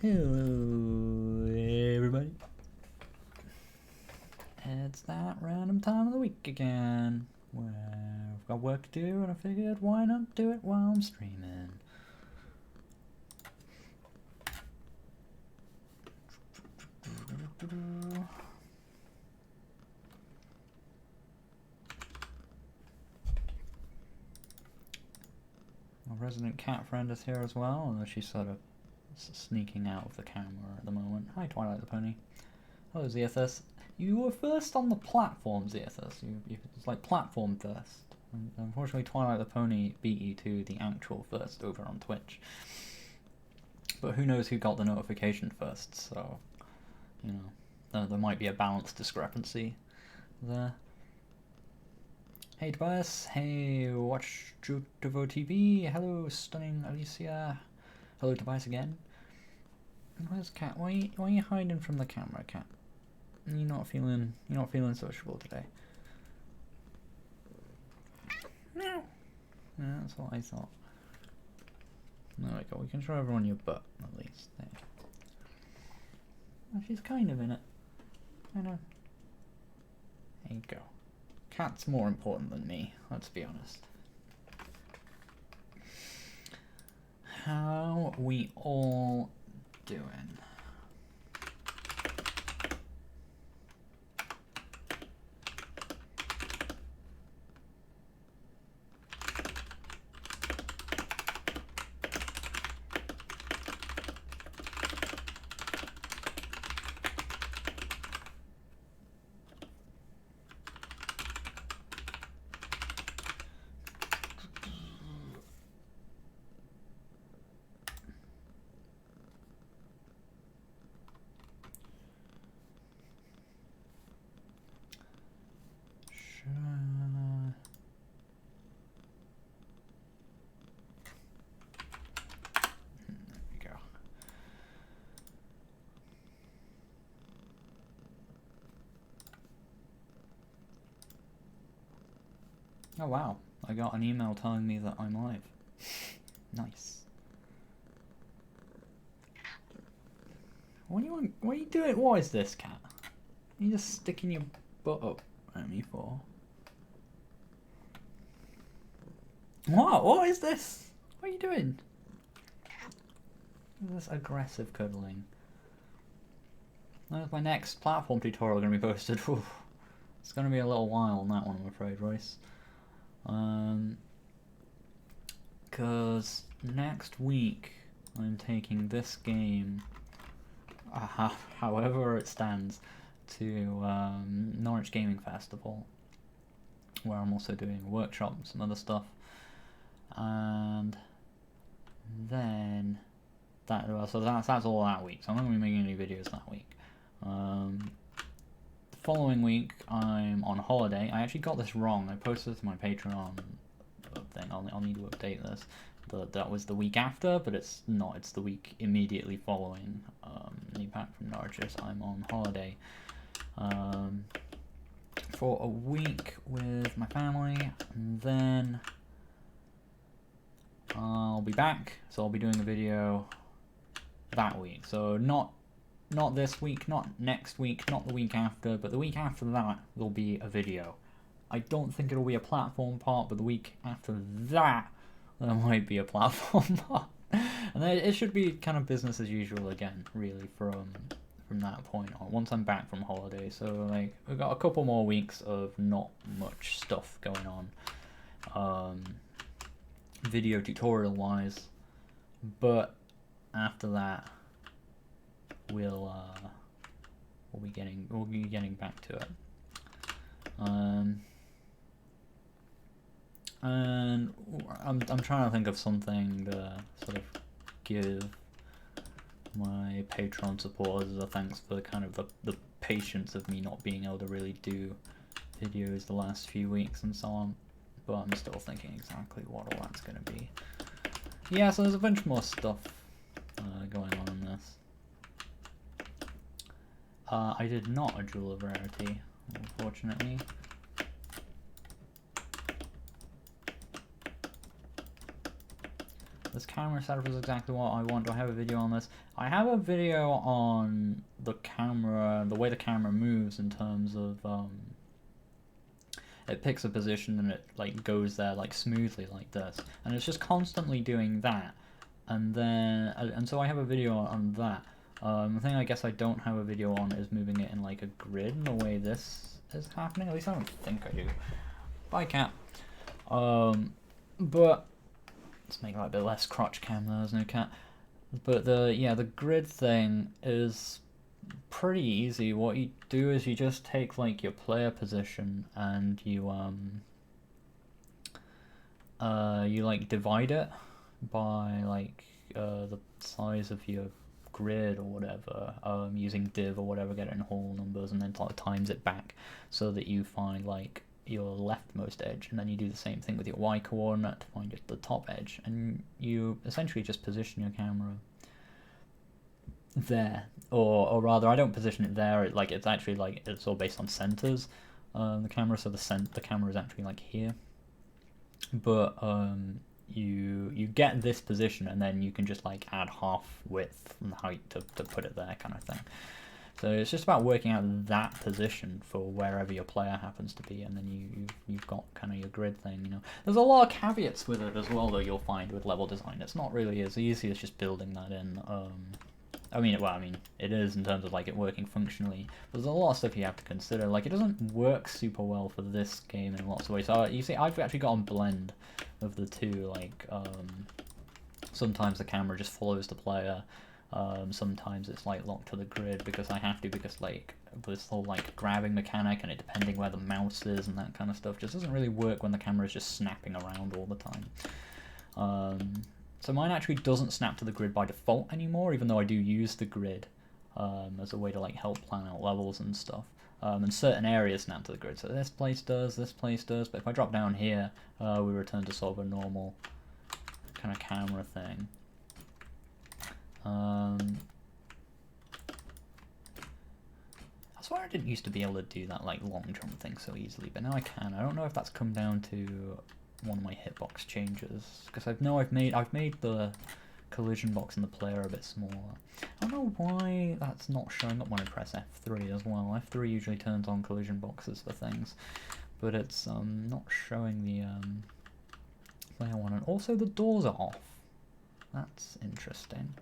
Hello, everybody. It's that random time of the week again where I've got work to do and I figured why not do it while I'm streaming. My resident cat friend is here as well, although she's sort of sneaking out of the camera at the moment. Hi, Twilight the Pony. Hello, Zeathus. You were first on the platform, Zeathus. It's like platform first. And unfortunately, Twilight the Pony beat you to the actual first over on Twitch. But who knows who got the notification first, so, you know, there might be a balance discrepancy there. Hey Tobias, hey Watch Devo TV, hello Stunning Alicia, hello Tobias again. Where's Cat? Why are you hiding from the camera, Cat? You're not feeling sociable today. No. Yeah, that's what I thought. There we go. We can show everyone your butt at least. There. Well, she's kind of in it. I know. There you go. Cat's more important than me, let's be honest. How we all doing? Oh wow, I got an email telling me that I'm live. Nice. What are you doing? What is this, Cat? Are you just sticking your butt up at me for? What is this? What are you doing? This aggressive cuddling. When's my next platform tutorial going to be posted? Ooh, it's going to be a little while on that one, I'm afraid, Royce. Because next week I'm taking this game, however it stands, to Norwich Gaming Festival, where I'm also doing a workshop and some other stuff, and then so that's all that week. So I'm not going to be making any videos that week. The following week I'm on holiday. I actually got this wrong. I posted it to my Patreon thing. I'll need to update this. That was the week after, but it's not. It's the week immediately following me back from Norwich. I'm on holiday for a week with my family, and then I'll be back. So I'll be doing a video that week. So not this week, not next week, not the week after, but the week after that there'll be a video. I don't think it'll be a platform part, but the week after that there might be a platform part. And then it should be kind of business as usual again, really, from that point on, once I'm back from holiday. So like we've got a couple more weeks of not much stuff going on, video tutorial wise, but after that we'll be getting back to it. And I'm trying to think of something to sort of give my Patreon supporters as a thanks for kind of the patience of me not being able to really do videos the last few weeks and so on. But I'm still thinking exactly what all that's going to be. Yeah, so there's a bunch more stuff going on in this. I did not a Jewel of Rarity, unfortunately. This camera setup is exactly what I want. Do I have a video on this? I have a video on the camera, the way the camera moves in terms of it picks a position and it like goes there like smoothly like this, and it's just constantly doing that. And then so I have a video on that. The thing I guess I don't have a video on is moving it in like a grid in the way this is happening. At least I don't think I do. Bye, cat. But let's make that a bit less crotch cam. There's no cat. But the grid thing is pretty easy. What you do is you just take like your player position and you like divide it by like the size of your grid or whatever, using div or whatever, get it in whole numbers, and then times it back so that you find like your leftmost edge, and then you do the same thing with your y coordinate to find the top edge, and you essentially just position your camera there, or rather, I don't position it there. It's actually like it's all based on centers. The camera, so the camera is actually like here, but you get this position, and then you can just like add half width and height to put it there, kind of thing. So it's just about working out that position for wherever your player happens to be, and then you've got kind of your grid thing. You know, there's a lot of caveats with it as well, though. You'll find with level design, it's not really as easy as just building that in. I mean, it is in terms of like it working functionally. But there's a lot of stuff you have to consider. Like, it doesn't work super well for this game in lots of ways. So you see, I've actually got a blend of the two. Like, sometimes the camera just follows the player. Sometimes it's like locked to the grid because I have to, because like this whole like grabbing mechanic and it depending where the mouse is and that kind of stuff just doesn't really work when the camera is just snapping around all the time. So mine actually doesn't snap to the grid by default anymore, even though I do use the grid as a way to like help plan out levels and stuff. And certain areas snap to the grid, so this place does, but if I drop down here, we return to sort of a normal kind of camera thing. I swear I didn't used to be able to do that like long jump thing so easily, but now I can. I don't know if that's come down to one of my hitbox changes, because I've made the collision box in the player a bit smaller. I don't know why that's not showing up when I press F3 as well. F3 usually turns on collision boxes for things, but it's not showing the player one. And also the doors are off. That's interesting.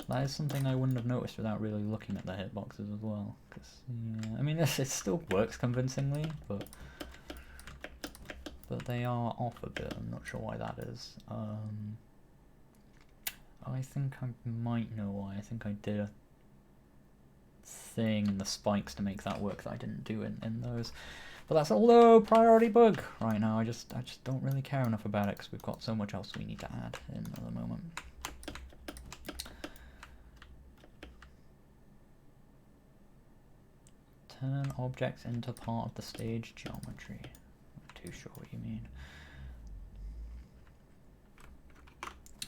That is something I wouldn't have noticed without really looking at the hitboxes as well. Cause, yeah, I mean, it still works convincingly, but they are off a bit. I'm not sure why that is. I think I might know why. I think I did a thing in the spikes to make that work that I didn't do in those. But that's a low priority bug right now. I just don't really care enough about it because we've got so much else we need to add in at the moment. Turn objects into part of the stage geometry. Not too sure what you mean.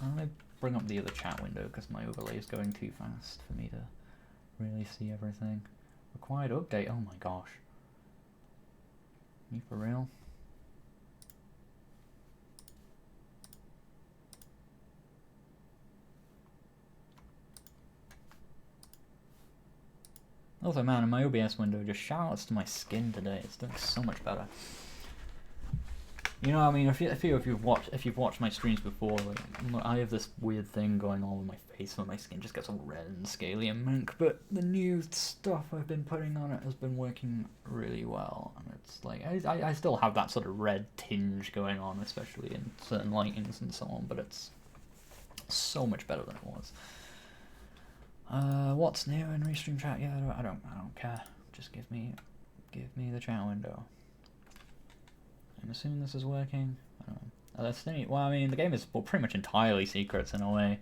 I'm going to bring up the other chat window because my overlay is going too fast for me to really see everything. Required update, oh my gosh. You for real? Also, man, in my OBS window, just shoutouts to my skin today. It's doing so much better. You know, I mean, if you've watched my streams before, like, I have this weird thing going on with my face where my skin just gets all red and scaly and mink. But the new stuff I've been putting on it has been working really well, and it's like I still have that sort of red tinge going on, especially in certain lightings and so on. But it's so much better than it was. What's new in Restream chat? Yeah, I don't care. Just give me the chat window. I'm assuming this is working. I don't know. That's the well, I mean, the game is pretty much entirely secrets in a way.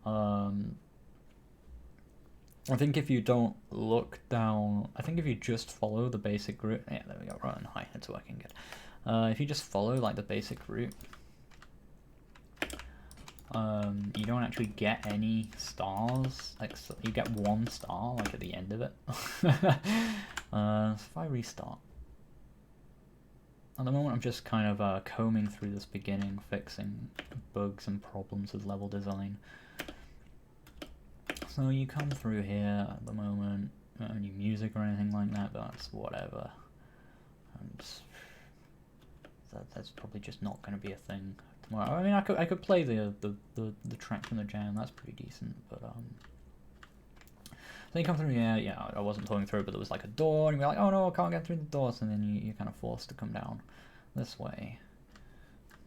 I think if you don't look down, I think if you just follow the basic route, yeah, there we go. Right, hi, it's working good. If you just follow like the basic route, you don't actually get any stars. Like, you get 1 star like at the end of it. So if I restart, at the moment I'm just kind of combing through this beginning, fixing bugs and problems with level design. So you come through here at the moment, not any music or anything like that, but that's whatever. And that's probably just not going to be a thing tomorrow. I mean, I could play the track from the jam. That's pretty decent, but So you come through here. Yeah, I wasn't going through, but there was like a door, and you're like, oh no, I can't get through the door. So then you're kind of forced to come down this way.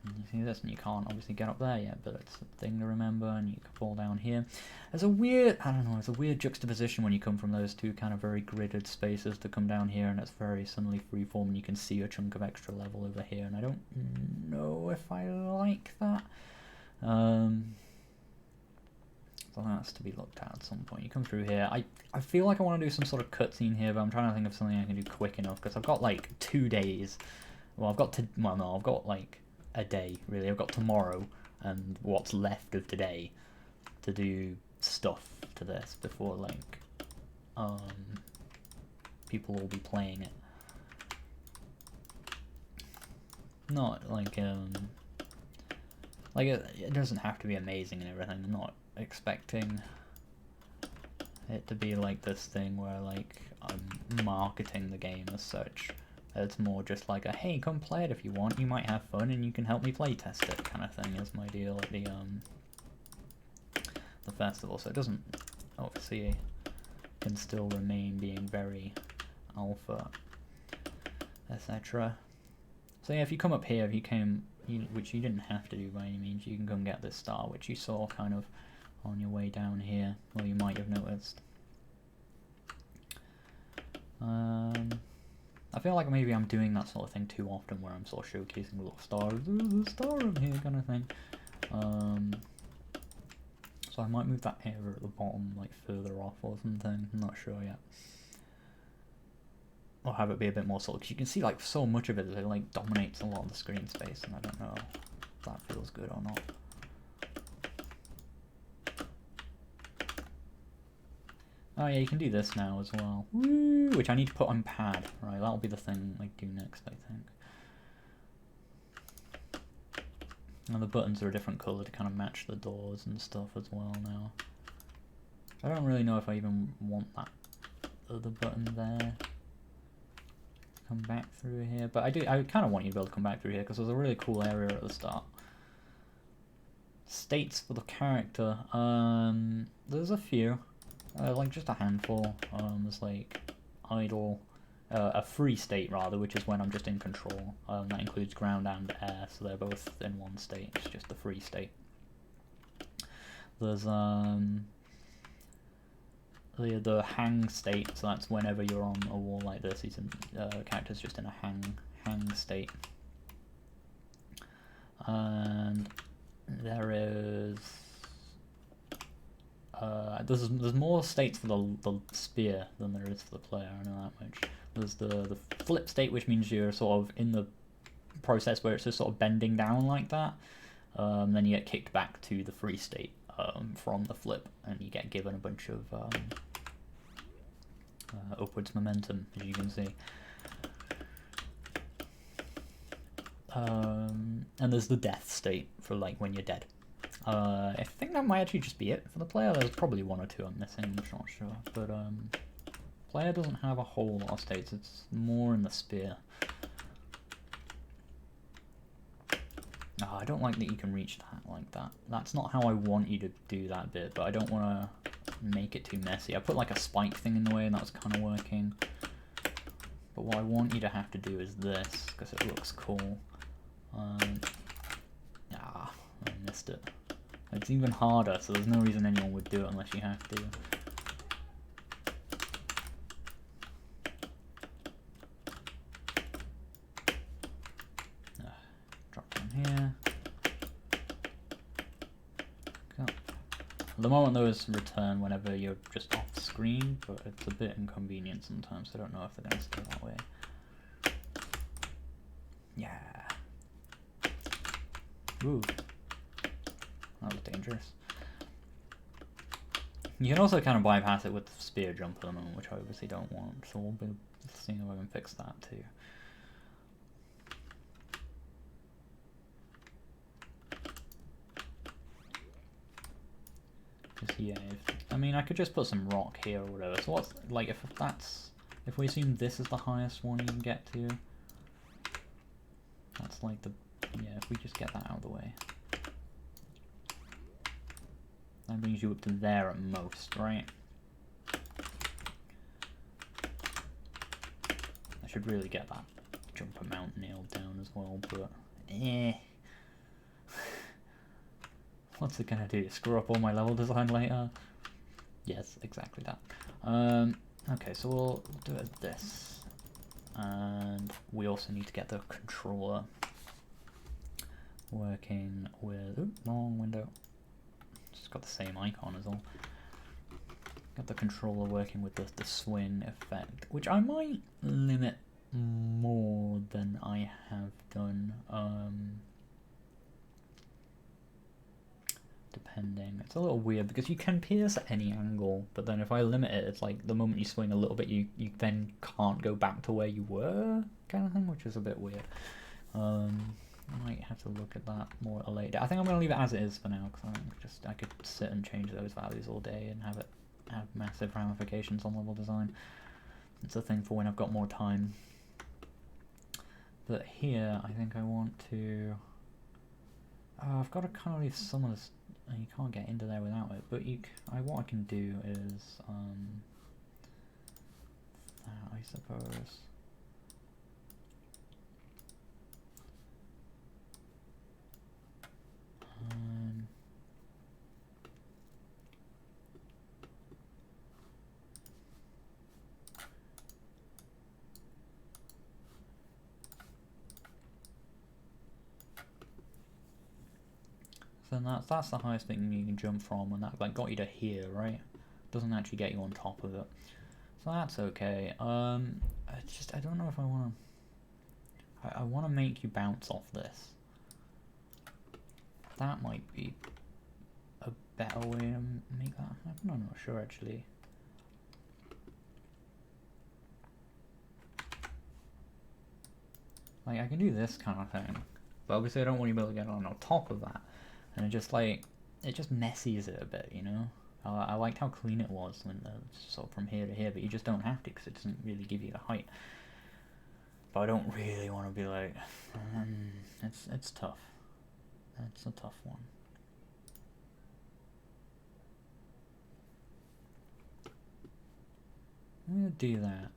You see this, and you can't obviously get up there yet, but it's a thing to remember, and you can fall down here. There's a weird, I don't know, it's a weird juxtaposition when you come from those two kind of very gridded spaces to come down here, and it's very suddenly freeform, and you can see a chunk of extra level over here, and I don't know if I like that. So that's to be looked at some point. You come through here. I feel like I want to do some sort of cutscene here, but I'm trying to think of something I can do quick enough, because I've got like 2 days. Well, I've got I've got like a day, really. I've got tomorrow and what's left of today to do stuff to this before like people will be playing it. Not like it doesn't have to be amazing and everything. I'm not expecting it to be like this thing where like I'm marketing the game as such. It's more just like a, hey, come play it if you want, you might have fun and you can help me play test it kind of thing is my deal at the festival. So it doesn't, obviously, can still remain being very alpha, etc. So yeah, if you come up here, if you came, which you didn't have to do by any means, you can come get this star, which you saw kind of on your way down here, well, you might have noticed. I feel like maybe I'm doing that sort of thing too often, where I'm sort of showcasing little stars, there's a star in here kind of thing. So I might move that area at the bottom, like further off or something, I'm not sure yet. Or have it be a bit more solid, because you can see like so much of it that it like dominates a lot of the screen space, and I don't know if that feels good or not. Oh yeah, you can do this now as well. Woo! Which I need to put on pad. Right, that'll be the thing I do next, I think. And the buttons are a different colour to kind of match the doors and stuff as well now. I don't really know if I even want that other button there. Come back through here, but I kind of want you to be able to come back through here because there's a really cool area at the start. States for the character. There's a few. Like just a handful. There's like idle, a free state rather, which is when I'm just in control. That includes ground and air, so they're both in one state. It's just the free state. There's the hang state, so that's whenever you're on a wall like this, he's in, character's just in a hang state. And there is there's more states for the spear than there is for the player, I know that much. There's the flip state, which means you're sort of in the process where it's just sort of bending down like that. Then you get kicked back to the free state from the flip, and you get given a bunch of upwards momentum, as you can see. And there's the death state for like when you're dead. I think that might actually just be it for the player. There's probably one or two I'm missing, I'm not sure. But player doesn't have a whole lot of states, it's more in the spear. I don't like that you can reach that like that. That's not how I want you to do that bit, but I don't want to make it too messy. I put like a spike thing in the way and that's kind of working. But what I want you to have to do is this, because it looks cool. I missed it. It's even harder, so there's no reason anyone would do it unless you have to. Drop down here. Go. At the moment those return whenever you're just off screen, but it's a bit inconvenient sometimes, so I don't know if they're going to stay that way. Yeah. Ooh. That was dangerous. You can also kind of bypass it with the spear jump at the moment, which I obviously don't want, so we'll be seeing if I can fix that too. Because yeah, I mean, I could just put some rock here or whatever. So what's, like, if we assume this is the highest one you can get to, that's like the, yeah, if we just get that out of the way. That brings you up to there at most, right? I should really get that jump amount nailed down as well, but what's it gonna do? Screw up all my level design later? Yes, exactly that. Okay, so we'll do it as this. And we also need to get the controller working with, oops, wrong window. Just got the same icon as all. Got the controller working with the swing effect, which I might limit more than I have done. Depending. It's a little weird because you can pierce at any angle, but then if I limit it, it's like the moment you swing a little bit, you then can't go back to where you were, kind of thing, which is a bit weird. I might have to look at that more at a later. I think I'm going to leave it as it is for now, because I could sit and change those values all day and have it have massive ramifications on level design. It's a thing for when I've got more time. But here, I think I want to... I've got to kind of leave some of this... You can't get into there without it, but what I can do is... I suppose... So that's the highest thing you can jump from, and that like got you to here, right? Doesn't actually get you on top of it, so that's okay. I don't know if I want to. I want to make you bounce off this. That might be a better way to make that happen. I'm not sure actually. Like I can do this kind of thing, but obviously I don't want you to be able to get on top of that. And it just messes it a bit, you know. I liked how clean it was when sort of from here to here, but you just don't have to because it doesn't really give you the height. But I don't really want to be like, it's tough. It's a tough one. I'm gonna do that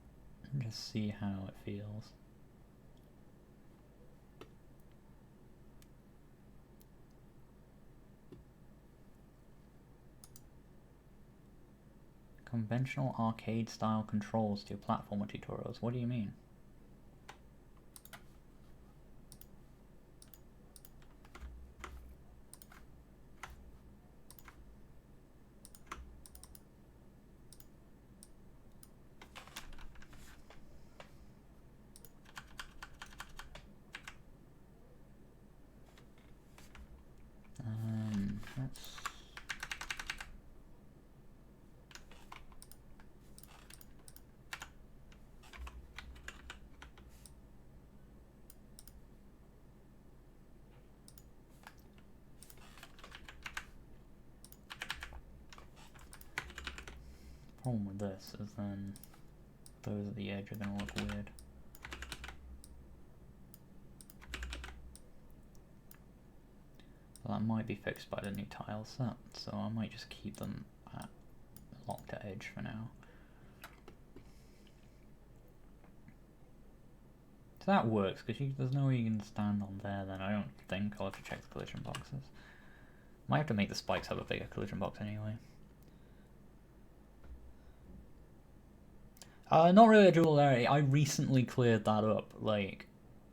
and just see how it feels. Conventional arcade-style controls to your platformer tutorials. What do you mean? Let's... problem with this is then those at the edge are going to look weird. But that might be fixed by the new tile set, so I might just keep them at locked at edge for now. So that works, because there's no way you can stand on there then, I don't think. I'll have to check the collision boxes. Might have to make the spikes have a bigger collision box anyway. Not really a dual layer. I recently cleared that up. Like,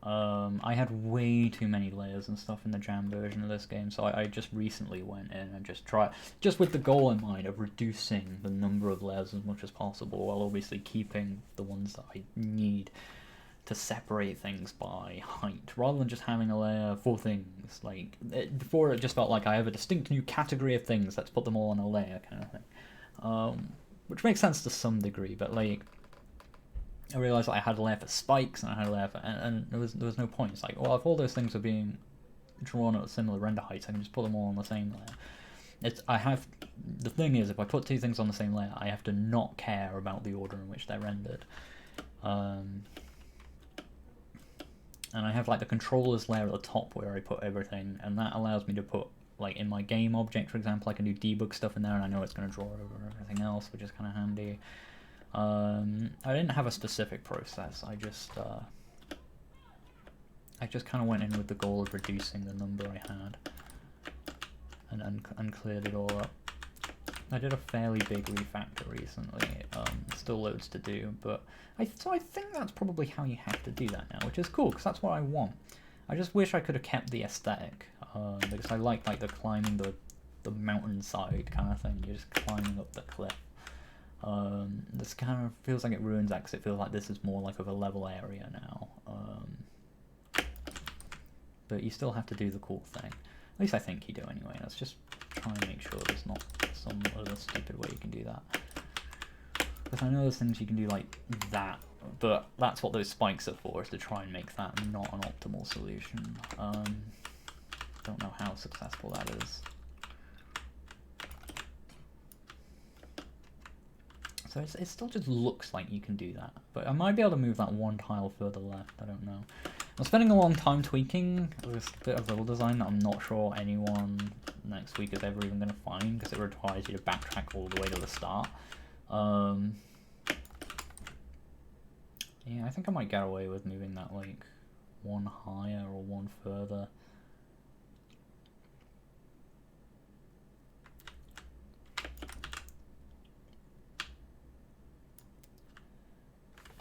I had way too many layers and stuff in the jam version of this game, so I just recently went in and just with the goal in mind of reducing the number of layers as much as possible, while obviously keeping the ones that I need to separate things by height, rather than just having a layer for things. Like, before it just felt like I have a distinct new category of things, let's put them all on a layer kind of thing. Which makes sense to some degree, but like, I realised that I had a layer for spikes and I had a layer for, and there was no point. It's like, well, if all those things are being drawn at similar render heights, I can just put them all on the same layer. the thing is, if I put two things on the same layer, I have to not care about the order in which they're rendered. And I have like the controllers layer at the top where I put everything, and that allows me to put, like in my game object, for example, I can do debug stuff in there, and I know it's going to draw over everything else, which is kind of handy. I didn't have a specific process. I just kind of went in with the goal of reducing the number I had, and cleared it all up. I did a fairly big refactor recently. Still loads to do, but so I think that's probably how you have to do that now, which is cool because that's what I want. I just wish I could have kept the aesthetic, because I like the climbing the mountainside kind of thing. You're just climbing up the cliff. This kind of feels like it ruins that because it feels like this is more like of a level area now. But you still have to do the cool thing. At least I think you do anyway. Let's just try and make sure there's not some other stupid way you can do that. Because I know there's things you can do like that, but that's what those spikes are for, is to try and make that not an optimal solution. Don't know how successful that is. So it still just looks like you can do that, but I might be able to move that one tile further left, I don't know. I'm spending a long time tweaking this bit of level design that I'm not sure anyone next week is ever even going to find, because it requires you to backtrack all the way to the start. Yeah, I think I might get away with moving that like one higher or one further.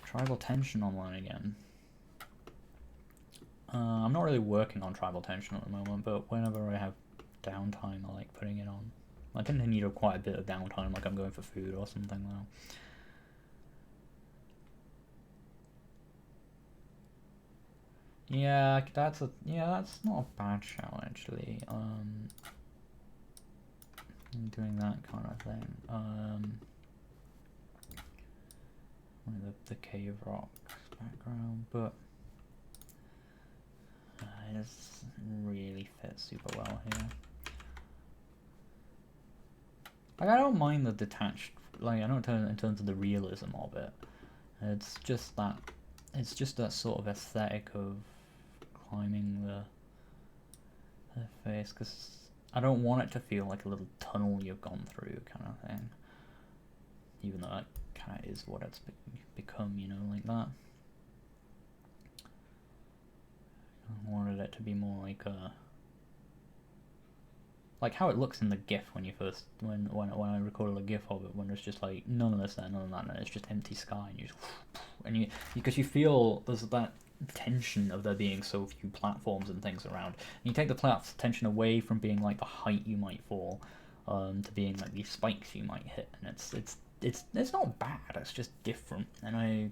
Tribal tension online again. I'm not really working on tribal tension at the moment, but whenever I have downtime, I like putting it on. I tend to need quite a bit of downtime, like I'm going for food or something though. Yeah, that's not a bad shout actually. Doing that kind of thing. The cave rocks background, but it doesn't really fit super well here. Like, I don't mind the detached, like, I don't in terms of the realism of it. It's just that sort of aesthetic of climbing the face, because I don't want it to feel like a little tunnel you've gone through kind of thing. Even though that kind of is what it's become, you know, like that. I wanted it to be more like how it looks in the GIF when you first when I recorded a GIF of it, when there's just like none of this there, none of that, and it's just empty sky, and you just, and you because you feel there's that tension of there being so few platforms and things around. And you take the tension away from being like the height you might fall, to being like these spikes you might hit, and it's not bad. It's just different, and I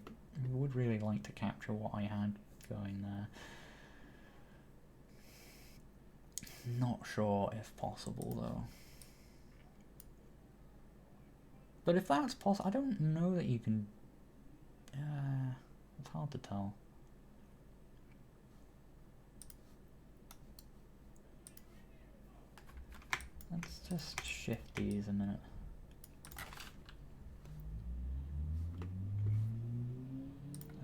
would really like to capture what I had going there. Not sure if possible though. But if that's possible, I don't know that you can. It's hard to tell. Let's just shift these a minute.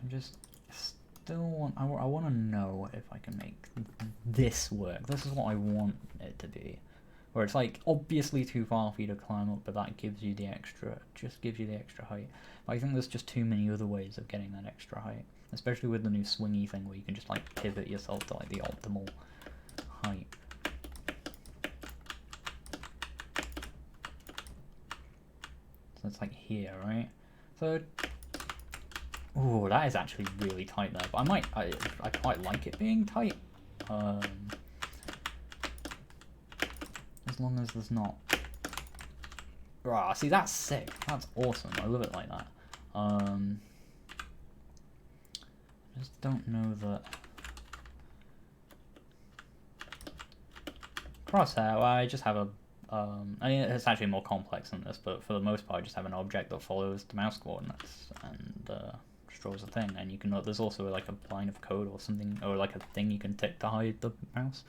I just still want. I want to know if I can make this work. This is what I want it to be. Where it's like obviously too far for you to climb up, but that gives you the extra. Just gives you the extra height. But I think there's just too many other ways of getting that extra height, especially with the new swingy thing where you can just like pivot yourself to like the optimal height. So it's like here, right? So, oh, that is actually really tight there. But I quite like it being tight. As long as there's not. Rah, see, that's sick. That's awesome. I love it like that. I just don't know that. Crosshair, well, I just have a. I mean, it's actually more complex than this, but for the most part, I just have an object that follows the mouse coordinates and just draws a thing. And you can. There's also like a line of code or something, or like a thing you can tick to hide the mouse.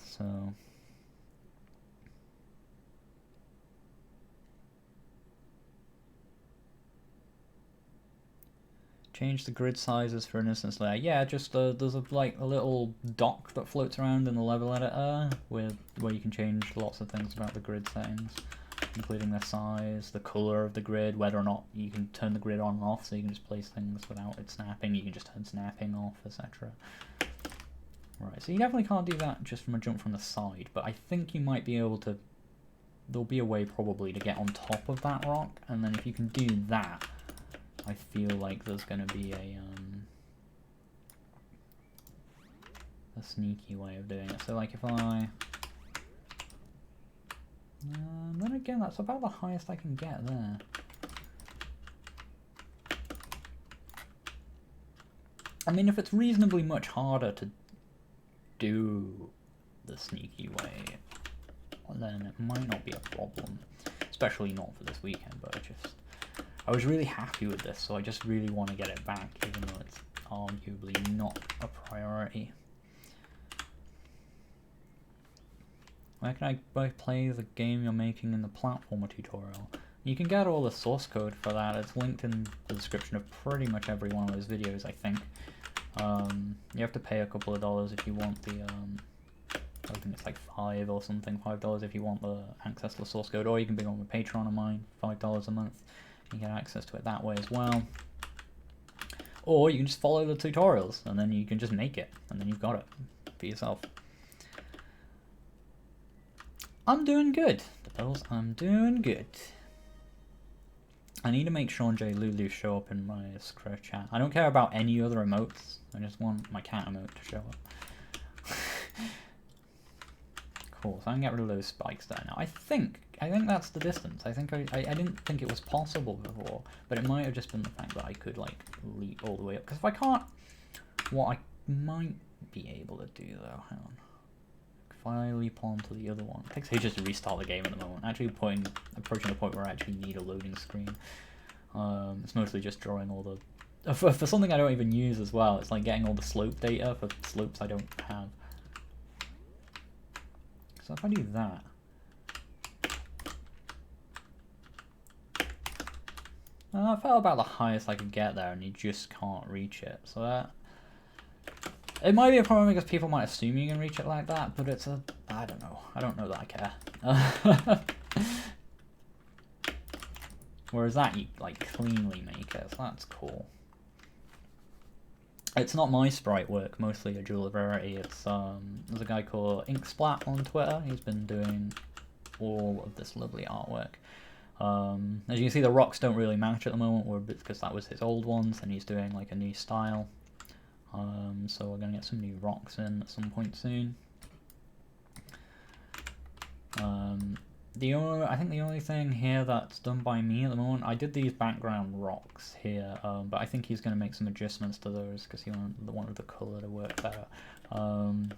So. Change the grid sizes for an instance layer. Yeah, just there's a little dock that floats around in the level editor where you can change lots of things about the grid settings, including the size, the color of the grid, whether or not you can turn the grid on and off, so you can just place things without it snapping. You can just turn snapping off, etc. Right, so you definitely can't do that just from a jump from the side, but I think you might be able to. There'll be a way probably to get on top of that rock, and then if you can do that, I feel like there's going to be a sneaky way of doing it. So like if I... then again, that's about the highest I can get there. I mean, if it's reasonably much harder to do the sneaky way, then it might not be a problem. Especially not for this weekend, but I was really happy with this, so I just really want to get it back, even though it's arguably not a priority. Where can I play the game you're making in the platformer tutorial? You can get all the source code for that. It's linked in the description of pretty much every one of those videos, I think. You have to pay a couple of dollars if you want the, I think it's like $5 or something, $5 if you want the access to the source code, or you can be on the Patreon of mine, $5 a month. You get access to it that way as well. Or you can just follow the tutorials, and then you can just make it, and then you've got it for yourself. I'm doing good, Bells. I'm doing good. I need to make Sean J. Lulu show up in my Scratch chat. I don't care about any other emotes. I just want my cat emote to show up. Cool, so I can get rid of those spikes there now. I think that's the distance. I think I didn't think it was possible before, but it might have just been the fact that I could like leap all the way up. Because if I can't, what I might be able to do though, hang on. If I leap onto the other one, it takes ages to restart the game at the moment. Actually approaching the point where I actually need a loading screen. It's mostly just drawing all the, for something I don't even use as well, it's like getting all the slope data for slopes I don't have. So if I do that, I felt about the highest I could get there, and you just can't reach it. So that it might be a problem because people might assume you can reach it like that, but it's I don't know. I don't know that I care. Whereas that you like cleanly make it, so that's cool. It's not my sprite work, mostly a Jewel of Rarity. It's there's a guy called Inksplat on Twitter. He's been doing all of this lovely artwork. As you can see, the rocks don't really match at the moment, because that was his old ones, and he's doing like a new style. So we're gonna get some new rocks in at some point soon. I think the only thing here that's done by me at the moment, I did these background rocks here, but I think he's going to make some adjustments to those because he wanted the colour to work better. And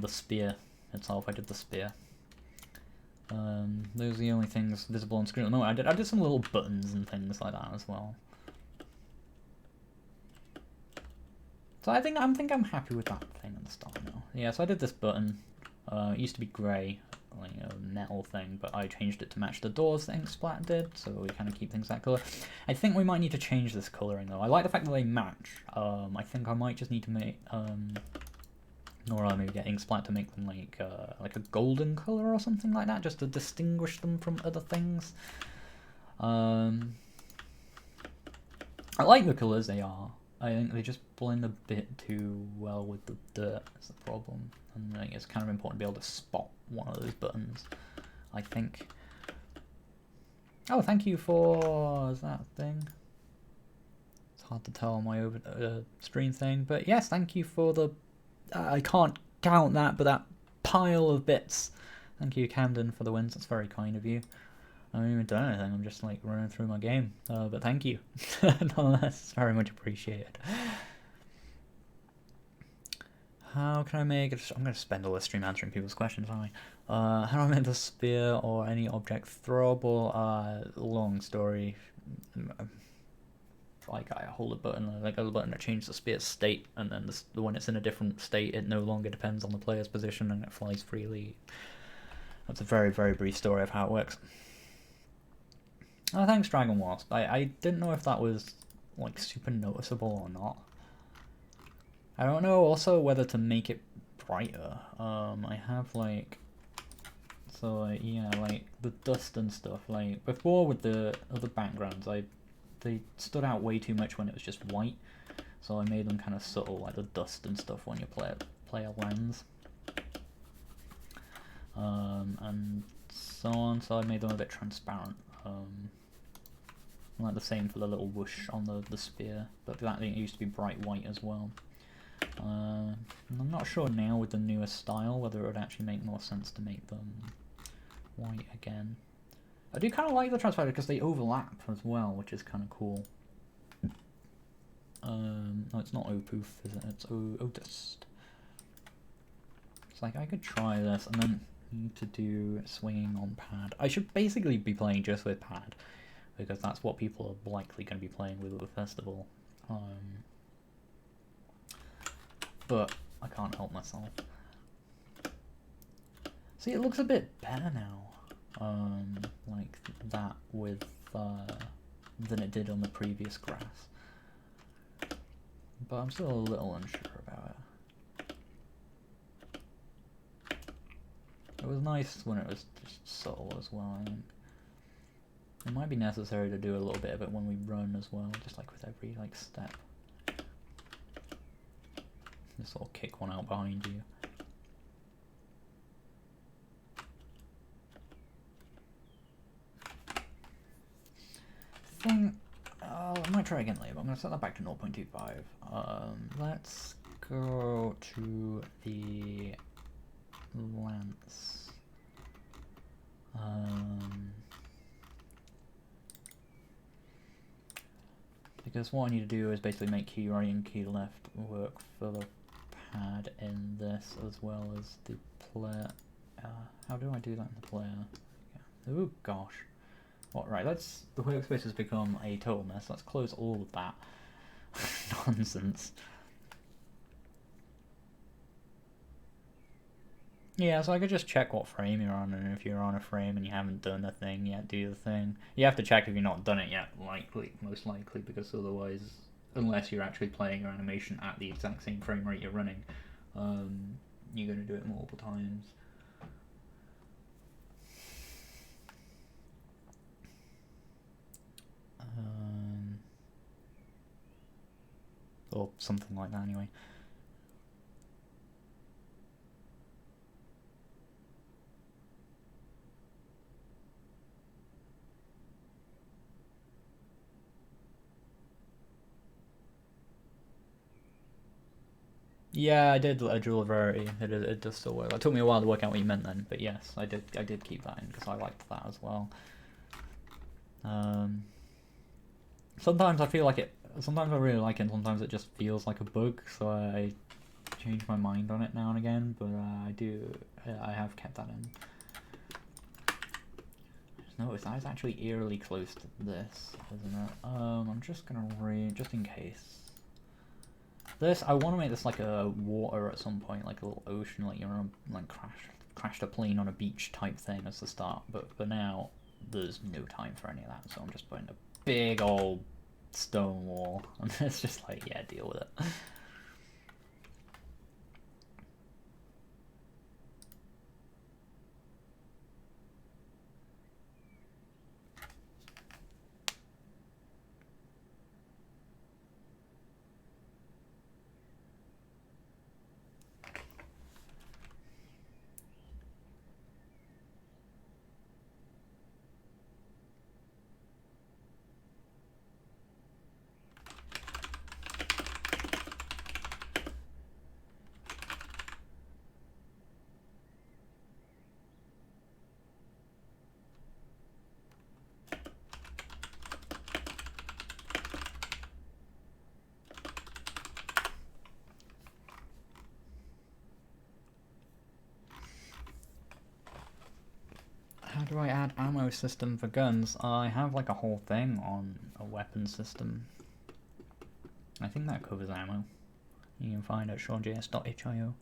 the spear itself, I did the spear. Those are the only things visible on screen at the moment. I did some little buttons and things like that as well. So I think I'm happy with that thing at the start now. Yeah, so I did this button. It used to be grey, like a metal thing, but I changed it to match the doors that Inksplat did, so we kind of keep things that colour. I think we might need to change this colouring though. I like the fact that they match. I think I might just need to make, or maybe get Inksplat to make them like a golden colour or something like that, just to distinguish them from other things. I like the colours they are. I think they just blend a bit too well with the dirt, is the problem. And I think it's kind of important to be able to spot one of those buttons, I think. Oh, thank you for that thing. It's hard to tell on my stream thing, but yes, thank you for the... I can't count that, but that pile of bits. Thank you, Camden, for the wins. That's very kind of you. I haven't even done anything, I'm just like running through my game, but thank you. Nonetheless, it's very much appreciated. How can I make it? I'm going to spend all this stream answering people's questions, aren't I? How do I make the spear or any object throwable? Long story. Like I hold a button, like a button that changes the spear's state, and then when it's in a different state, it no longer depends on the player's position and it flies freely. That's a very, very brief story of how it works. Oh, thanks, Dragon Wasp. I didn't know if that was like super noticeable or not. I don't know also whether to make it brighter. I have like, so like, yeah, like the dust and stuff. Like before with the other backgrounds, they stood out way too much when it was just white. So I made them kind of subtle, like the dust and stuff when you play a lens. And so on. So I made them a bit transparent. Like the same for the little whoosh on the spear, but that thing used to be bright white as well. I'm not sure now with the newer style whether it would actually make more sense to make them white again. I do kind of like the transparent because they overlap as well, which is kind of cool. No, it's not Opoof, is it? It's Odust. It's like I could try this and then need to do swinging on pad. I should basically be playing just with pad, because that's what people are likely going to be playing with at the festival. But I can't help myself. See, it looks a bit better now, like that with than it did on the previous grass. But I'm still a little unsure about it. It was nice when it was just subtle as well, I think. It might be necessary to do a little bit of it when we run as well, just like with every like step. Just sort of kick one out behind you. I might try again later, but I'm going to set that back to 0.25. Let's go to the lance. Because what I need to do is basically make key right and key left work for the pad in this as well as the player. How do I do that in the player? Yeah. Oh gosh. What, right, the workspace has become a total mess. Let's close all of that nonsense. Yeah, so I could just check what frame you're on, and if you're on a frame and you haven't done the thing yet, do the thing. You have to check if you've not done it yet, most likely, because otherwise, unless you're actually playing your animation at the exact same frame rate you're running, you're going to do it multiple times. Or something like that anyway. Yeah, I did a dual rarity. It does still work. It took me a while to work out what you meant then, but yes, I did keep that in because I liked that as well. Sometimes I feel like it. Sometimes I really like it, and sometimes it just feels like a bug. So I change my mind on it now and again. But I have kept that in. Just notice that is actually eerily close to this, isn't it? I'm just gonna read just in case. This I want to make this like a water at some point, like a little ocean, like you're on like crashed a plane on a beach type thing as the start. But for now, there's no time for any of that, so I'm just putting a big old stone wall, and it's just like, yeah, deal with it. How do I add ammo system for guns? I have like a whole thing on a weapon system. I think that covers ammo. You can find at seanjs.hio.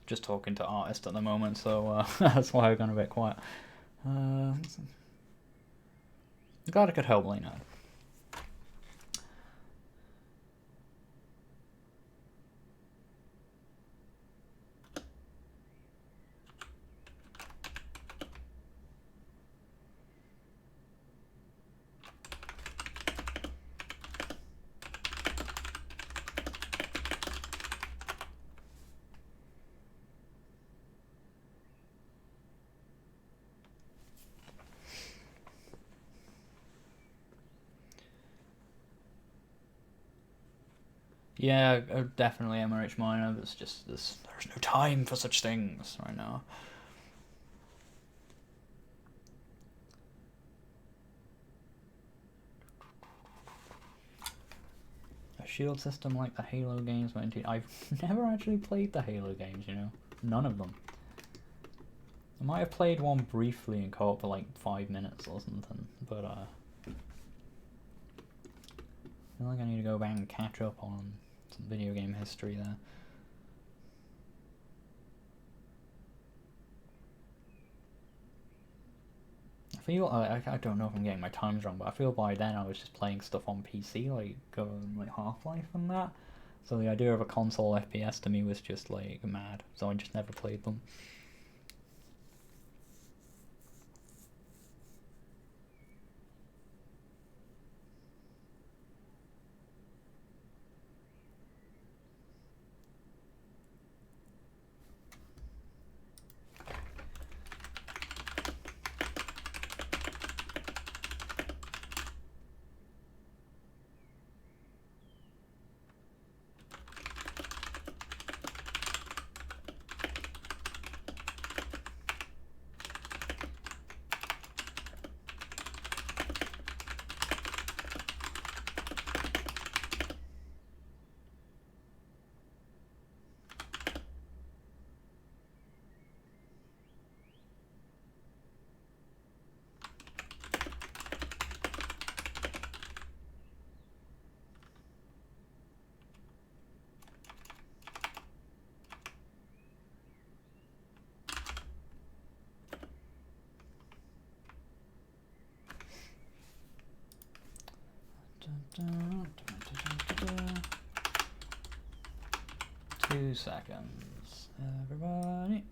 just talking to artists at the moment, so that's why I've gone a bit quiet. I'm glad I could help Lena. Yeah, definitely MRH Minor. There's just there's no time for such things right now. A shield system like the Halo games went into. I've never actually played the Halo games, you know, none of them. I might have played one briefly in co-op for like 5 minutes or something, but I feel like I need to go back and catch up on some video game history there. I feel I don't know if I'm getting my times wrong, but I feel by then I was just playing stuff on PC, like like Half-Life and that. So the idea of a console FPS to me was just like mad. So I just never played them. Two seconds, everybody.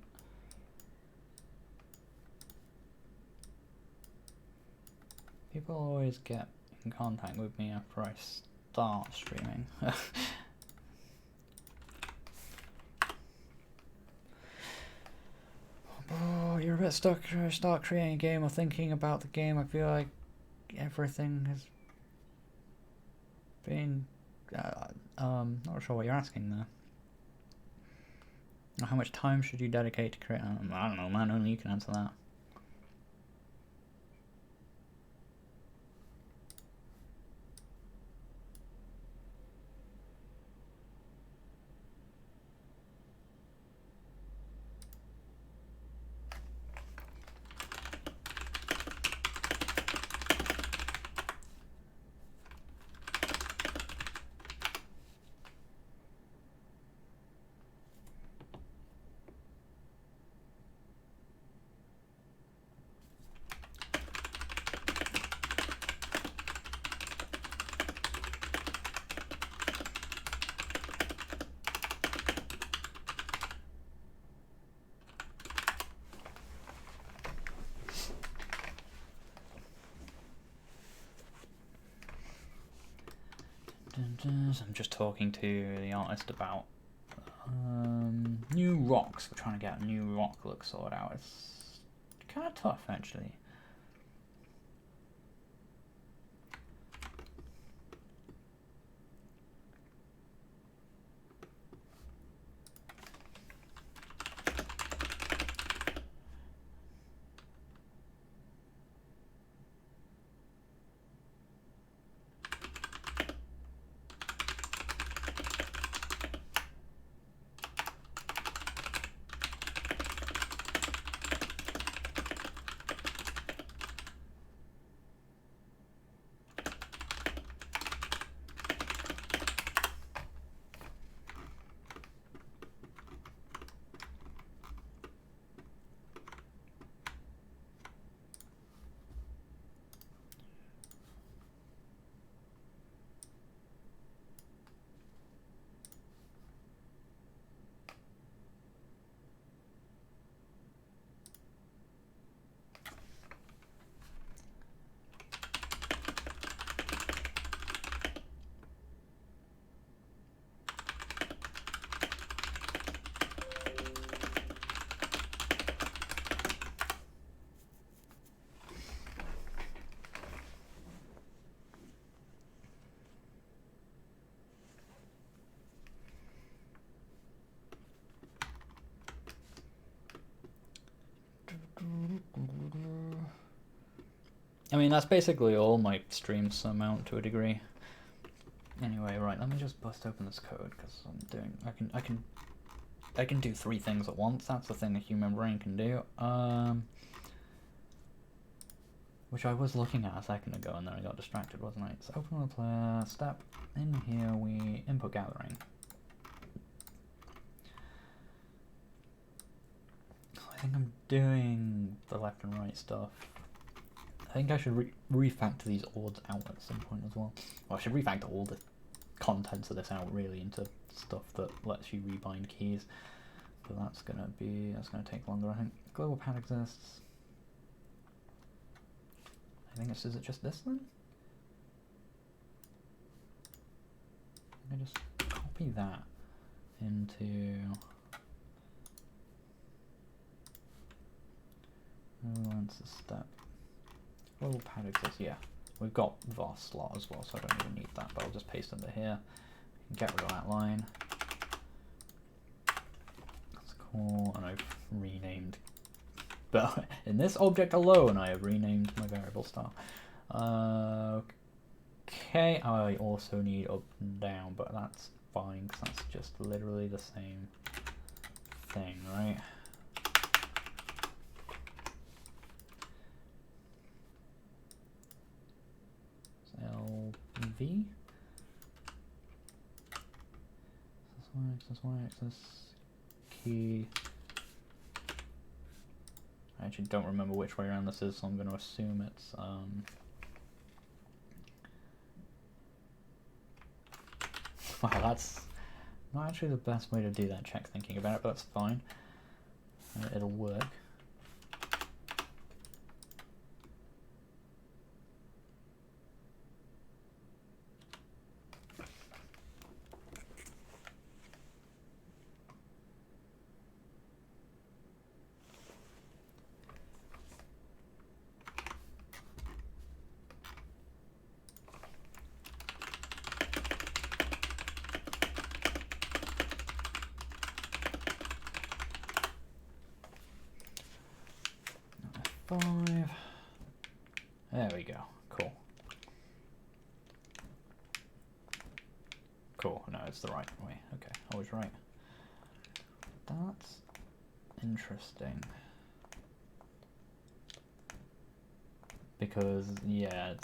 People always get in contact with me after I start streaming. Oh, you're a bit stuck to start creating a game or thinking about the game. I feel like everything has been... not sure what you're asking there. How much time should you dedicate to create... I don't know, man, only you can answer that. I'm just talking to the artist about new rocks. We're trying to get a new rock look sorted out. It's kind of tough, actually. I mean, that's basically all my streams amount to a degree. Anyway, right, let me just bust open this code, because I can do 3 things at once. That's the thing the human brain can do. Which I was looking at a second ago, and then I got distracted, wasn't I? So open the player, step, in here we input gathering. I think I'm doing the left and right stuff. I think I should refactor these ords out at some point as well. Well, I should refactor all the contents of this out really into stuff that lets you rebind keys. But that's gonna take longer, I think. Global pad exists. I think is it just this then? I just copy that into that's a step. Global pad exists, yeah. We've got var slot as well, so I don't even need that, but I'll just paste under here. Get rid of that line. That's cool, and I've renamed. But in this object alone, I have renamed my variable style. Okay, I also need up and down, but that's fine, because that's just literally the same thing, right? LV. This Y-axis, key. I actually don't remember which way around this is, so I'm going to assume it's wow, that's not actually the best way to do that check thinking about it, but that's fine. It'll work. F5. There we go. Cool. Cool. No, it's the right way. Okay, I was right. That's interesting. Because yeah,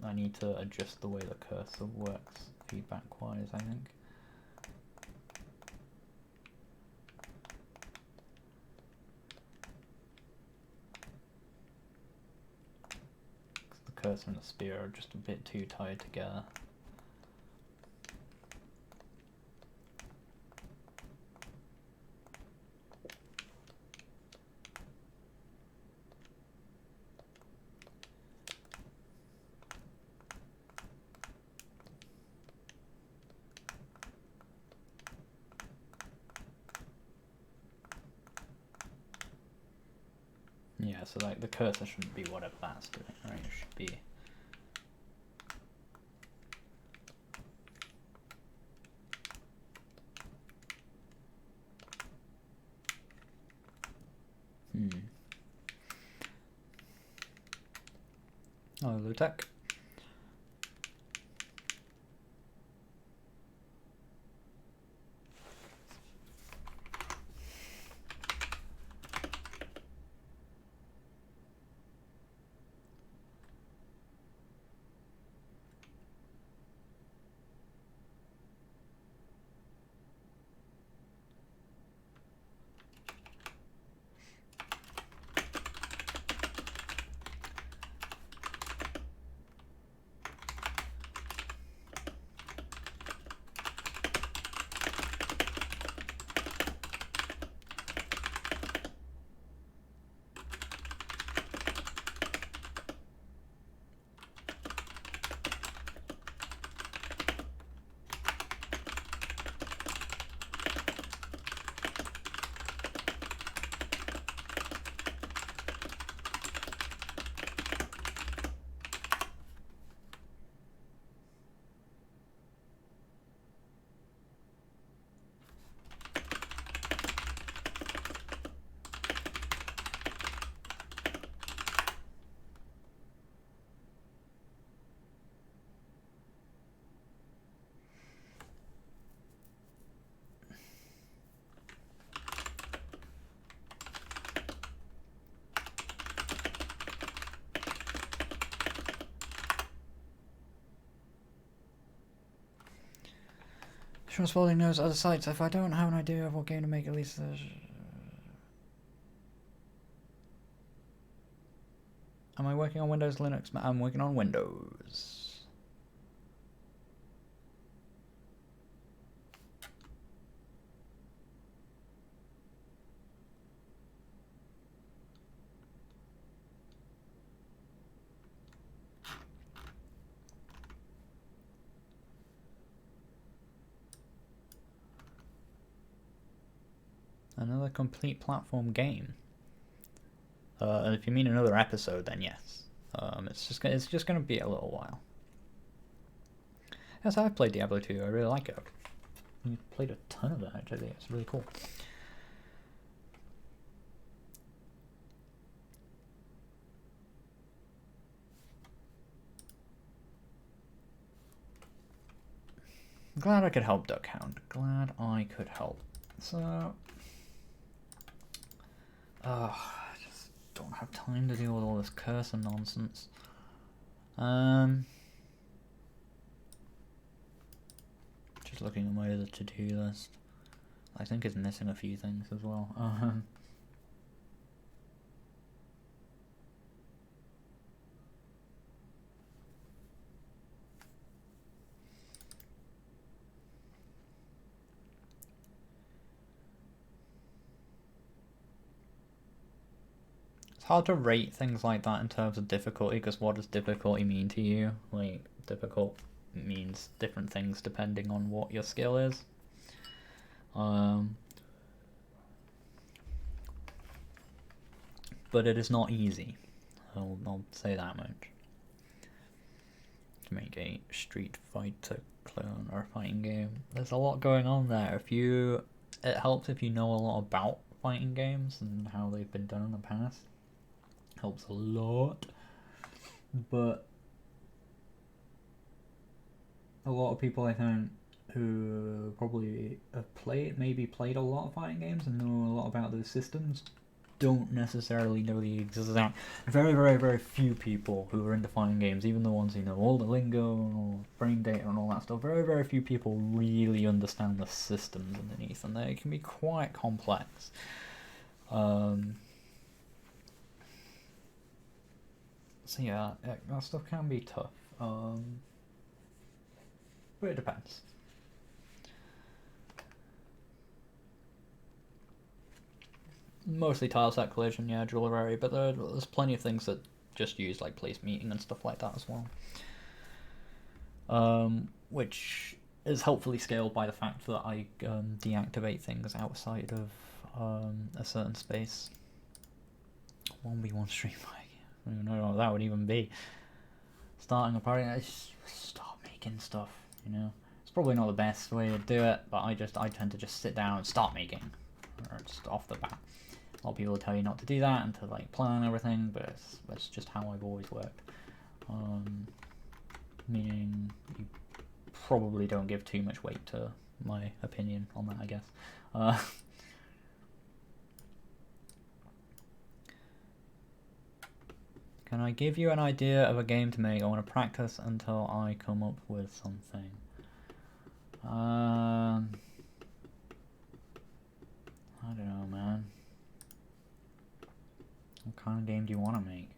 I need to adjust the way the cursor works feedback wise, I think. The cursor and the spear are just a bit too tied together. Yeah, so like the cursor shouldn't be whatever that's doing, right? It should be oh, low tech. Transporting those other sites. If I don't have an idea of what game to make, at least am I working on Windows, Linux? I'm working on Windows. Another complete platform game. And if you mean another episode, then yes. It's just gonna be a little while. Yes, I've played Diablo 2. I really like it. I played a ton of it actually. It's really cool. Glad I could help, Duckhound. Glad I could help. So, I just don't have time to deal with all this cursor nonsense. Just looking at my other to-do list. I think it's missing a few things as well. It's hard to rate things like that in terms of difficulty, because what does difficulty mean to you? Like, difficult means different things depending on what your skill is. But it is not easy. I'll say that much. To make a Street Fighter clone or a fighting game, there's a lot going on there. It helps if you know a lot about fighting games and how they've been done in the past. Helps a lot, but a lot of people I think who probably have maybe played a lot of fighting games and know a lot about those systems don't necessarily know the exact. Very few people who are into fighting games, even the ones who know all the lingo and frame data and all that stuff, very few people really understand the systems underneath, and they can be quite complex. So yeah, that stuff can be tough, but it depends. Mostly tile set collision, yeah, jewelry, but there's plenty of things that just use like place meeting and stuff like that as well. Which is helpfully scaled by the fact that I deactivate things outside of a certain space. 1v1 stream. I don't even know what that would even be. Starting a party, I just start making stuff, you know. It's probably not the best way to do it, but I tend to just sit down and start making, or just off the bat. A lot of people will tell you not to do that and to like plan everything, but it's just how I've always worked. Meaning you probably don't give too much weight to my opinion on that, I guess. Can I give you an idea of a game to make? I want to practice until I come up with something. I don't know, man. What kind of game do you want to make?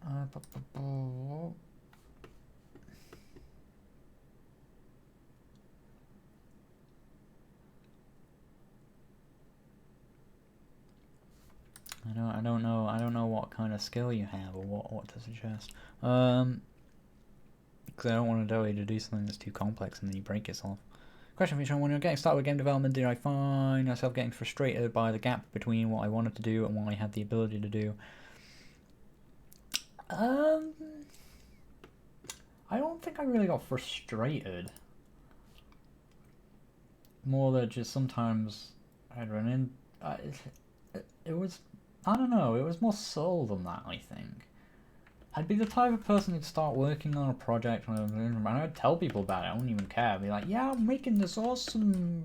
I don't know what kind of skill you have or what to suggest. Because I don't want to tell you to do something that's too complex and then you break yourself. Question for you, Sean. When you're getting started with game development, did I find myself getting frustrated by the gap between what I wanted to do and what I had the ability to do? I don't think I really got frustrated. More that just sometimes I'd run in. It was, I don't know, it was more soul than that, I think. I'd be the type of person who'd start working on a project and I'd tell people about it. I wouldn't even care. I'd be like, yeah, I'm making this awesome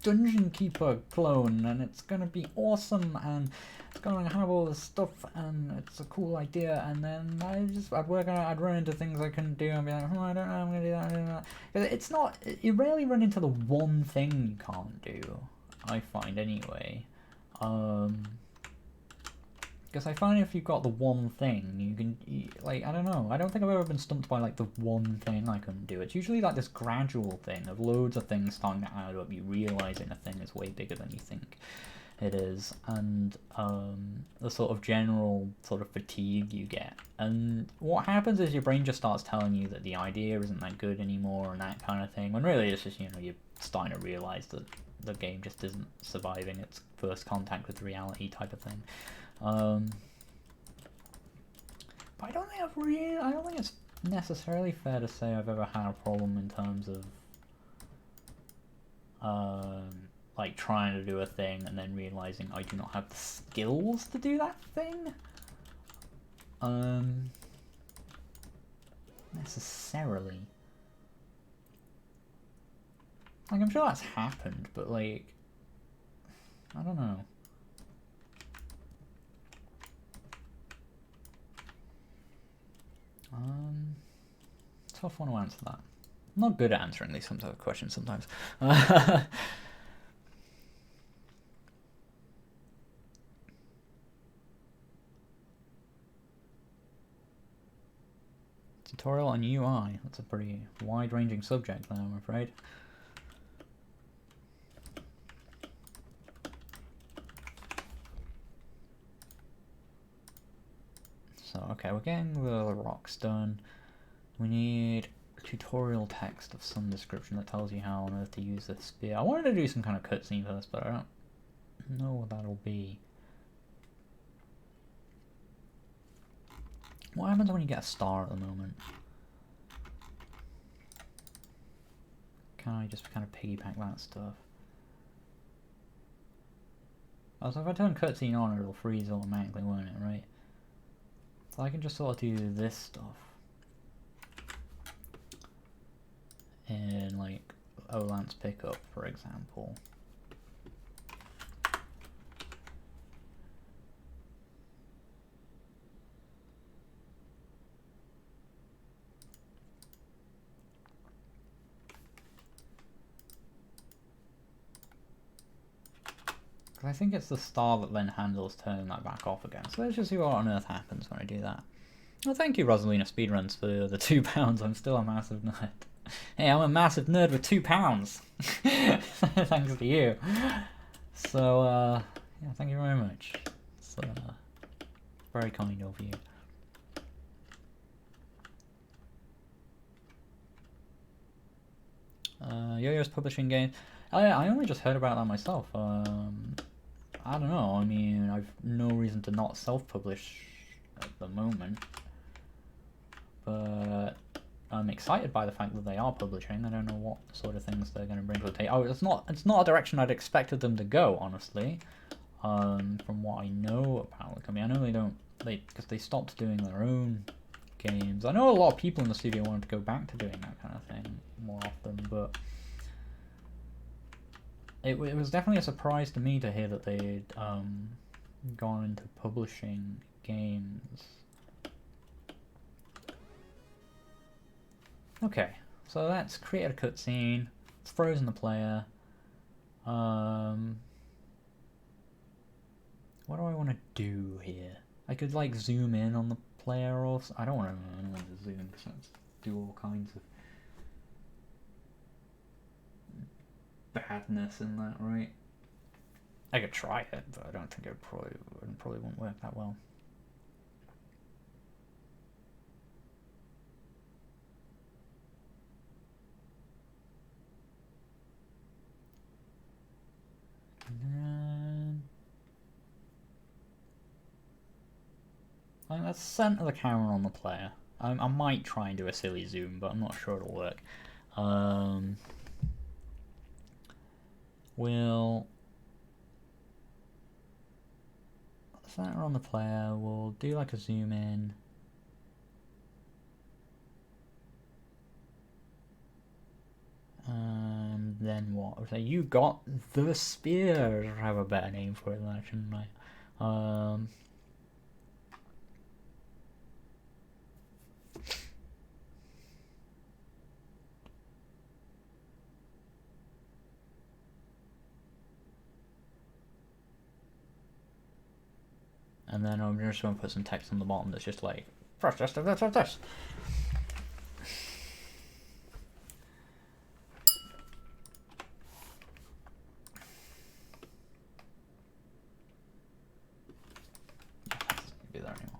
Dungeon Keeper clone, and it's gonna be awesome, and it's gonna have all this stuff, and it's a cool idea. And then I'd run into things I couldn't do, and be like, oh, I don't know, I'm gonna do that, I'm gonna do that. It's not, you rarely run into the one thing you can't do, I find anyway. Because I find if you've got the one thing, you can, like, I don't know, I don't think I've ever been stumped by, like, the one thing I couldn't do. It's usually, like, this gradual thing of loads of things starting to add up, you realising a thing is way bigger than you think it is, and the sort of general sort of fatigue you get. And what happens is your brain just starts telling you that the idea isn't that good anymore and that kind of thing, when really it's just, you know, you're starting to realise that the game just isn't surviving its first contact with reality type of thing. But I don't think I don't think it's necessarily fair to say I've ever had a problem in terms of like trying to do a thing and then realizing I do not have the skills to do that thing. Necessarily. Like, I'm sure that's happened, but like, I don't know. Tough one to answer that. I'm not good at answering these sorts of questions sometimes. Tutorial on UI. That's a pretty wide-ranging subject there, I'm afraid. So, okay, we're getting the rocks done. We need a tutorial text of some description that tells you how on earth to use the spear. I wanted to do some kind of cutscene first, but I don't know what that'll be. What happens when you get a star at the moment? Can I just kind of piggyback that stuff? Oh, so if I turn cutscene on, it'll freeze automatically, won't it, right? So I can just sort of do this stuff. In, like, Olance pickup, for example. Because I think it's the star that then handles turning that back off again. So let's just see what on earth happens when I do that. Well, thank you, Rosalina Speedruns, for the £2. I'm still a massive nerd. Hey, I'm a massive nerd with £2. Thanks to you. So, yeah, thank you very much. It's very kind of you. Yo-Yo's publishing game. I only just heard about that myself. I don't know. I mean, I've no reason to not self-publish at the moment, but I'm excited by the fact that they are publishing. I don't know what sort of things they're going to bring to the table. Oh, it's not a direction I'd expected them to go, honestly. From what I know about the company, I know because they stopped doing their own games. I know a lot of people in the studio wanted to go back to doing that kind of thing more often, but it was definitely a surprise to me to hear that they'd gone into publishing games. Okay, so that's created a cutscene. It's frozen the player. What do I want to do here? I could like zoom in on the player, or I don't want to zoom because that's do all kinds of badness in that, right? I could try it, but I don't think it probably won't work that well. I think let's center the camera on the player. I might try and do a silly zoom, but I'm not sure it'll work. We'll center on the player. We'll do like a zoom in. And then what? I would say you got the spear. I have a better name for it than that, shouldn't I? And then I'm just going to put some text on the bottom that's just like, press this. Be there anymore.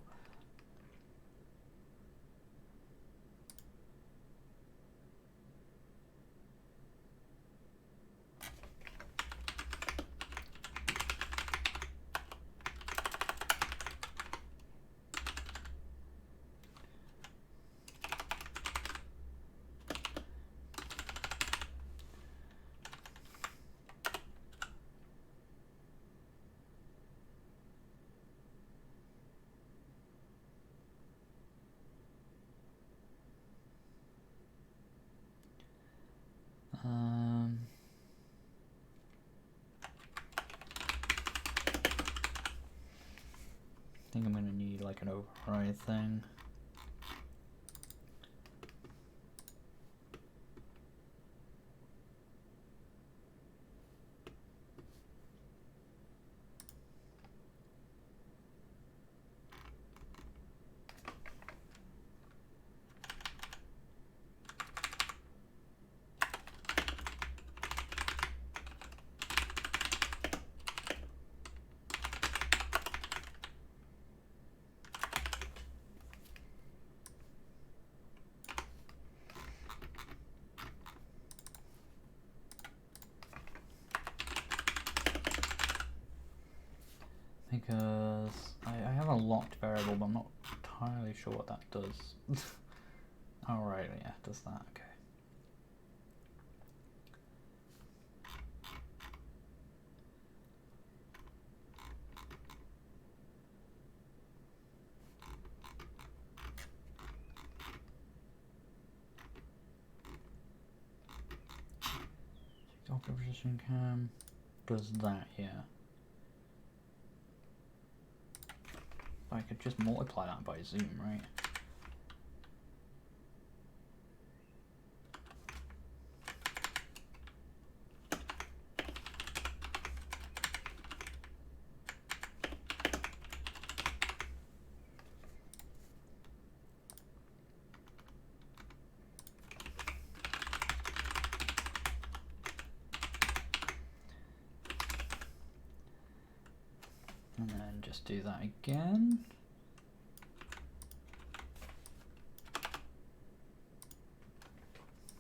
I think I'm going to need like an override thing. Because I have a locked variable, but I'm not entirely sure what that does. Oh, right, yeah, it does that, okay. Doctor position cam does that, yeah. I could just multiply that by zoom, right? And then just do that again.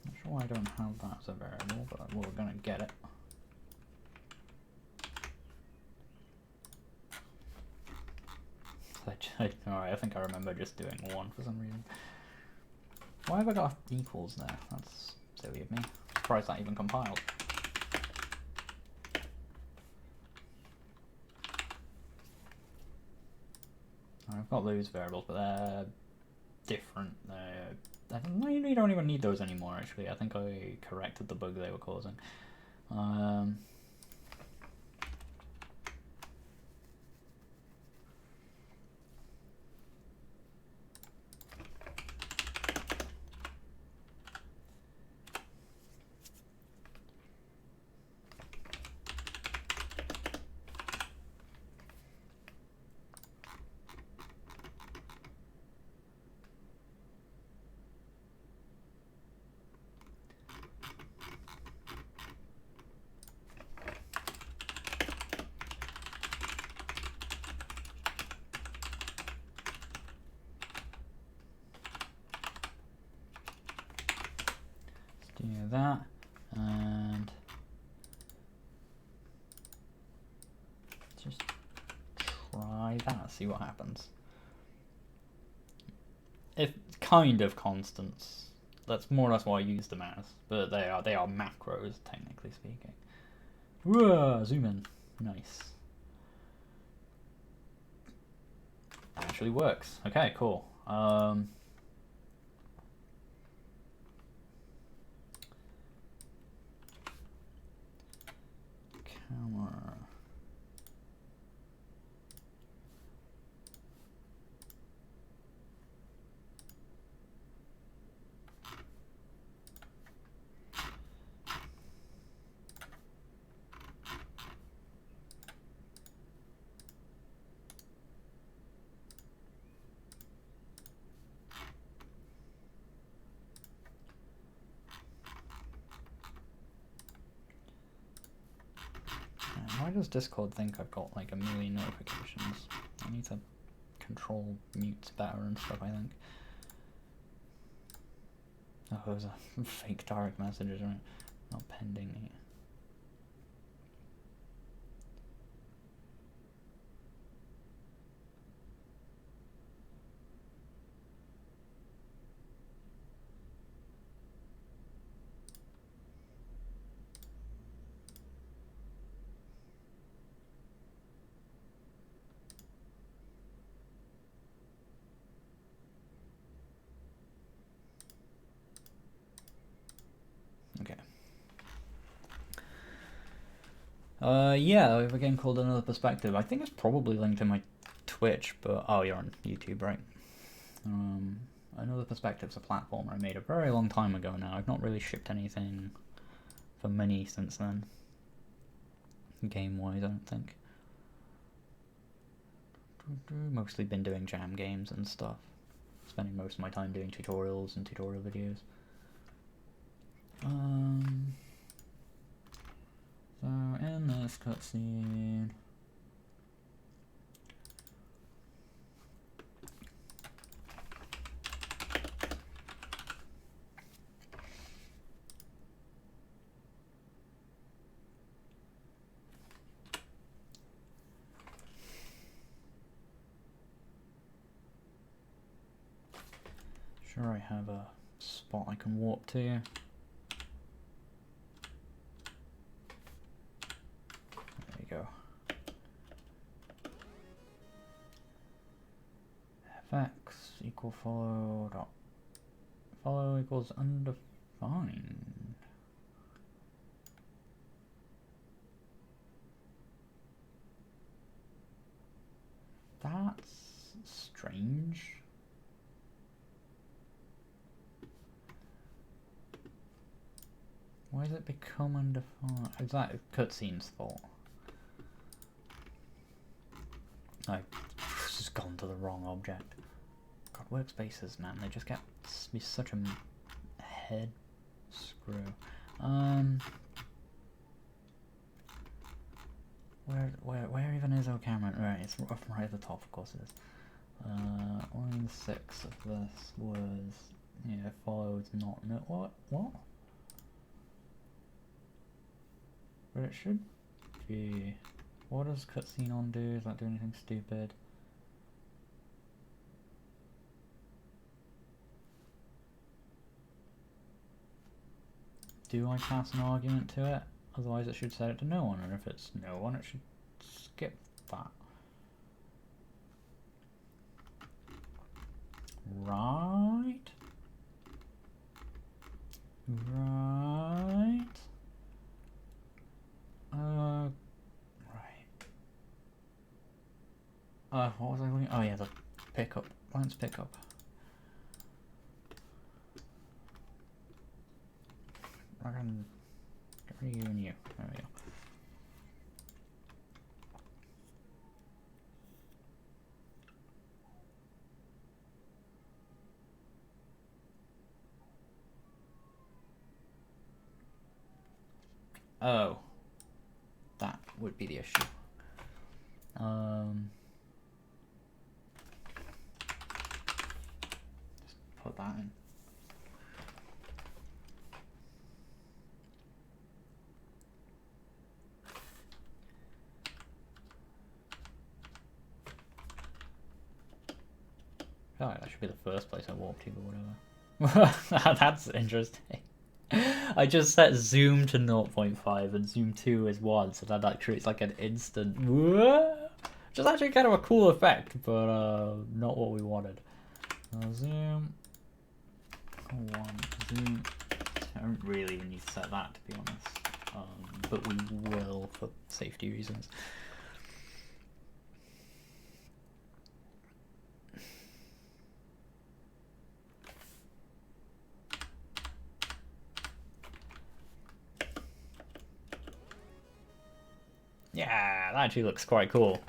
Not sure why I don't have that as a variable, but we're gonna get it. Alright, I think I remember just doing one for some reason. Why have I got equals there? That's silly of me. Surprised that even compiled. I've got those variables, but they're different. You don't even need those anymore, actually. I think I corrected the bug they were causing. Do that, and just try that, see what happens. If kind of constants, that's more or less what I use them as, but they are macros, technically speaking. Whoa, zoom in, nice. Actually works. Okay, cool. does Discord think I've got like a million notifications? I need to control mutes better and stuff, I think. Oh, those are fake direct messages, right? Not pending. Okay. Yeah, we have a game called Another Perspective. I think it's probably linked in my Twitch, but oh, you're on YouTube, right? Another Perspective's a platformer I made a very long time ago now. I've not really shipped anything for money since then. Game-wise, I don't think. Mostly been doing jam games and stuff. Spending most of my time doing tutorials and tutorial videos. So in this cutscene, sure I have a spot I can warp to. There you go. fx equal follow dot follow equals undefined. That's strange. Why does it become undefined? Is that cutscene's fault? I've just gone to the wrong object. God, workspaces, man, they just get be such a head screw. Where even is our camera? Right, it's right at the top, of course it is. Line 6 of this was, yeah, followed not, no, what? But it should be, what does cutscene on do? Does that do anything stupid? Do I pass an argument to it? Otherwise it should set it to no one, and if it's no one, it should skip that. Right. What was I looking? Oh yeah, the pickup. Lance pickup. I can get rid of you and you. There we go. Oh, that would be the issue. Just put that in. Oh, that should be the first place I walk to, but whatever. That's interesting. I just set zoom to 0.5 and zoom 2 is 1, so that creates like an instant, which is actually kind of a cool effect, but not what we wanted. Zoom 1, zoom. I don't really need to set that, to be honest, but we will for safety reasons. Yeah, that actually looks quite cool.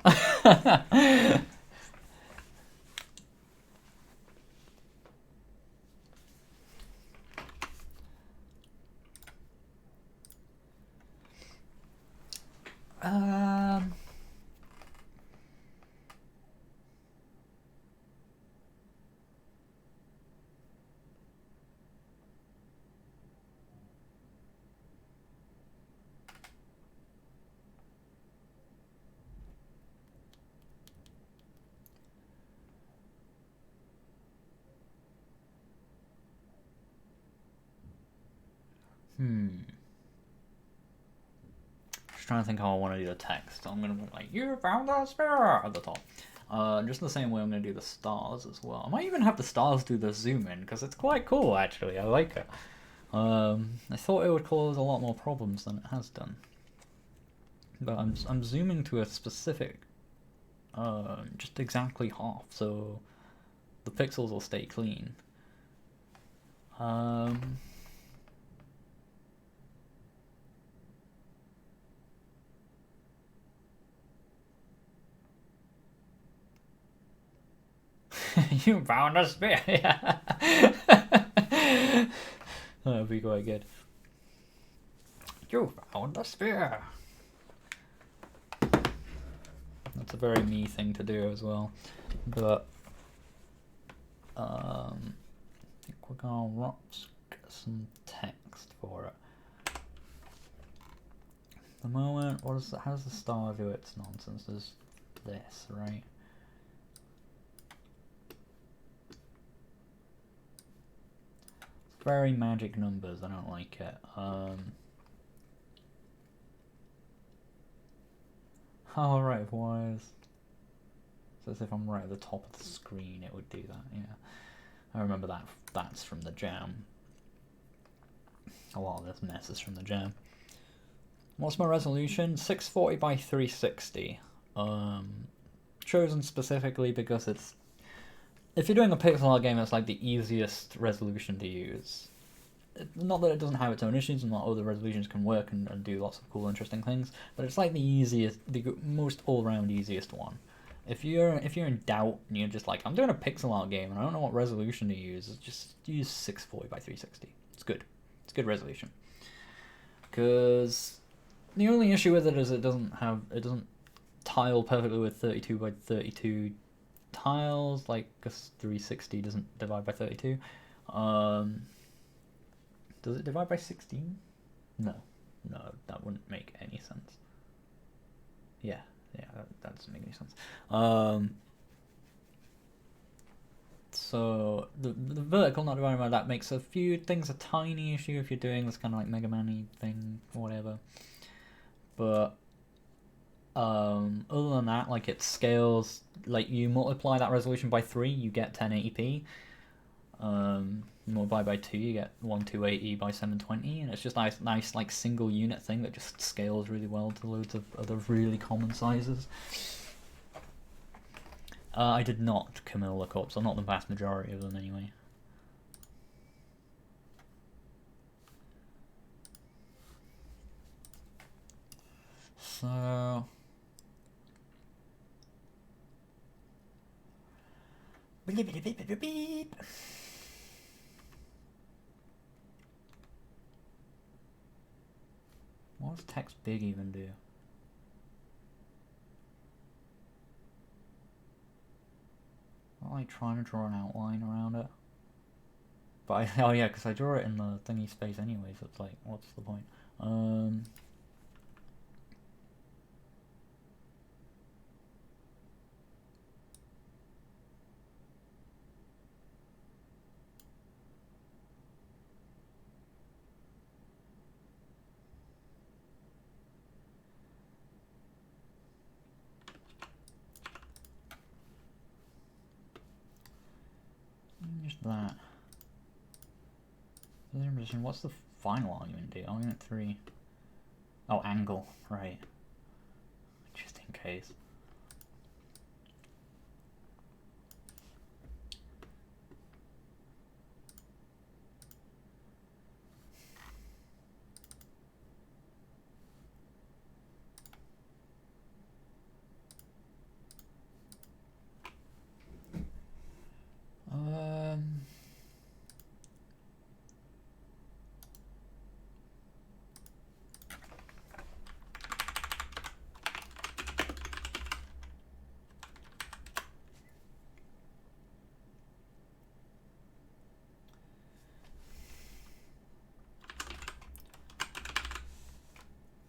Just trying to think how I want to do the text. I'm gonna put like, "You found the spare" at the top. Just the same way I'm gonna do the stars as well. I might even have the stars do the zoom in because it's quite cool actually. I like it. I thought it would cause a lot more problems than it has done. But I'm zooming to a specific, just exactly half, so the pixels will stay clean. You found a spear. Yeah. That'd be quite good. You found a spear. That's a very me thing to do as well, but I think we're gonna get some text for it. At the moment, how does the star do its nonsense? There's this, right? It's very magic numbers. I don't like it. Oh, right, wires. So as if I'm right at the top of the screen, it would do that, yeah. I remember that. That's from the jam. A lot of this mess is from the jam. What's my resolution? 640 by 360. Chosen specifically because it's... If you're doing a pixel art game, it's like the easiest resolution to use. Not that it doesn't have its own issues and not other resolutions can work and do lots of cool, interesting things, but it's like the easiest, the most all-round easiest one. If you're in doubt and you're just like, I'm doing a pixel art game and I don't know what resolution to use, just use 640 by 360. It's good. It's good resolution. Because the only issue with it is it doesn't tile perfectly with 32 by 32 tiles, like, because 360 doesn't divide by 32. Does it divide by 16? No, that wouldn't make any sense. Yeah, that doesn't make any sense. So the vertical not divided by that makes a few things a tiny issue if you're doing this kind of like Mega Man-y thing, or whatever. But other than that, like, it scales, like, you multiply that resolution by 3, you get 1080p. You multiply by 2, you get 1280 by 720, and it's just nice like single unit thing that just scales really well to loads of other really common sizes. I did not Camille the Corpse, or not the vast majority of them anyway. So beep. What does text big even do? I'm like trying to draw an outline around it. But oh yeah, because I draw it in the thingy space anyway, so it's like, what's the point? Just that. What's the final argument do? Argument 3. Oh, angle, right. Just in case.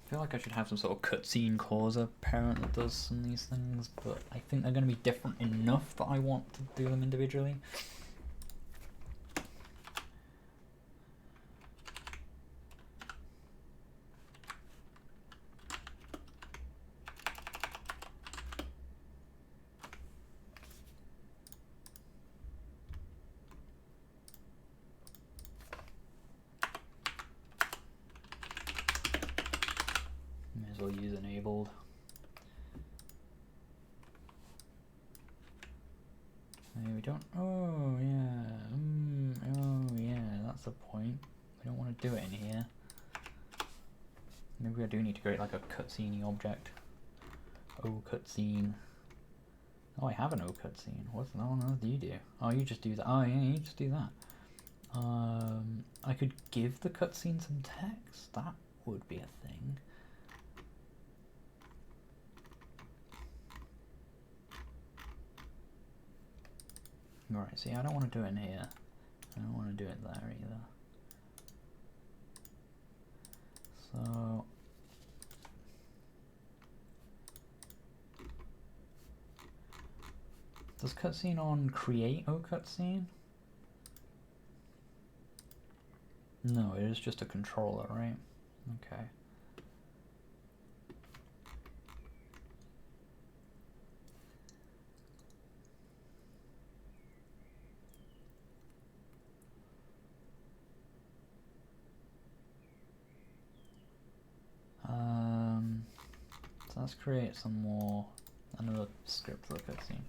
I feel like I should have some sort of cutscene causer parent that does some of these things, but I think they're going to be different enough that I want to do them individually. as well use enabled. We don't. Oh yeah. Oh yeah. That's the point. We don't want to do it in here. Maybe I do need to create like a cutscene object. Oh, cutscene. Oh, I have an O cutscene. What's that one? What do you do? Oh, you just do that. Oh, yeah, you just do that. I could give the cutscene some text. That would be a thing. Alright, see, I don't want to do it in here. I don't want to do it there either. So... does cutscene on create O cutscene? No, it is just a controller, right? Okay. So let's create some more, another script for the cutscene.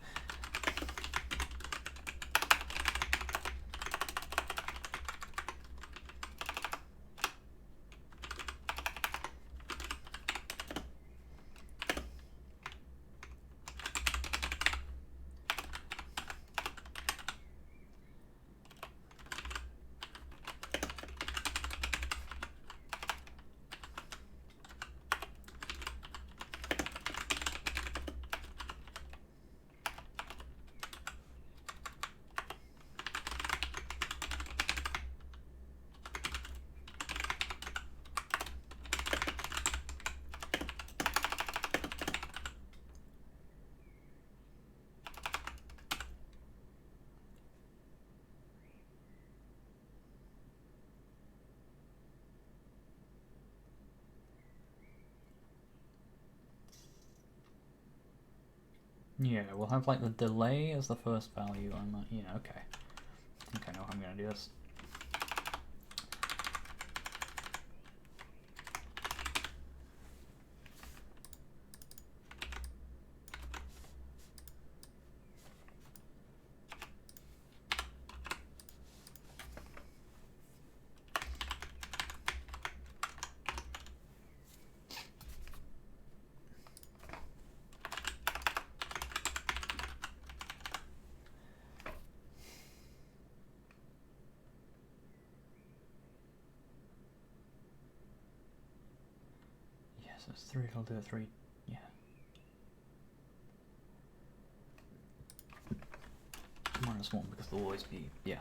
Yeah, we'll have like the delay as the first value. Yeah, okay. I think I know how I'm gonna do this. So it's 3, I'll do a 3, yeah. -1 because there'll always be, yeah.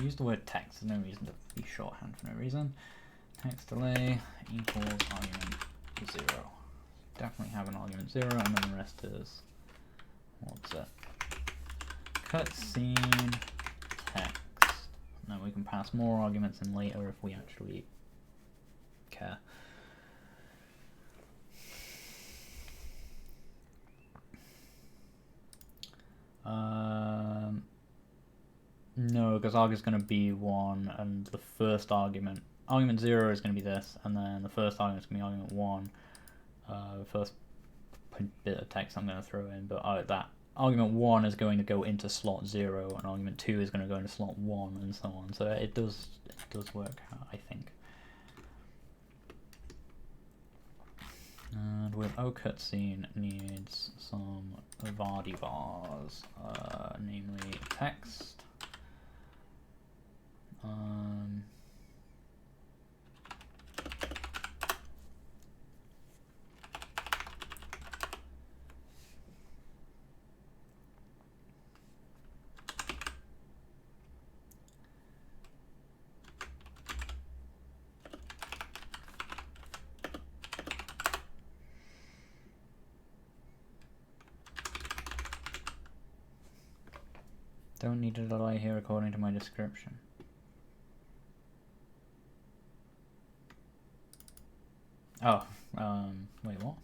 Use the word text, there's no reason to be shorthand for no reason. Text delay equals argument 0. Definitely have an argument 0, and then the rest is, what's it? Cutscene text. Now we can pass more arguments in later if we actually care. No, because arg is going to be 1, and the first argument 0 is going to be this, and then the first argument is going to be argument 1. The first bit of text I'm going to throw in, but that argument 1 is going to go into slot 0, and argument 2 is going to go into slot 1, and so on. So it does work, I think. And with OCutscene needs some vardy vars, namely text. Don't need a delay here according to my description. Oh, wait, what?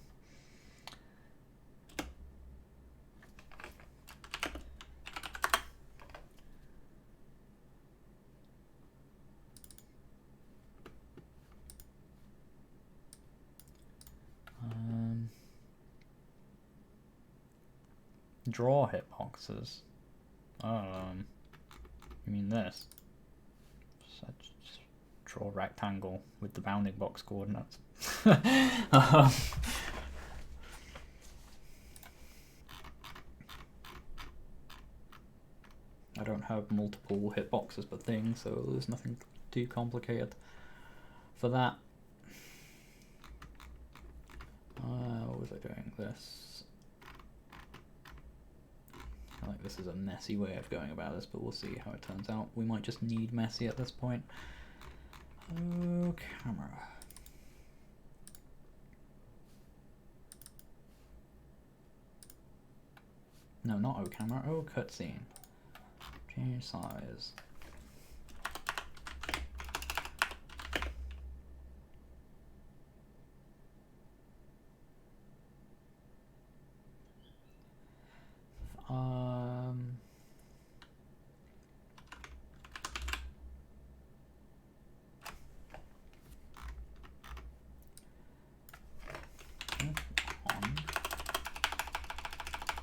Draw hitboxes. You mean this? Just draw a rectangle with the bounding box coordinates. I don't have multiple hitboxes per thing, so there's nothing too complicated for that. What was I doing? This. I feel like this is a messy way of going about this, but we'll see how it turns out. We might just need messy at this point. Oh, camera. No, not O camera. O cutscene. Change size.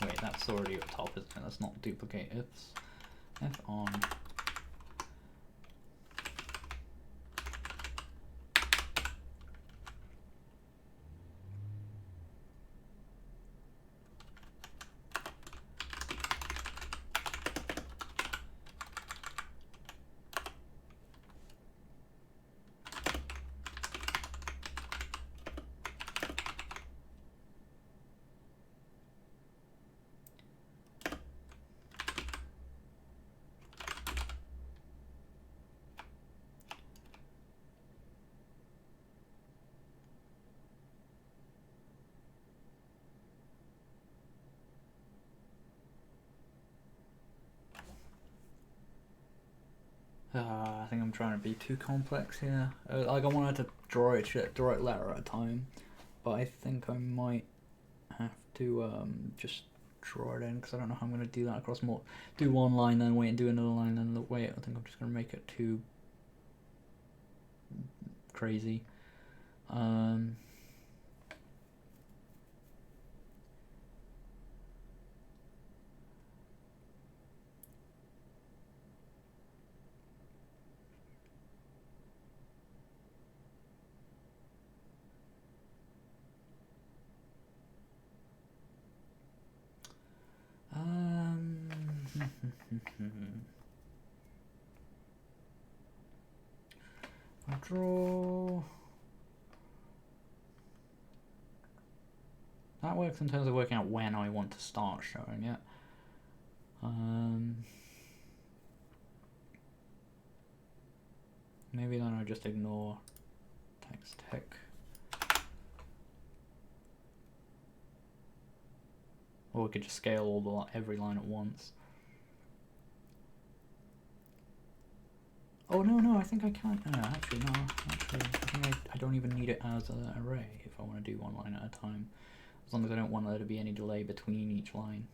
Wait, that's already up top, isn't it? Let's not duplicate ifs. F on. I think I'm trying to be too complex here. Like I wanted to draw it letter at a time, but I think I might have to just draw it in because I don't know how I'm going to do that across more. Do one line, then wait, and do another line, then wait. I think I'm just going to make it too crazy. I'll draw. That works in terms of working out when I want to start showing it. Maybe then I just ignore text tick. Or we could just scale all every line at once. Oh no, I think I can't. Actually, no. Actually, I think I don't even need it as an array if I want to do one line at a time. As long as I don't want there to be any delay between each line.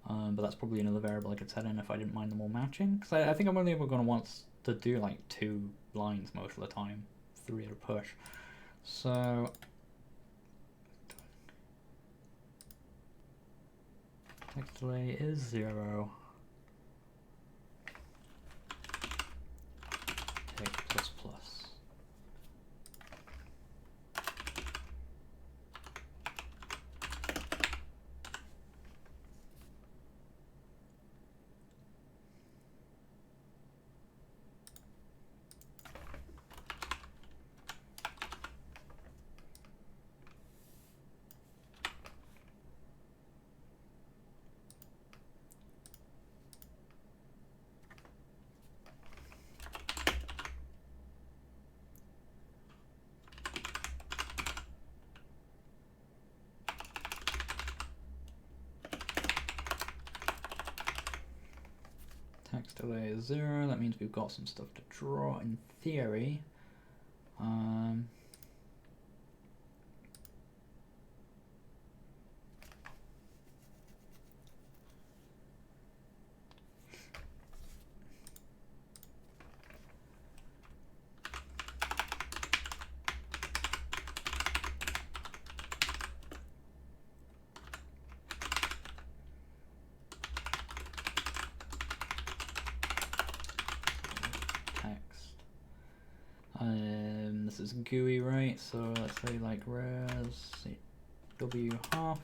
But that's probably another variable I could set in if I didn't mind them all matching. Because I think I'm only ever going to want to do like 2 lines most of the time. 3 at a push. So text delay is 0. Take plus plus. Text delay is 0. That means we've got some stuff to draw in theory. this is GUI, right? So let's say like res w half.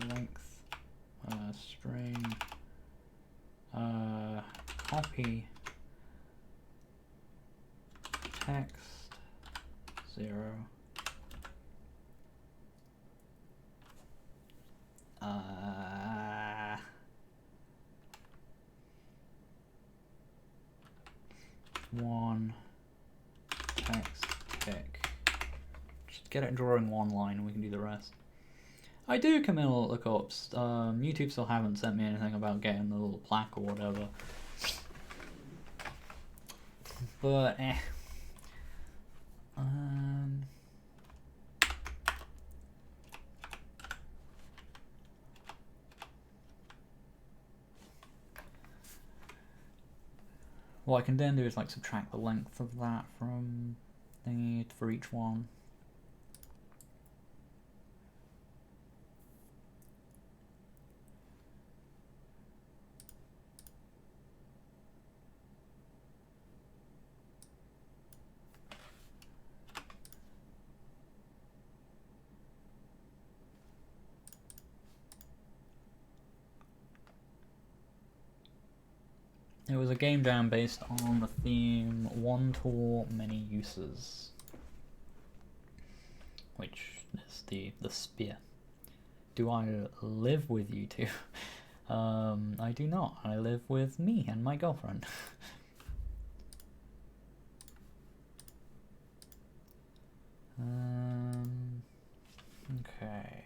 Length string copy text 0 1 text pick. Just get it drawing one line and we can do the rest. I do commit lookups. YouTube still haven't sent me anything about getting the little plaque or whatever. But what I can then do is like subtract the length of that from thingy for each one. It was a game jam based on the theme One Tool, Many Uses, which is the spear. Do I live with you two? I do not. I live with me and my girlfriend. Okay.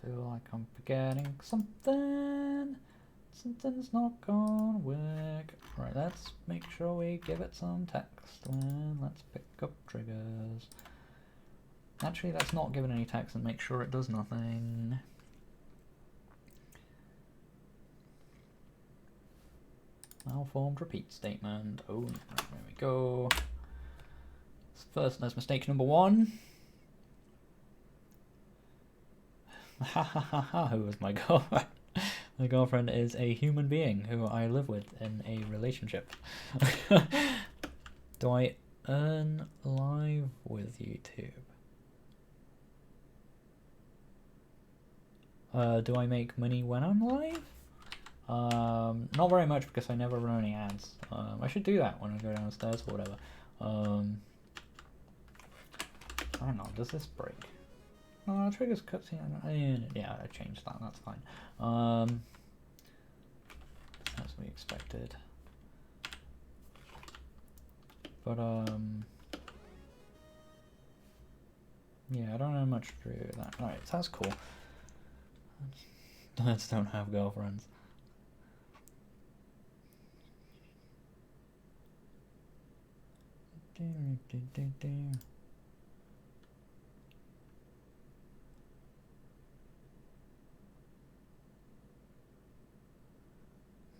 Feel like I'm forgetting something. Something's not gonna work. Right, let's make sure we give it some text. And let's pick up triggers. Actually, let's not give it any text and make sure it does nothing. Malformed repeat statement. Oh, right, there we go. First, that's mistake number 1. Ha ha ha ha, who was my girlfriend? My girlfriend is a human being who I live with in a relationship. Do I earn live with YouTube? Do I make money when I'm live? Not very much because I never run any ads. I should do that when I go downstairs or whatever. I don't know, does this break? Triggers cutscene. Yeah, I changed that, that's fine. As we expected. But, yeah, I don't know much to do with that. Alright, so that's cool. Dads don't have girlfriends.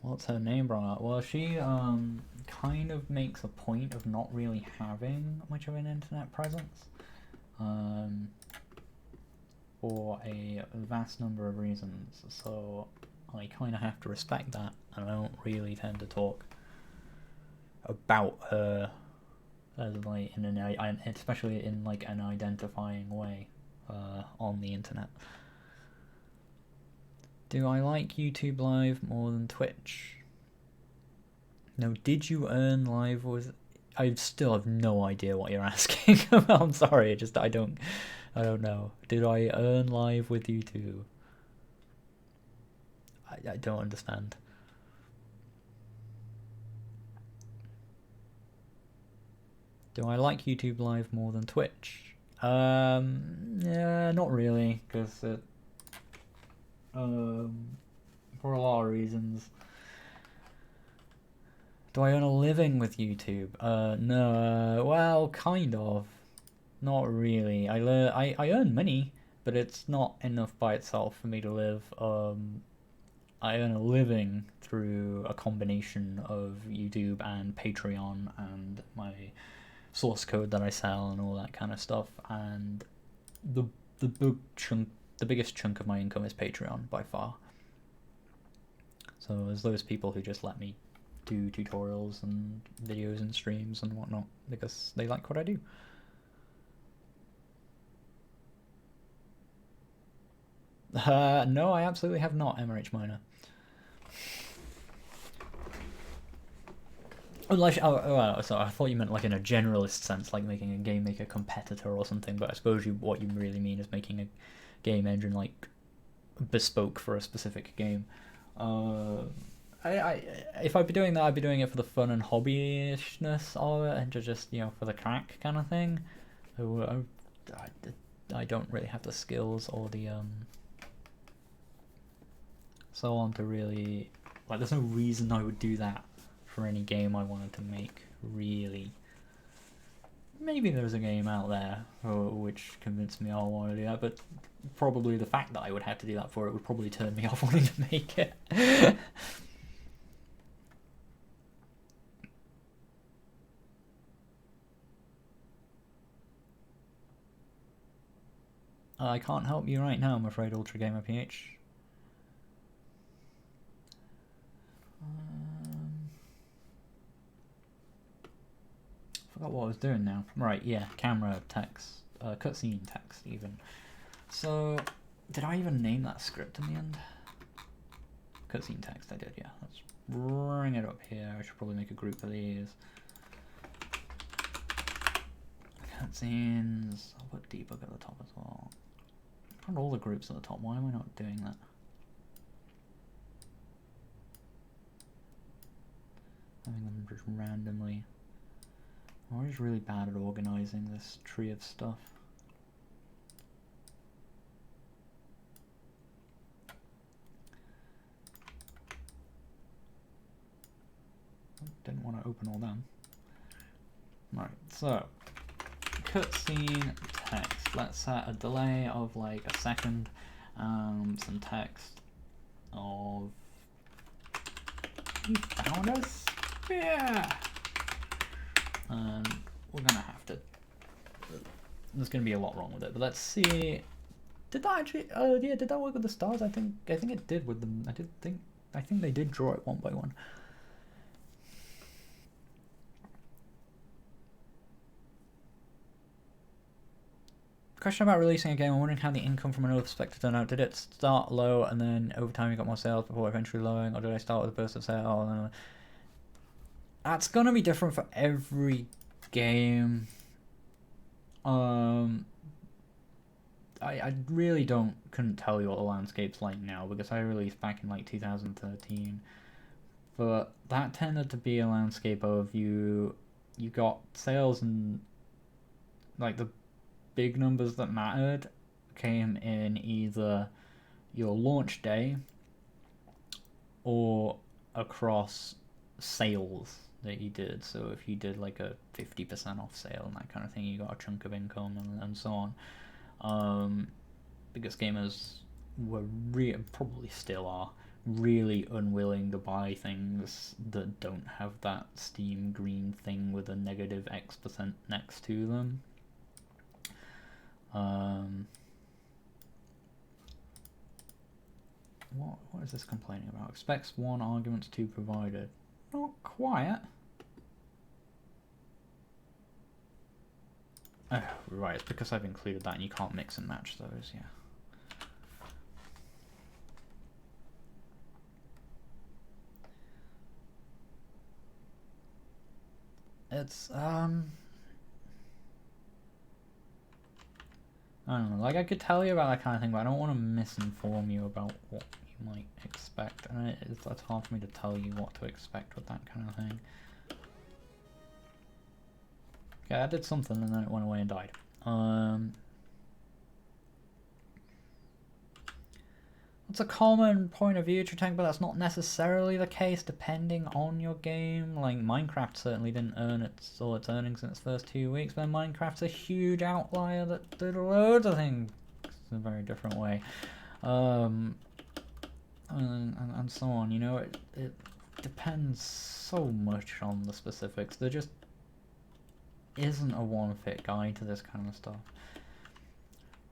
What's her name brought up? Well, she kind of makes a point of not really having much of an internet presence for a vast number of reasons, so I kind of have to respect that, and I don't really tend to talk about her as like in an especially in like an identifying way on the internet. Do I like YouTube Live more than Twitch? No, did you earn live with... I still have no idea what you're asking about. I'm sorry, I don't know. Did I earn live with YouTube? I don't understand. Do I like YouTube Live more than Twitch? Yeah, not really, because it... for a lot of reasons. Do I earn a living with YouTube? No, well, kind of. Not really. I earn money, but it's not enough by itself for me to live. I earn a living through a combination of YouTube and Patreon and my source code that I sell and all that kind of stuff. And the biggest chunk of my income is Patreon by far. So there's those people who just let me do tutorials and videos and streams and whatnot because they like what I do. No, I absolutely have not, MRH Miner. Unless, so I thought you meant like in a generalist sense, like making a game maker competitor or something, but I suppose what you really mean is making a game engine like bespoke for a specific game. If I'd be doing that, I'd be doing it for the fun and hobbyishness of it, and just, you know, for the crack kind of thing. I don't really have the skills or the so on to really, like, there's no reason I would do that for any game I wanted to make, really. Maybe there's a game out there which convinced me I want to do that, but probably the fact that I would have to do that for it would probably turn me off wanting to make it. I can't help you right now, I'm afraid, Ultra Gamer PH. Forgot what I was doing now. Right, yeah, camera text, cutscene text even. So, did I even name that script in the end? Cutscene text, I did, yeah. Let's bring it up here. I should probably make a group of these. Cutscenes. I'll put debug at the top as well. Put all the groups at the top. Why am I not doing that? Having them just randomly. I'm always really bad at organizing this tree of stuff. Didn't want to open all them. Right, so cutscene text. Let's set a delay of like a second. Some text of "You found us? Yeah." And we're gonna have to. There's gonna be a lot wrong with it, but let's see. Did that actually? Yeah, did that work with the stars? I think it did with them. I think they did draw it one by one. Question about releasing a game. I'm wondering how the income from another perspective turned out. Did it start low and then over time you got more sales before eventually lowering, or did I start with a burst of sale? That's gonna be different for every game. I really couldn't tell you what the landscape's like now because I released back in like 2013. But that tended to be a landscape of you got sales and like the big numbers that mattered came in either your launch day or across sales that you did. So if you did like a 50% off sale and that kind of thing, you got a chunk of income and so on. Because gamers were probably still are really unwilling to buy things that don't have that Steam green thing with a negative X% next to them. What is this complaining about? Expects 1, arguments 2 provided. Not quite. Oh, right, it's because I've included that and you can't mix and match those, yeah. It's, I don't know, like I could tell you about that kind of thing, but I don't want to misinform you about what you might expect, and it's hard for me to tell you what to expect with that kind of thing. Okay, I did something and then it went away and died. What it's a common point of view to take, but that's not necessarily the case depending on your game. Like Minecraft certainly didn't earn all its earnings in its first 2 weeks, but Minecraft's a huge outlier that did loads of things in a very different way, and so on. You know, it depends so much on the specifics. There just isn't a one-fit guide to this kind of stuff.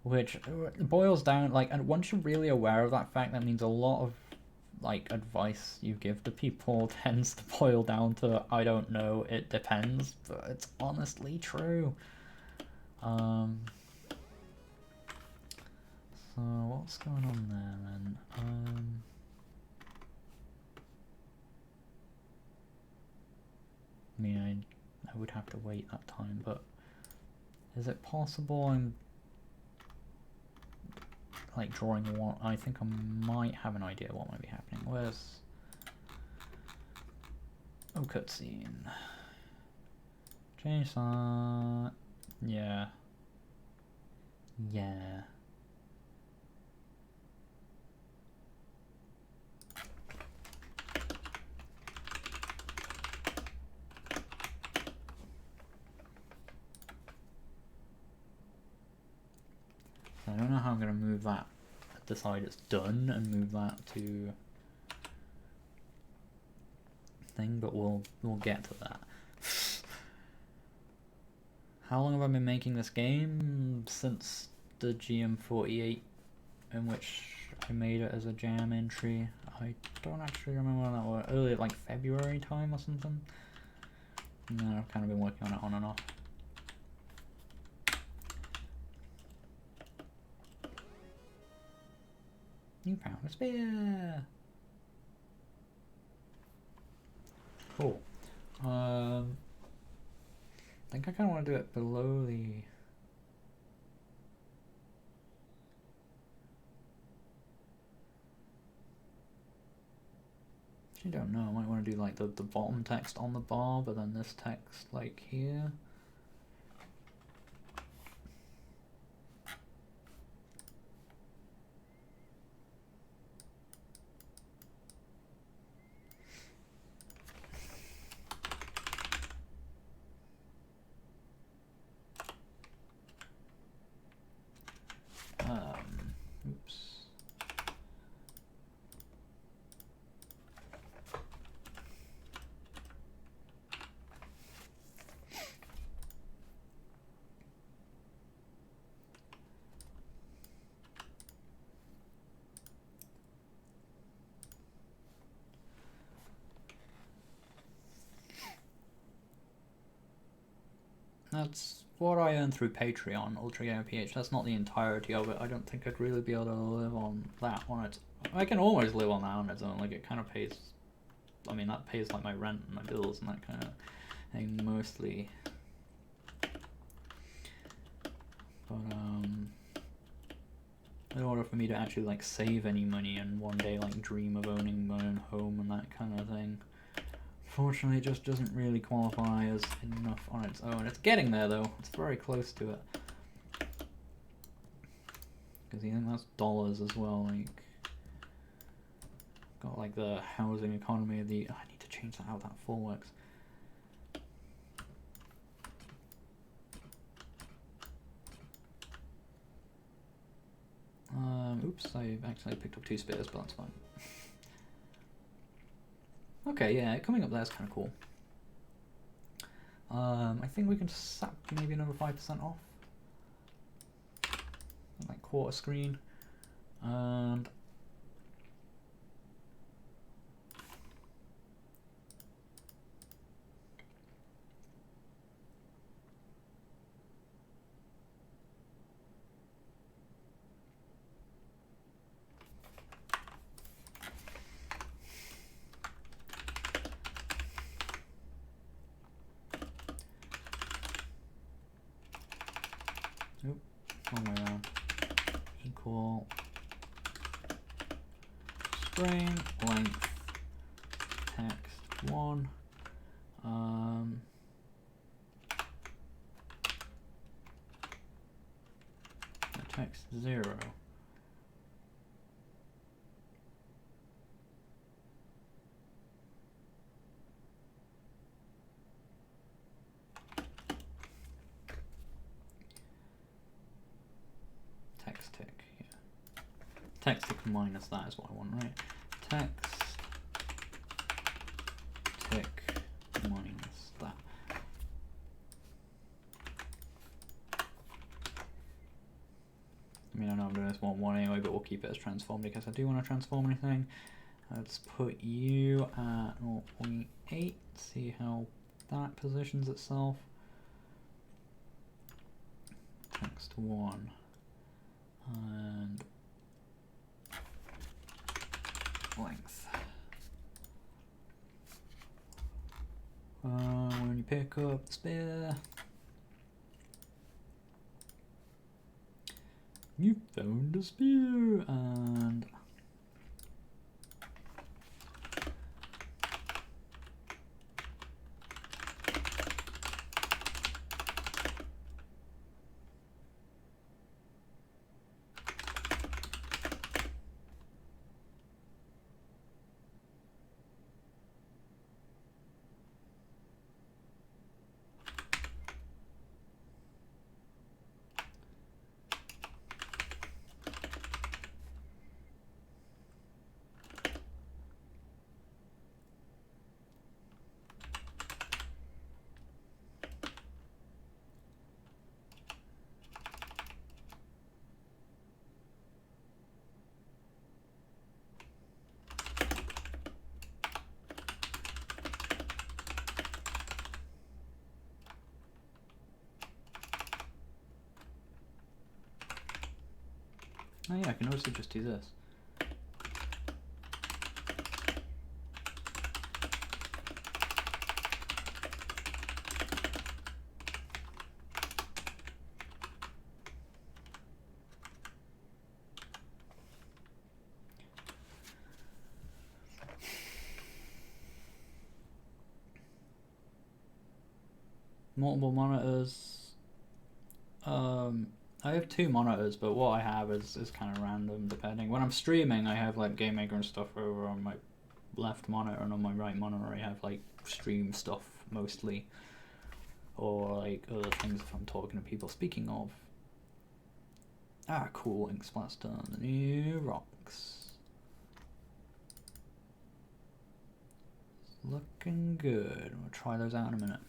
Which boils down, like, and once you're really aware of that fact, that means a lot of, like, advice you give to people tends to boil down to, I don't know, it depends, but it's honestly true. So, what's going on there, then? I mean, I would have to wait that time, but is it possible I'm like drawing one? I think I might have an idea what might be happening. Where's... oh, cutscene. Change that. Yeah. Yeah. I don't know how I'm going to move that, decide it's done and move that to thing, but we'll get to that. How long have I been making this game? Since the GM48, in which I made it as a jam entry. I don't actually remember when that was. Earlier, like February time or something. No, I've kind of been working on it on and off. You found a spear! Cool. I think I kind of want to do it below the... I don't know, I might want to do like the bottom text on the bar, but then this text like here. Oops. That's what I earn through Patreon, Ultra Gamer PH. That's not the entirety of it. I don't think I'd really be able to live on that on its own. I can always live on that on its own. Like, it kind of pays... I mean, that pays, like, my rent and my bills and that kind of thing, mostly. But, in order for me to actually, like, save any money and one day, like, dream of owning my own home and that kind of thing, fortunately, it just doesn't really qualify as enough on its own. It's getting there, though. It's very close to it. Because you think that's dollars as well. Like, got like the housing economy of the... I need to change that how that full works. Oops, I actually picked up 2 spears, but that's fine. Okay, yeah, coming up there is kind of cool. I think we can sap maybe another 5% off. Like quarter screen. And one way around. Equal string length text 1. Text 0. Text tick minus that is what I want, right? Text tick minus that. I mean, I know I'm doing this 1-1 anyway, but we'll keep it as transform because I do want to transform anything. Let's put you at 0.8, see how that positions itself. Text 1 and length. When you pick up the spear, you found a spear, and oh yeah, I can also just do this. Multiple monitors. I have 2 monitors, but what I have is kind of random depending. When I'm streaming, I have like Game Maker and stuff over on my left monitor, and on my right monitor I have like stream stuff mostly, or like other things if I'm talking to people. Speaking of, cool, ink splat's done. The new rocks. It's looking good. We'll try those out in a minute.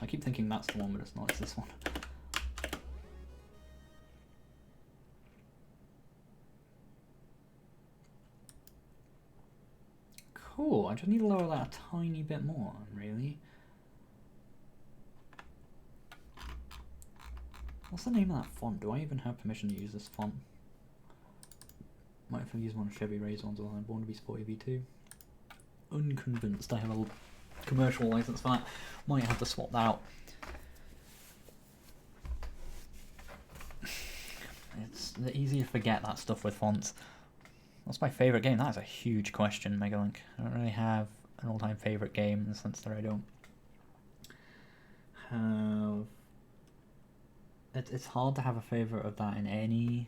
I keep thinking that's the one, but it's not, it's this one. Cool, I just need to lower that a tiny bit more, really. What's the name of that font? Do I even have permission to use this font? Might have to use one of Chevy Ray's ones, although I'm born to be Sporty V2. Unconvinced I have a commercial license for that. Might have to swap that out. It's easy to forget that stuff with fonts. What's my favourite game? That is a huge question, Megalink. I don't really have an all-time favourite game in the sense that I don't have... It's hard to have a favourite of that in any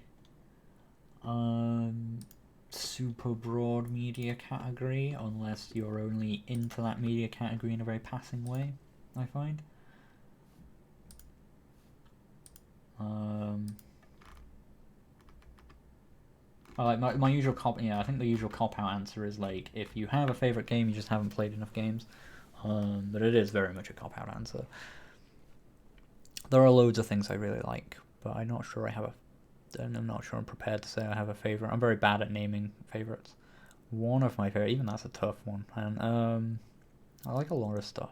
super broad media category, unless you're only into that media category in a very passing way, I find. I like my usual I think the usual cop-out answer is like, if you have a favourite game, you just haven't played enough games. But it is very much a cop-out answer. There are loads of things I really like, but I'm not sure I'm not sure I'm prepared to say I have a favourite. I'm very bad at naming favourites. One of my favourite, even that's a tough one. And I like a lot of stuff.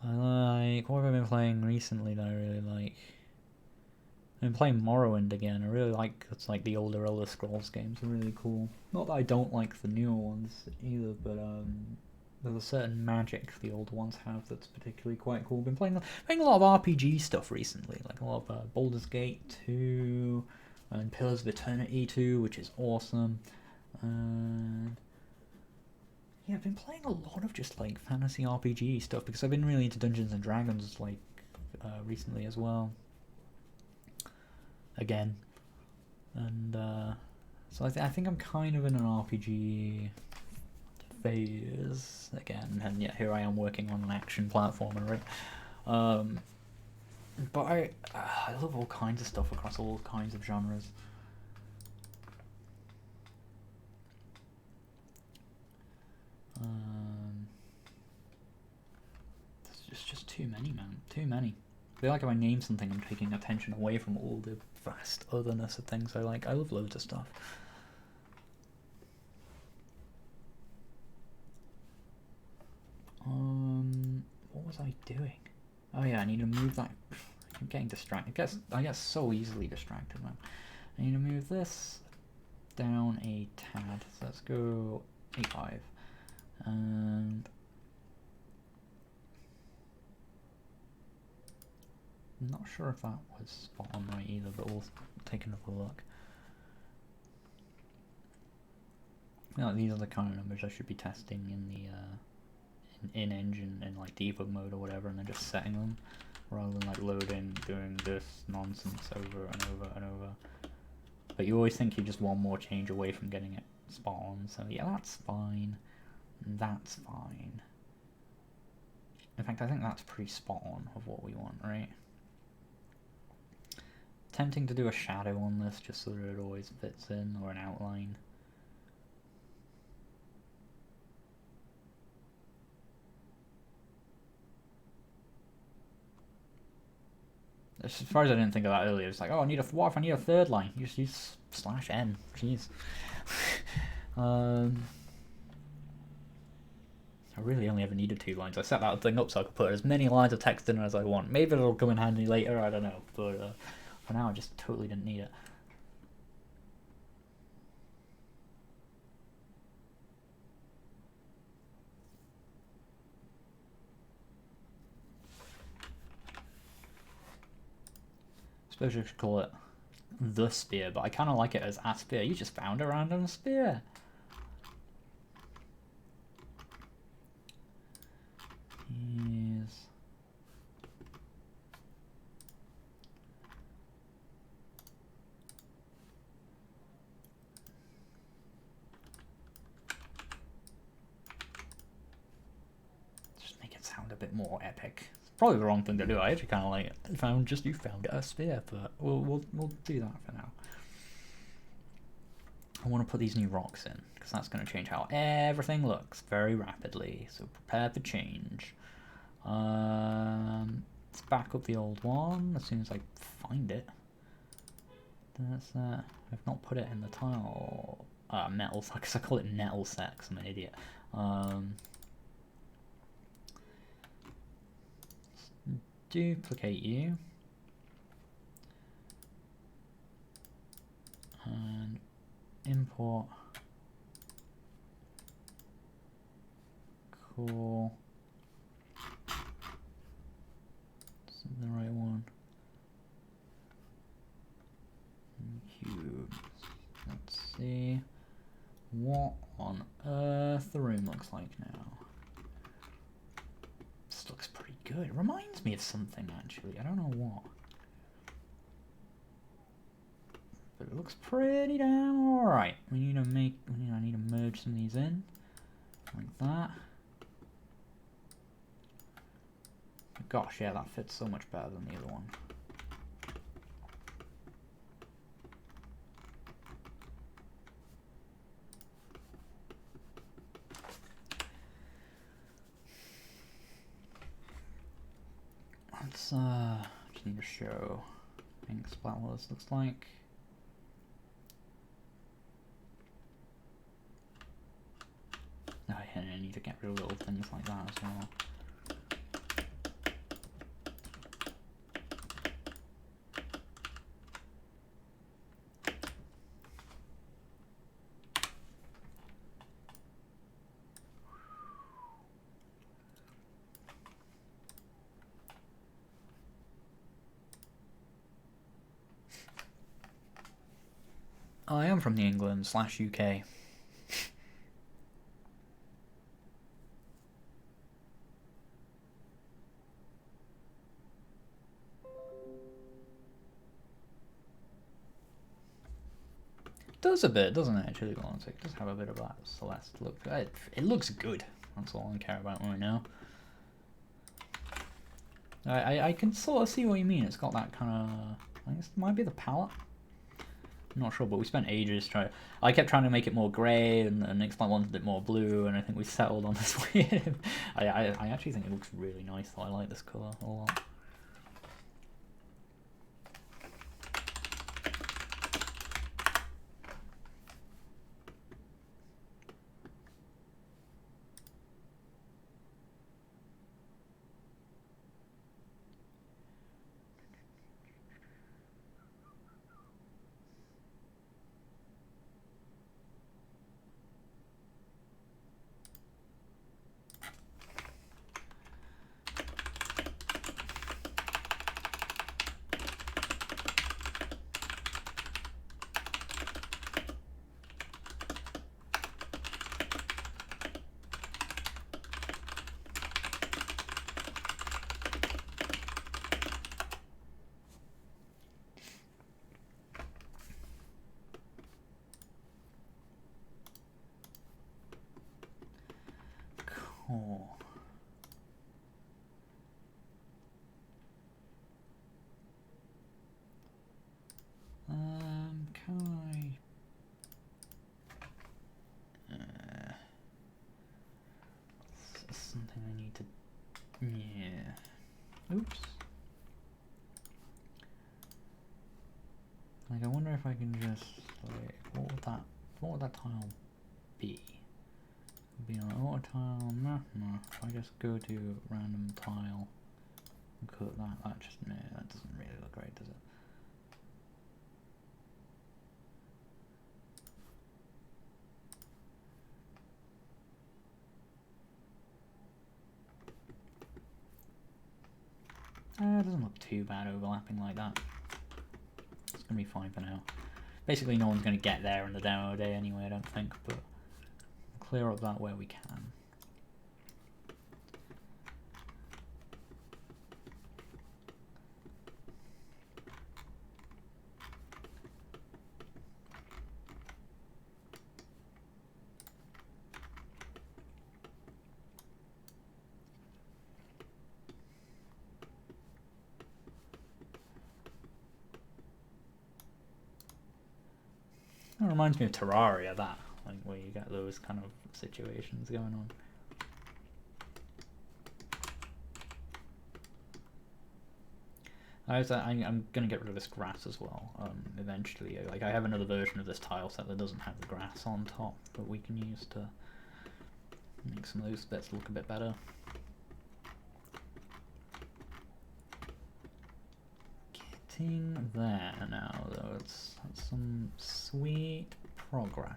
I like, what have I been playing recently that I really like? I've been playing Morrowind again. I really like, it's like the older Elder Scrolls games are really cool. Not that I don't like the newer ones either, but there's a certain magic the older ones have that's particularly quite cool. Been playing a lot of RPG stuff recently, like a lot of Baldur's Gate 2 and Pillars of Eternity 2, which is awesome. And yeah, I've been playing a lot of just like fantasy RPG stuff because I've been really into Dungeons and Dragons like recently as well. Again, and so I think I'm kind of in an RPG phase again, and yet here I am working on an action platformer, right? But I love all kinds of stuff across all kinds of genres. There's just too many, man. Too many. I feel like if I name something, I'm taking attention away from all the vast otherness of things I like. I love loads of stuff. What was I doing? Oh yeah, I need to move that. I'm getting distracted. I get so easily distracted, man. I need to move this down a tad. So let's go A5. And I'm not sure if that was spot on right either, but we'll take another look. You know, these are the kind of numbers I should be testing in the in engine in like debug mode or whatever, and then just setting them rather than like loading, doing this nonsense over and over and over. But you always think you're just one more change away from getting it spot on, so yeah, that's fine. That's fine. In fact, I think that's pretty spot on of what we want, right? Tempting to do a shadow on this just so that it always fits in, or an outline. As far as I didn't think of that earlier, it's like, oh, what if I need a third line? You just use /n. Jeez. I really only ever needed 2 lines. I set that thing up so I could put as many lines of text in as I want. Maybe it'll come in handy later, I don't know. But for now, I just totally didn't need it. I suppose you should call it the spear, but I kind of like it as a spear. You just found a random spear. Yes. Just make it sound a bit more epic. Probably the wrong thing to do. I actually kind of like it. You found a spear, but we'll do that for now. I want to put these new rocks in because that's going to change how everything looks very rapidly. So prepare for change. Let's back up the old one as soon as I find it. That's I've not put it in the tile. Metal. I guess I call it nettle set 'cause I'm an idiot. Duplicate you and import core. This is the right one. Cubes. Let's see what on earth the room looks like now. This looks pretty good. It reminds me of something actually. I don't know what. But it looks pretty damn alright. I need to merge some of these in. Like that. Gosh, yeah, that fits so much better than the other one. Let's just need to show ink splat what this looks like. Oh, yeah, I need to get rid of little things like that as well. I am from the England/UK. does a bit, doesn't it? Actually, it does have a bit of that Celeste look. It looks good. That's all I care about right now. I can sort of see what you mean. It's got that kind of. I guess it might be the palette. I'm not sure, but we spent ages trying. I kept trying to make it more grey, and Xplant wanted it more blue, and I think we settled on this weird. I actually think it looks really nice. Though. I like this colour a lot. Cool. Can I? Something I need to. Yeah. Oops. Like, I wonder if I can just like, what would that tile be? Be on auto tile, no. If I just go to random tile and cut that just no, that doesn't really look great, does it? It doesn't look too bad overlapping like that. It's gonna be fine for now. Basically, no one's gonna get there in the demo day anyway, I don't think, but clear up that where we can. It reminds me of Terraria, that, like where you get those kind of situations going on. I'm gonna get rid of this grass as well, eventually. Like, I have another version of this tile set that doesn't have the grass on top that we can use to make some of those bits look a bit better. Getting there now, though. That's some sweet progress.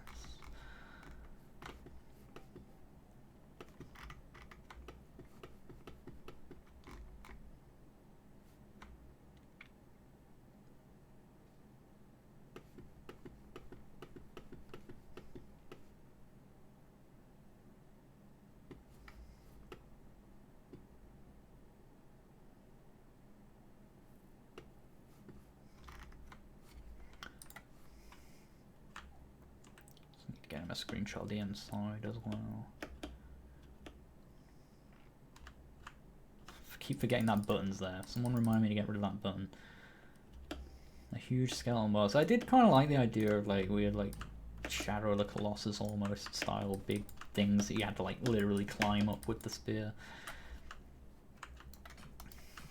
Get him a screenshot of the inside as well. Keep forgetting that button's there. Someone remind me to get rid of that button. A huge skeleton boss. I did kind of like the idea of like weird like Shadow of the Colossus almost style big things that you had to like literally climb up with the spear.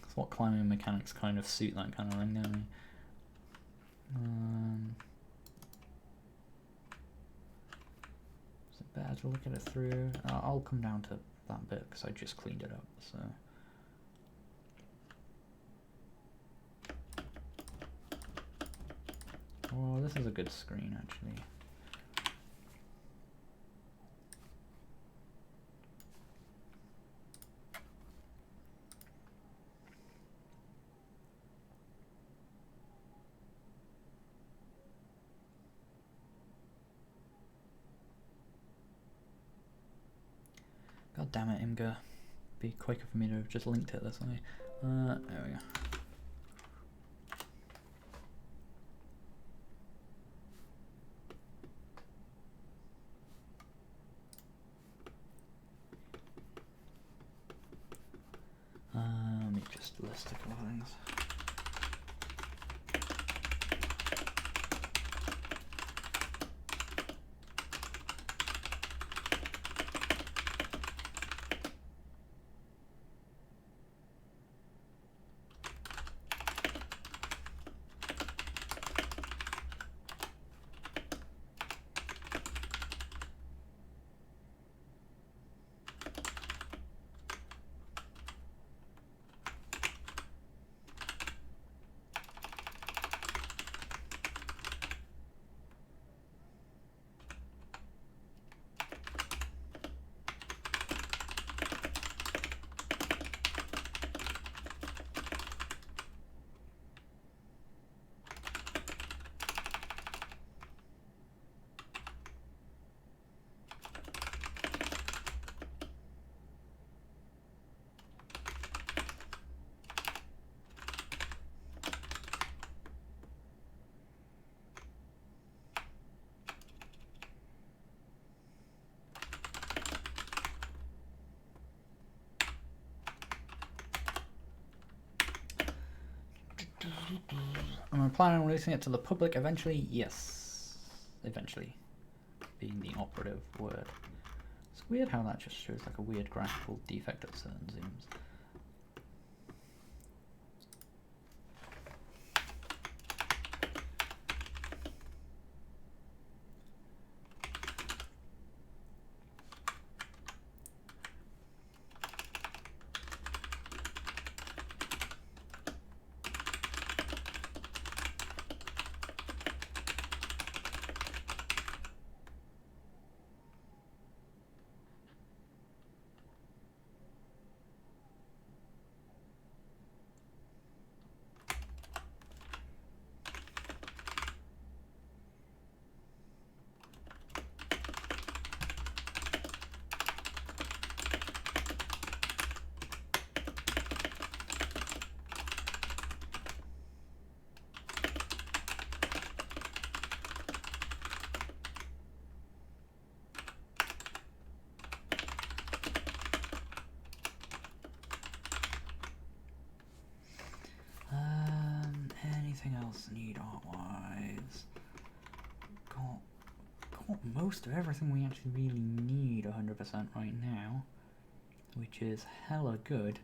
That's what climbing mechanics kind of suit that kind of thing, don't they? Better to look at it through. I'll come down to that bit because I just cleaned it up. So. Oh, this is a good screen actually. God damn it, Imgur. Be quicker for me to have just linked it this way. There we go. just list a couple of things. Am I planning on releasing it to the public eventually? Yes. Eventually. Being the operative word. It's weird how that just shows like a weird graphical defect at certain zooms. Anything else need art-wise? Got most of everything we actually really need 100% right now, which is hella good.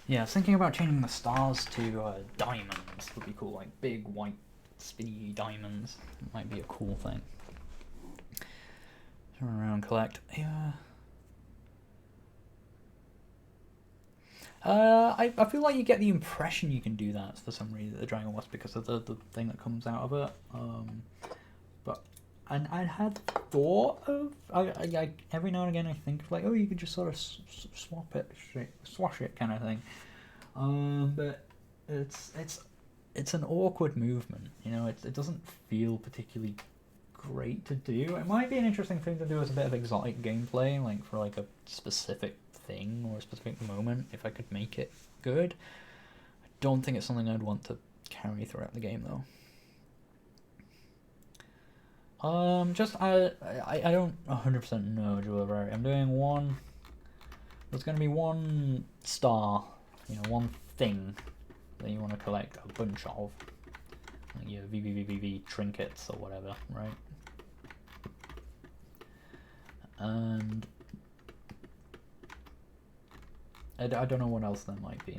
Yeah, I was thinking about changing the stars to diamonds. Would be cool, like big white spinny diamonds. It might be a cool thing. Turn around, collect. Yeah. I feel like you get the impression you can do that for some reason, the Dragon Wasp, because of the thing that comes out of it. And I had thought of, I every now and again I think of like, oh, you could just sort of swash it kind of thing. But it's an awkward movement, you know. It doesn't feel particularly great to do. It might be an interesting thing to do as a bit of exotic gameplay, like for like a specific thing or a specific moment, if I could make it good. I don't think it's something I'd want to carry throughout the game though. Just I don't 100% know, Jewelry. I'm doing one. There's going to be one star, you know, one thing that you want to collect a bunch of, like your VVVVV trinkets or whatever, right? And I don't know what else there might be.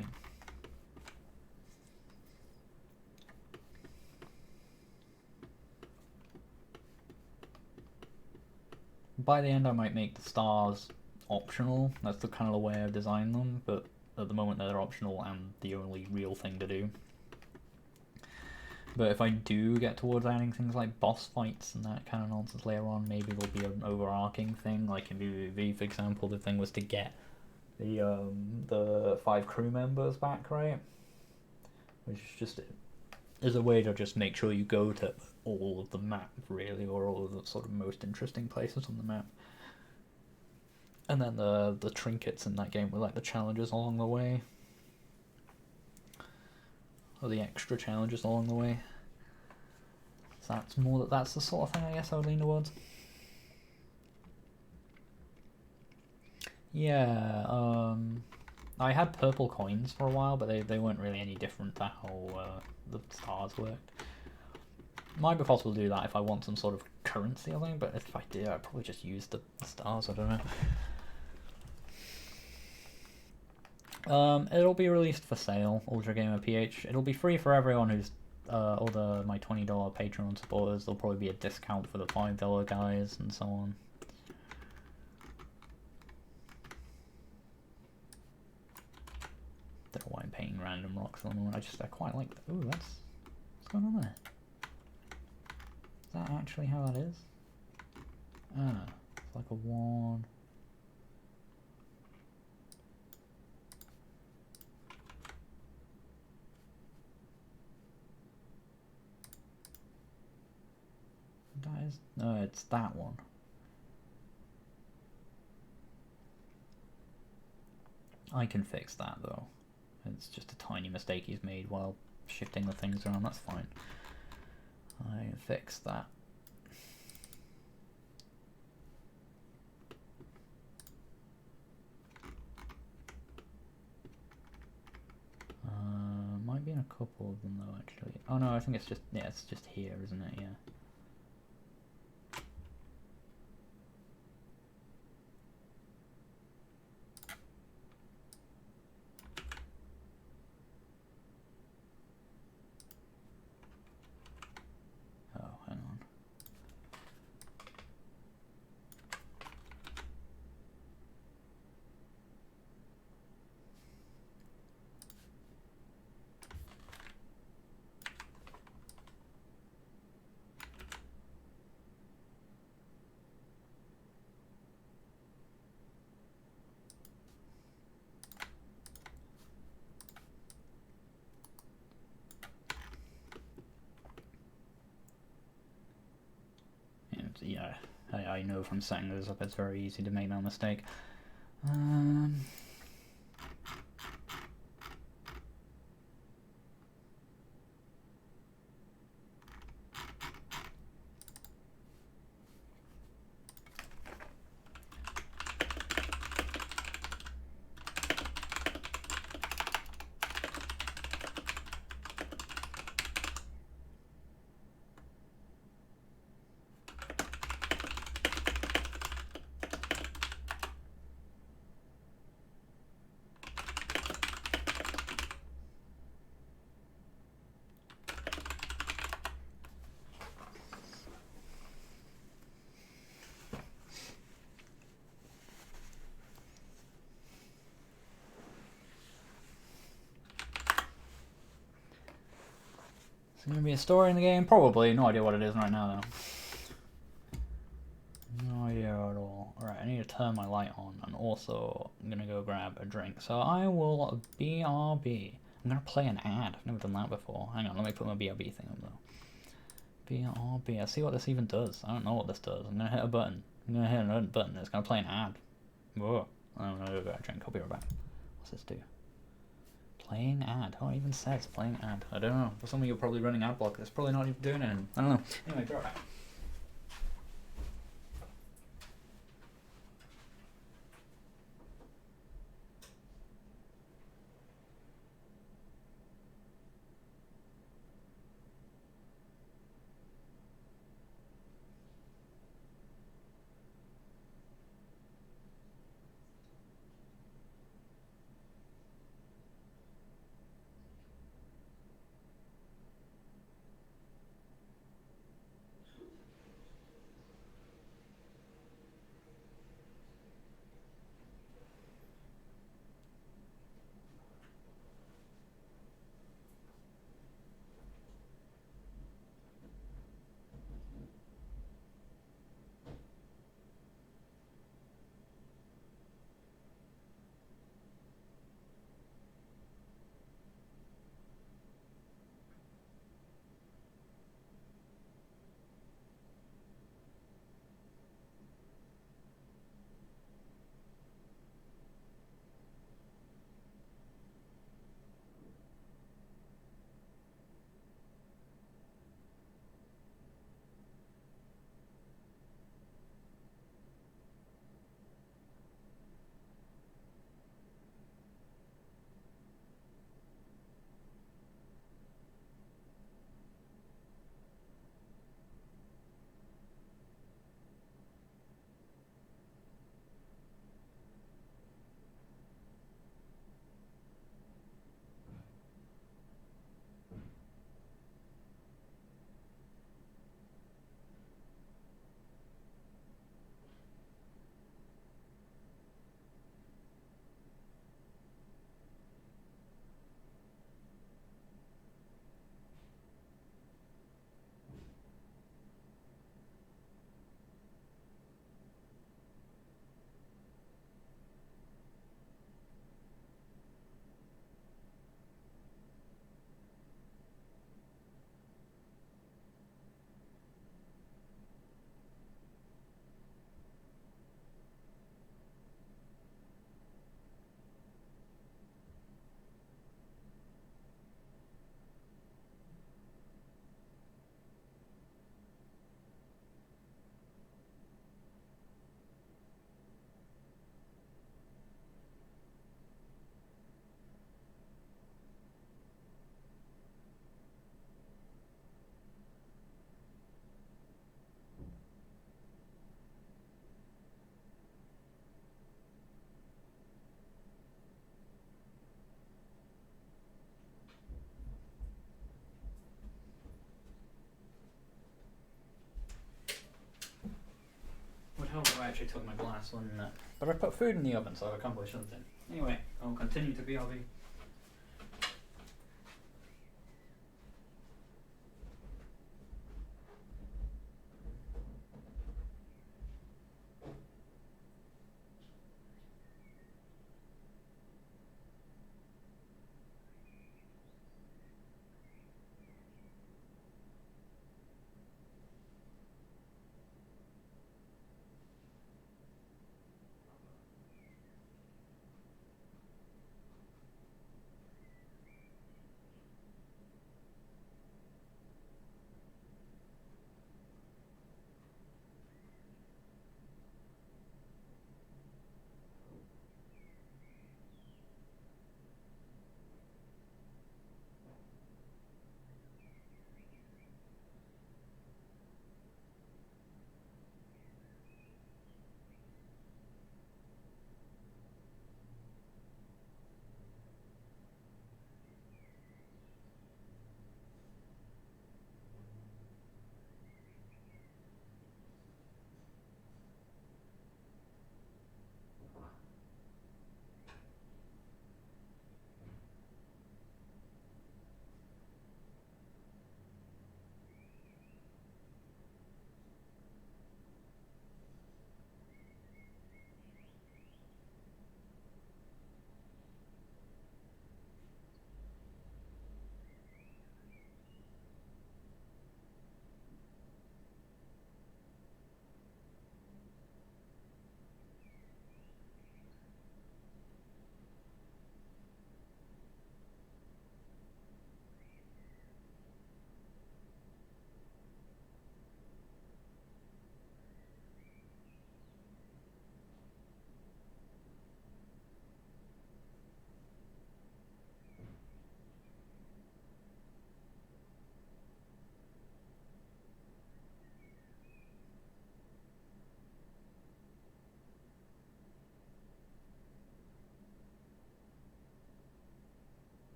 By the end I might make the stars optional. That's the kind of the way I've designed them, but at the moment they're optional and the only real thing to do. But if I do get towards adding things like boss fights and that kind of nonsense later on, maybe there'll be an overarching thing, like in PvP, for example. The thing was to get the 5 crew members back, right? Which is just is a way to just make sure you go to all of the map, really, or all of the sort of most interesting places on the map. And then the trinkets in that game were like the challenges along the way. Or the extra challenges along the way. So that's the sort of thing I guess I would lean towards. Yeah, I had purple coins for a while, but they weren't really any different to how the stars worked. Might be possible to do that if I want some sort of currency or something, but if I did, I'd probably just use the stars, I don't know. It'll be released for sale, Ultra Gamer PH. It'll be free for everyone who's all my $20 Patreon supporters. There'll probably be a discount for the $5 guys and so on. Don't know why I'm painting random rocks on the moment. I quite like that. Ooh, what's going on there? Is that actually how that is? Ah, it's like a 1. That is, no, it's that one. I can fix that though. It's just a tiny mistake he's made while shifting the things around. That's fine. I can fix that. Might be in a couple of them though, actually. Oh no, I think it's just here, isn't it? Yeah. Oh, hang on. Yeah, I know from setting those up it's very easy to make that mistake. Is there going to be a story in the game? Probably. No idea what it is right now, though. No idea at all. Alright, I need to turn my light on, and also I'm going to go grab a drink. So I will BRB. I'm going to play an ad. I've never done that before. Hang on, let me put my BRB thing on, though. BRB. Let's see what this even does. I don't know what this does. I'm going to hit a button. I'm going to hit a button. It's going to play an ad. Whoa. I'm going to go grab a drink. I'll be right back. What's this do? Playing ad. Oh, it even says playing ad. I don't know. For some of you probably running ad block. It's probably not even doing anything. I don't know. Anyway, be right back. actually took my glass one, but I put food in the oven, so I've accomplished something. Anyway, I'll continue to BRB.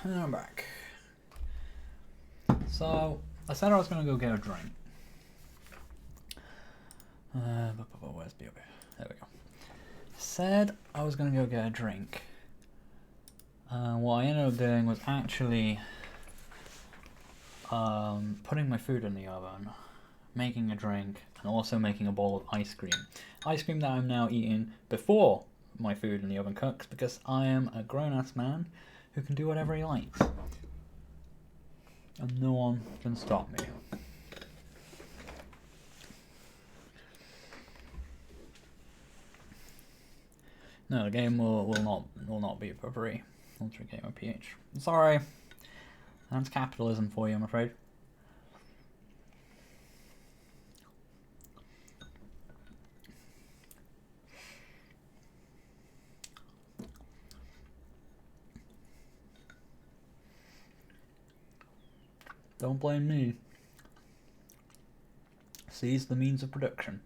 And I'm back. So, I said I was going to go get a drink. Where's BOB? There we go. Said I was going to go get a drink. What I ended up doing was actually putting my food in the oven, making a drink, and also making a bowl of ice cream. Ice cream that I'm now eating before my food in the oven cooks, because I am a grown-ass man who can do whatever he likes. And no one can stop me. No, the game will not be for free once we get my PH. Sorry. That's capitalism for you, I'm afraid. Don't blame me. Seize the means of production.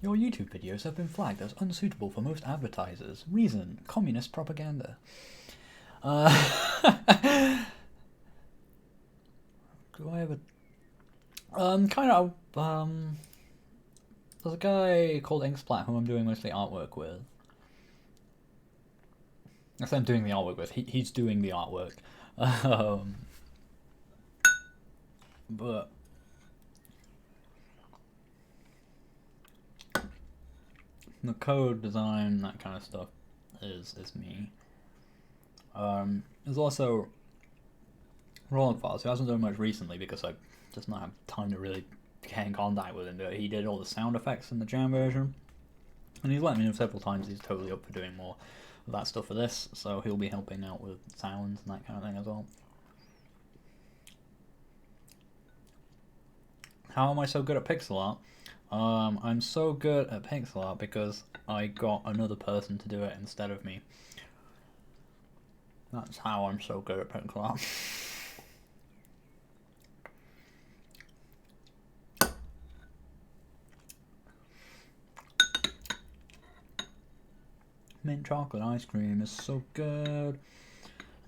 Your YouTube videos have been flagged as unsuitable for most advertisers. Reason: communist propaganda. Do I have a... there's a guy called Inksplat who I'm doing mostly artwork with. I say I'm doing the artwork with. He's doing the artwork. But the code design, that kind of stuff, is me. There's also Roland Files, who hasn't done much recently because I just not have time to really get in contact with him. But he did all the sound effects in the Jam version, and he's let me know several times he's totally up for doing more of that stuff for this, so he'll be helping out with sounds and that kind of thing as well. How am I so good at pixel art? I'm so good at pixel art because I got another person to do it instead of me. That's how I'm so good at pixel art. Mint chocolate ice cream is so good.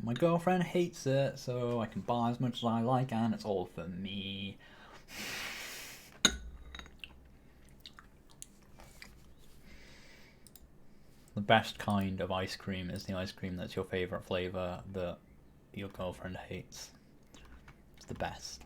My girlfriend hates it, so I can buy as much as I like, and it's all for me. The best kind of ice cream is the ice cream that's your favorite flavor that your girlfriend hates. It's the best.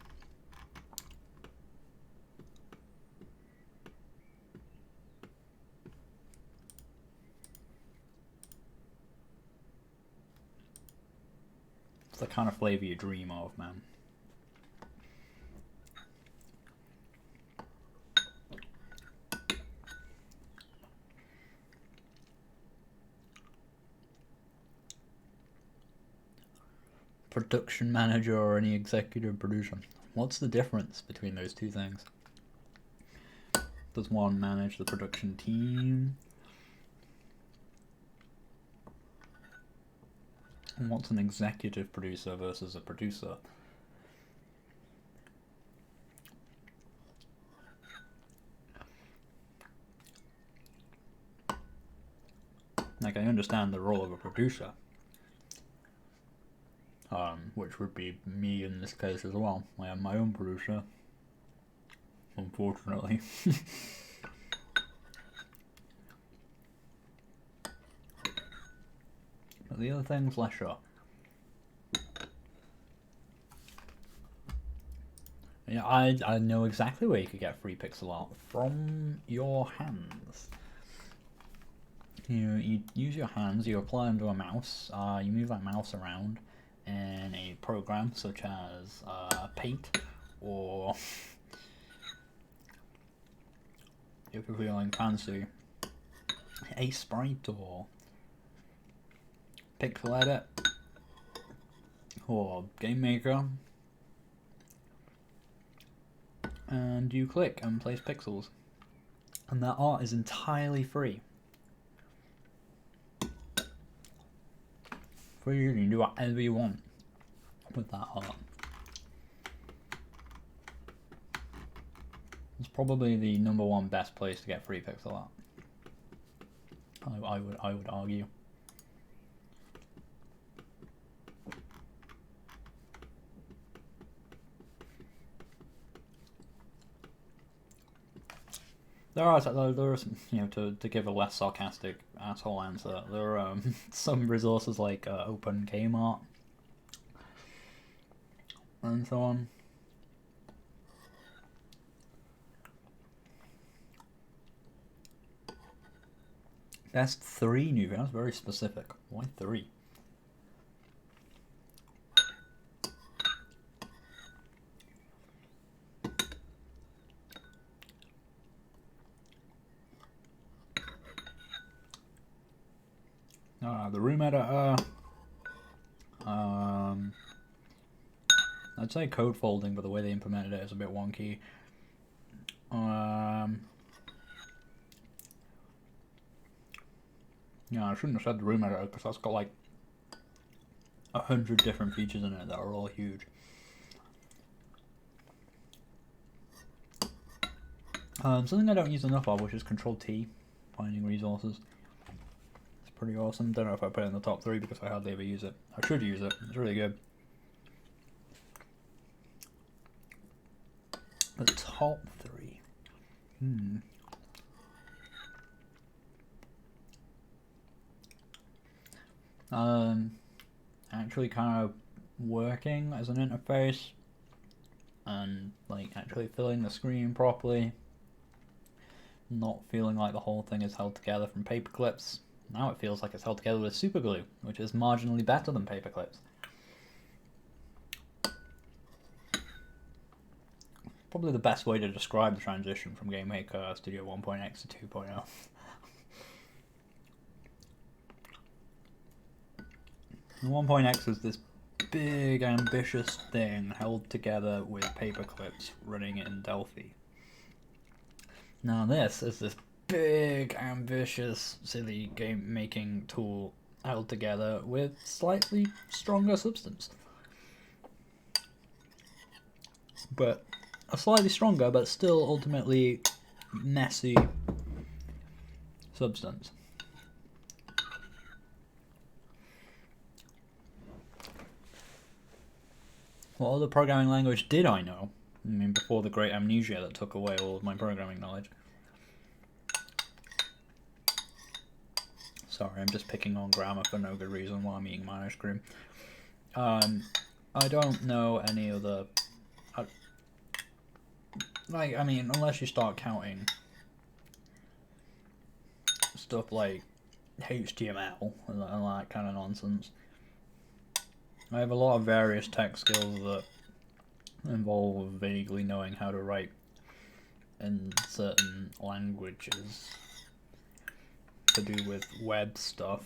It's the kind of flavor you dream of, man. Production manager or any executive producer. What's the difference between those two things? Does one manage the production team? And what's an executive producer versus a producer? Like, I understand the role of a producer, which would be me in this case as well. I am my own producer, unfortunately. But the other thing's less sure. Yeah, I know exactly where you could get free pixel art from your hands. You use your hands, you apply them to a mouse, you move that mouse around in a program such as Paint, or if you're feeling fancy, a Sprite or Pixel Edit or Game Maker, and you click and place pixels, and that art is entirely free. Free, you can do whatever you want with that art. It's probably the #1 best place to get free pixel art. I would argue. There are some, to give a less sarcastic asshole answer, there are some resources like Open Kmart and so on. That's 3 new. That's very specific. Why 3? The room editor. I'd say code folding, but the way they implemented it is a bit wonky. Yeah, I shouldn't have said the room editor because that's got like 100 different features in it that are all huge. Something I don't use enough of, which is Control-T, finding resources. It's pretty awesome. Don't know if I put it in the top 3 because I hardly ever use it. I should use it. It's really good. The top 3. Actually kind of working as an interface and like actually filling the screen properly, not feeling like the whole thing is held together from paper clips. Now it feels like it's held together with super glue, which is marginally better than paper clips. Probably the best way to describe the transition from GameMaker Studio 1.x to 2.0. 1.x is this big ambitious thing held together with paper clips running in Delphi. Now this is this big, ambitious, silly game making tool held together with slightly stronger substance. But a slightly stronger, but still ultimately messy substance. What other programming language did I know? I mean, before the great amnesia that took away all of my programming knowledge. Sorry, I'm just picking on grammar for no good reason while I'm eating my ice cream. I don't know any other... I mean, unless you start counting stuff like HTML and that kind of nonsense. I have a lot of various tech skills that involve vaguely knowing how to write in certain languages to do with web stuff.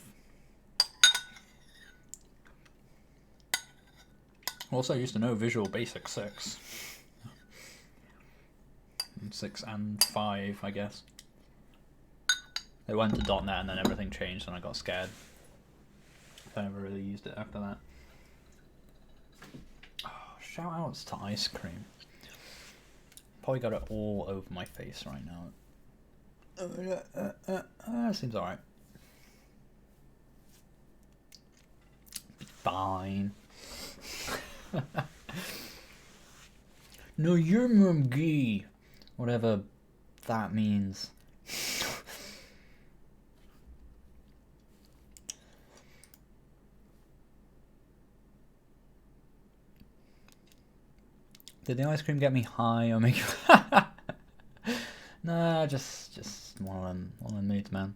Also, I used to know Visual Basic 6. 6 and 5, I guess. It went to .NET and then everything changed and I got scared. I never really used it after that. Oh, shout outs to ice cream. Probably got it all over my face right now. Seems alright. Fine. No, you're McGee. Whatever that means. Did the ice cream get me high or make you... Nah, just one of them moods, man.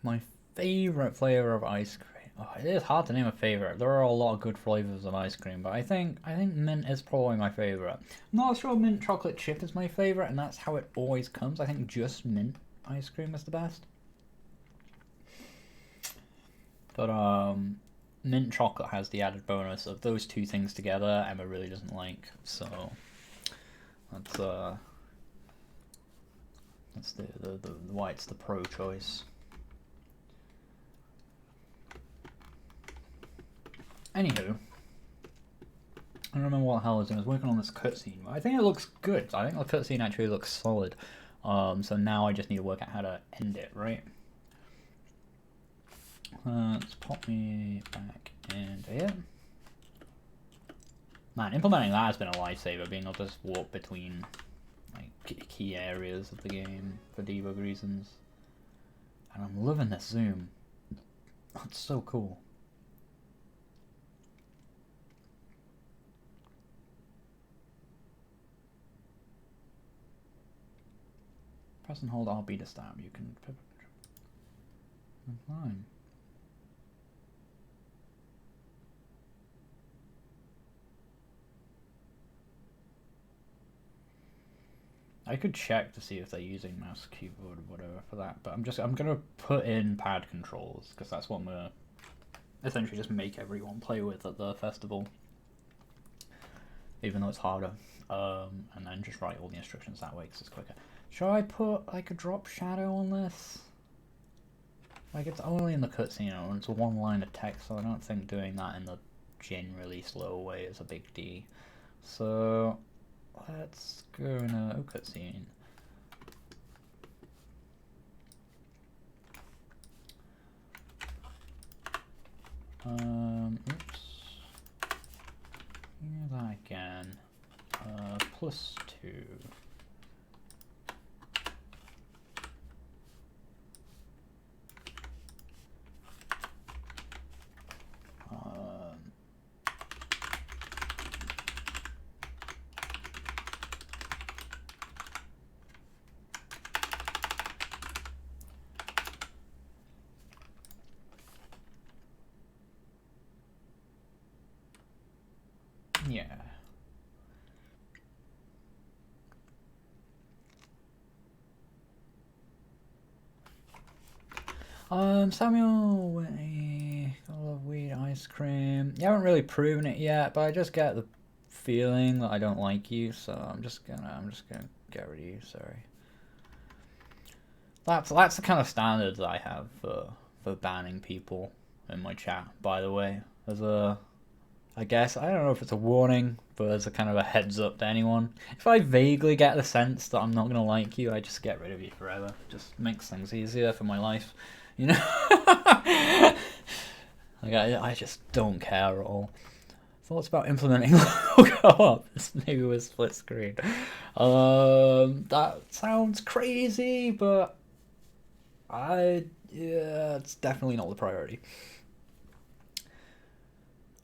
My favourite flavour of ice cream. Oh, it is hard to name a favourite. There are a lot of good flavours of ice cream, but I think mint is probably my favourite. I'm not sure mint chocolate chip is my favourite, and that's how it always comes. I think just mint ice cream is the best. But mint chocolate has the added bonus of those two things together Emma really doesn't like, so that's the why it's the pro choice. Anywho, I don't remember what the hell I was doing. I was working on this cutscene. I think it looks good. I think the cutscene actually looks solid. So now I just need to work out how to end it, right? Let's pop me back into here. Man, implementing that has been a lifesaver, being able to just walk between like key areas of the game for debug reasons. And I'm loving this zoom. It's so cool. Press and hold RB to stab. You can pivot. Fine. I could check to see if they're using mouse, keyboard, or whatever for that, but I'm gonna put in pad controls because that's what I'm gonna essentially just make everyone play with at the festival, even though it's harder. And then just write all the instructions that way because it's quicker. Should I put like a drop shadow on this? Like it's only in the cutscene and it's one line of text, so I don't think doing that in the generally slow way is a big deal. So let's go into cutscene. Oops. Here's that again. +2. Yeah. Samuel Whitney, I love weed ice cream. You haven't really proven it yet, but I just get the feeling that I don't like you, so I'm just gonna get rid of you. Sorry. That's the kind of standard that I have for banning people in my chat. By the way, as a, I guess I don't know if it's a warning, but as a kind of a heads up to anyone. If I vaguely get the sense that I'm not gonna like you, I just get rid of you forever. Just makes things easier for my life, you know. Like I just don't care at all. Thoughts about implementing logo co-op? Maybe with split screen. That sounds crazy, but yeah, it's definitely not the priority.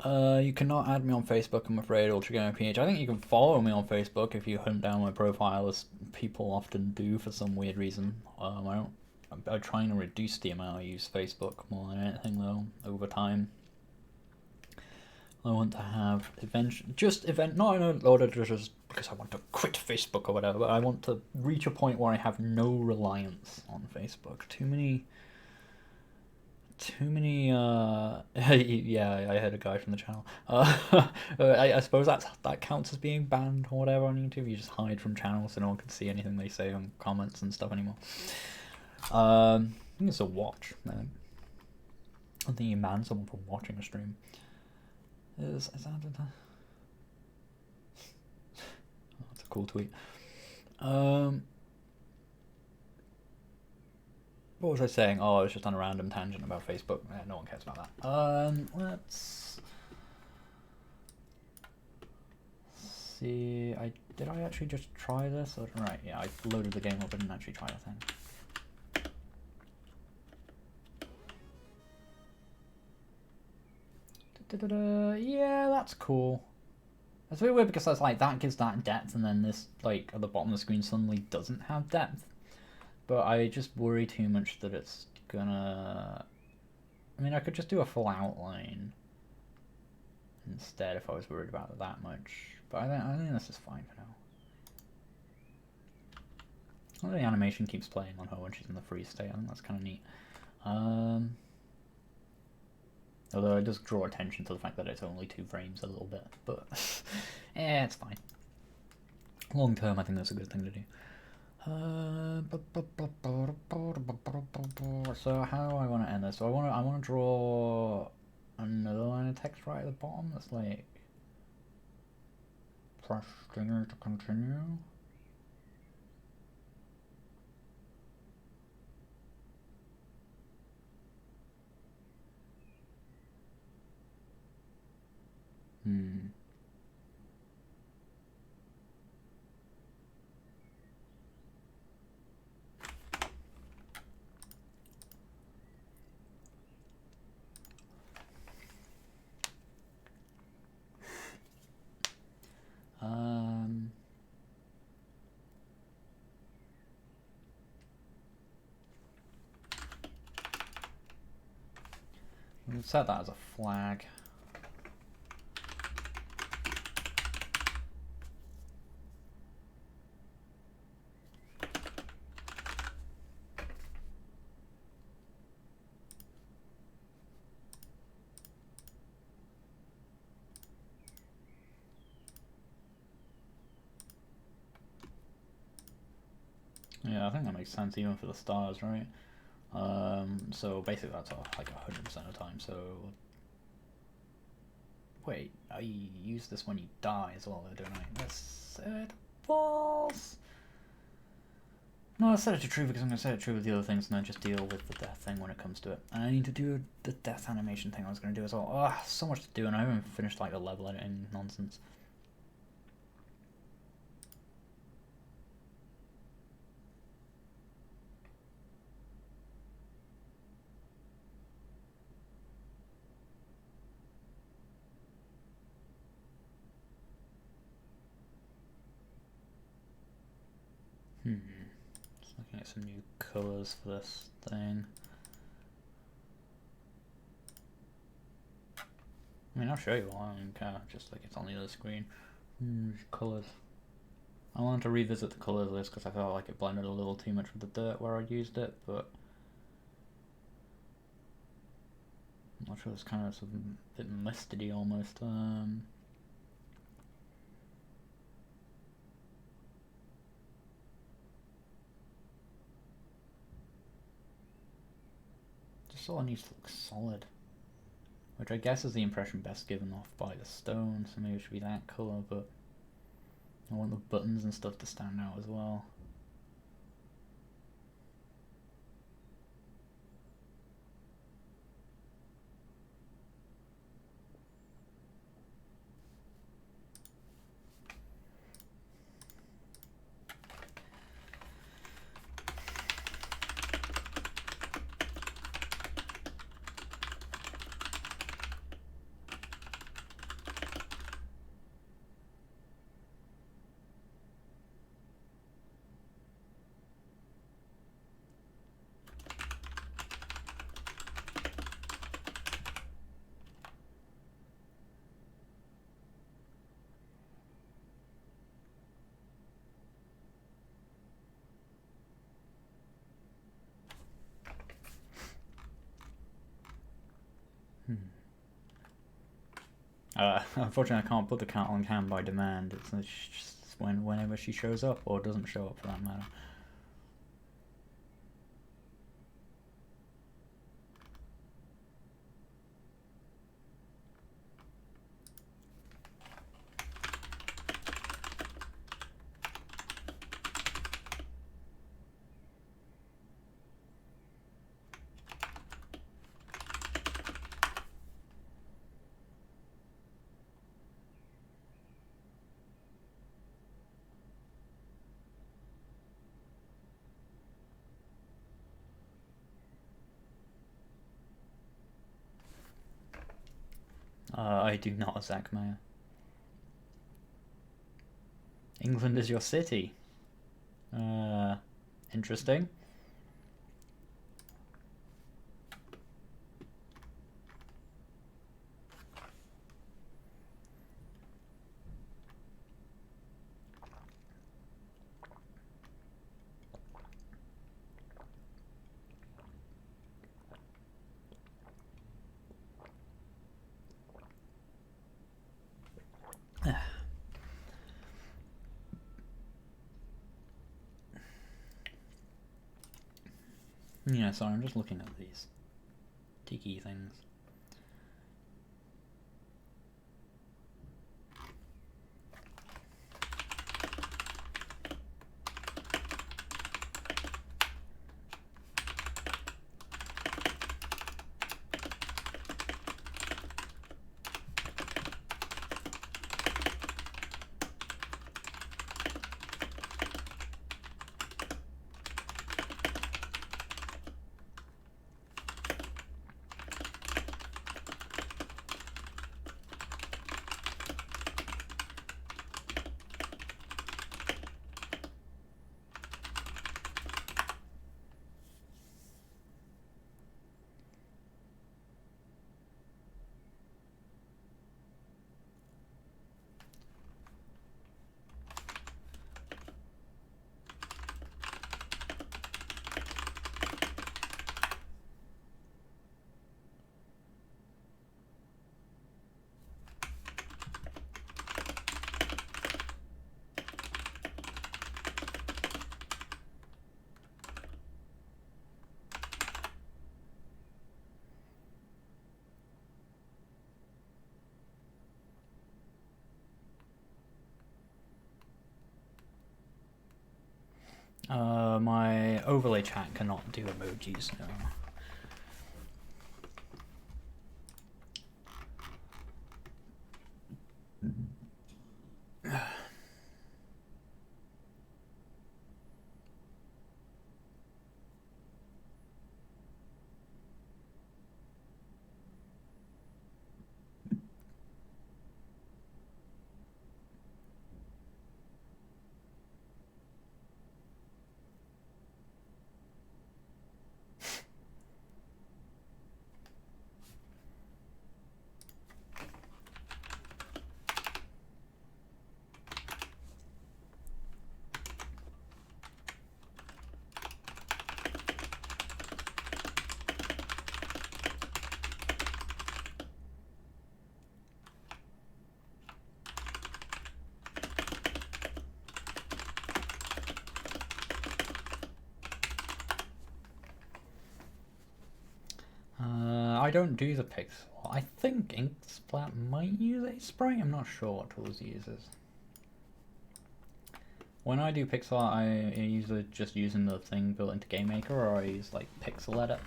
You cannot add me on Facebook, I'm afraid, UltraGamerPH. I think you can follow me on Facebook if you hunt down my profile, as people often do for some weird reason. I'm trying to reduce the amount I use Facebook more than anything, though, over time. I want to have not in order to just because I want to quit Facebook or whatever, but I want to reach a point where I have no reliance on Facebook. Too many yeah, I heard a guy from the channel. I suppose that counts as being banned or whatever on YouTube. You just hide from channels so no one can see anything they say on comments and stuff anymore. I think it's a watch, man. I don't think you ban someone from watching a stream. Is that oh, that's a cool tweet. What was I saying? Oh, I was just on a random tangent about Facebook. No one cares about that. Let's see. Did I actually just try this? Right, yeah, I loaded the game up and didn't actually try the thing. Yeah, that's cool. It's a bit weird because that's like that gives that depth, and then this like at the bottom of the screen suddenly doesn't have depth. But I just worry too much that it's gonna. I mean, I could just do a full outline instead if I was worried about it that much. But I think this is fine for now. Well, the animation keeps playing on her when she's in the freeze state. I think that's kind of neat. Although it does draw attention to the fact that it's only 2 frames a little bit, but yeah, it's fine. Long term, I think that's a good thing to do. So how do I want to end this? So I want to draw another line of text right at the bottom that's like press stringer to continue. We'll set that as a flag. Yeah, I think that makes sense even for the stars, right? So basically that's like 100% of the time, so... Wait, I use this when you die as well, don't I? That's false! No, I set it to true because I'm going to set it true with the other things and then just deal with the death thing when it comes to it. And I need to do the death animation thing I was going to do as well. Ugh, so much to do and I haven't finished like the level editing nonsense. Just looking at some new colours for this thing. I mean, I'll show you all, I don't care, just like it's on the other screen. Colours. I wanted to revisit the colours list because I felt like it blended a little too much with the dirt where I used it, but I'm not sure, it's kind of a bit mustardy almost. sort of needs to look solid, which I guess is the impression best given off by the stone, so maybe it should be that colour, but I want the buttons and stuff to stand out as well. Unfortunately, I can't put the cat on cam by demand. It's just whenever she shows up, or doesn't show up for that matter. I do not, Zach Mayer. England is your city. Interesting. Yeah, sorry, I'm just looking at these tiki things. My overlay chat cannot do emojis now. I don't do the pixel. I think Inksplat might use a sprite. I'm not sure what tools it uses. When I do pixel art, I usually just using the thing built into GameMaker, or I use like Pixel Edit.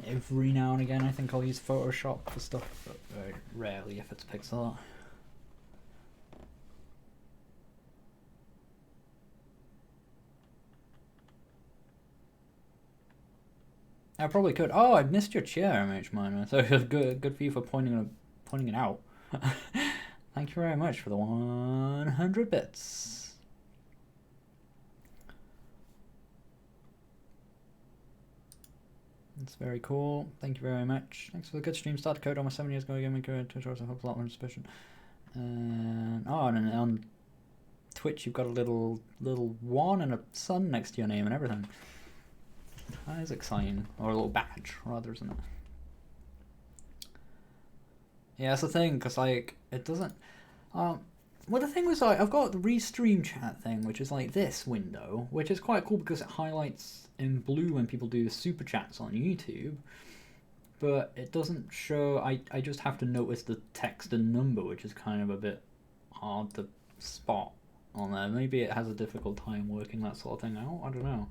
Every now and again, I think I'll use Photoshop for stuff, but very rarely if it's pixel art. I probably could. Oh, I missed your chair, MH Miner. So good for you for pointing it out. Thank you very much for the 100 bits. That's very cool. Thank you very much. Thanks for the good stream. Started code almost 7 years ago. Gaming career, Twitch also helps a lot with suspicion. And on Twitch you've got a little one and a sun next to your name and everything. That is exciting. Or a little badge, rather, isn't it? Yeah, that's the thing, because, like, it doesn't... well, the thing was, like, I've got the restream chat thing, which is, like, this window, which is quite cool because it highlights in blue when people do super chats on YouTube, but it doesn't show... I just have to notice the text and number, which is kind of a bit hard to spot on there. Maybe it has a difficult time working that sort of thing out, I don't know.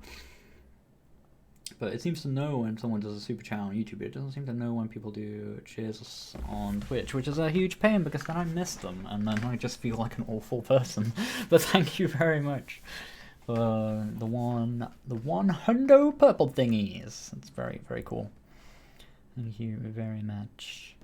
But it seems to know when someone does a super chat on YouTube. It doesn't seem to know when people do cheers on Twitch, which is a huge pain because then I miss them and then I just feel like an awful person. But thank you very much for the 100 purple thingies. It's very, very cool. Thank you very much.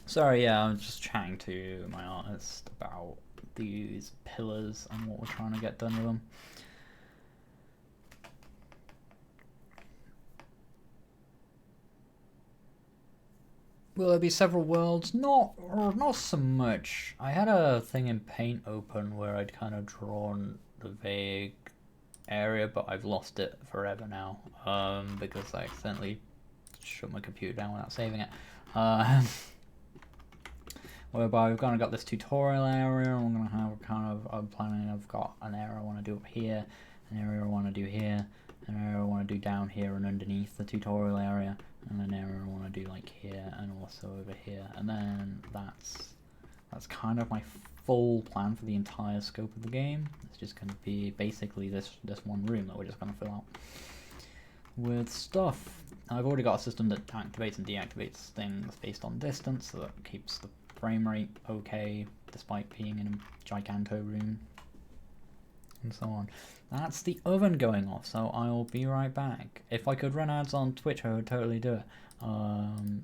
Sorry, yeah, I was just chatting to my artist about these pillars and what we're trying to get done with them. Will there be several worlds? Not so much. I had a thing in Paint open where I'd kind of drawn the vague area, but I've lost it forever now because I accidentally shut my computer down without saving it. Whereby we've kind of got this tutorial area, and we're going to have kind of, I'm planning, I've got an area I want to do up here, an area I want to do here, an area I want to do down here and underneath the tutorial area, and an area I want to do like here and also over here, and then that's kind of my full plan for the entire scope of the game. It's just going to be basically this one room that we're just going to fill out with stuff. I've already got a system that activates and deactivates things based on distance, so that keeps the frame rate okay despite being in a giganto room and so on. That's the oven going off, so I'll be right back. If I could run ads on Twitch, I would totally do it.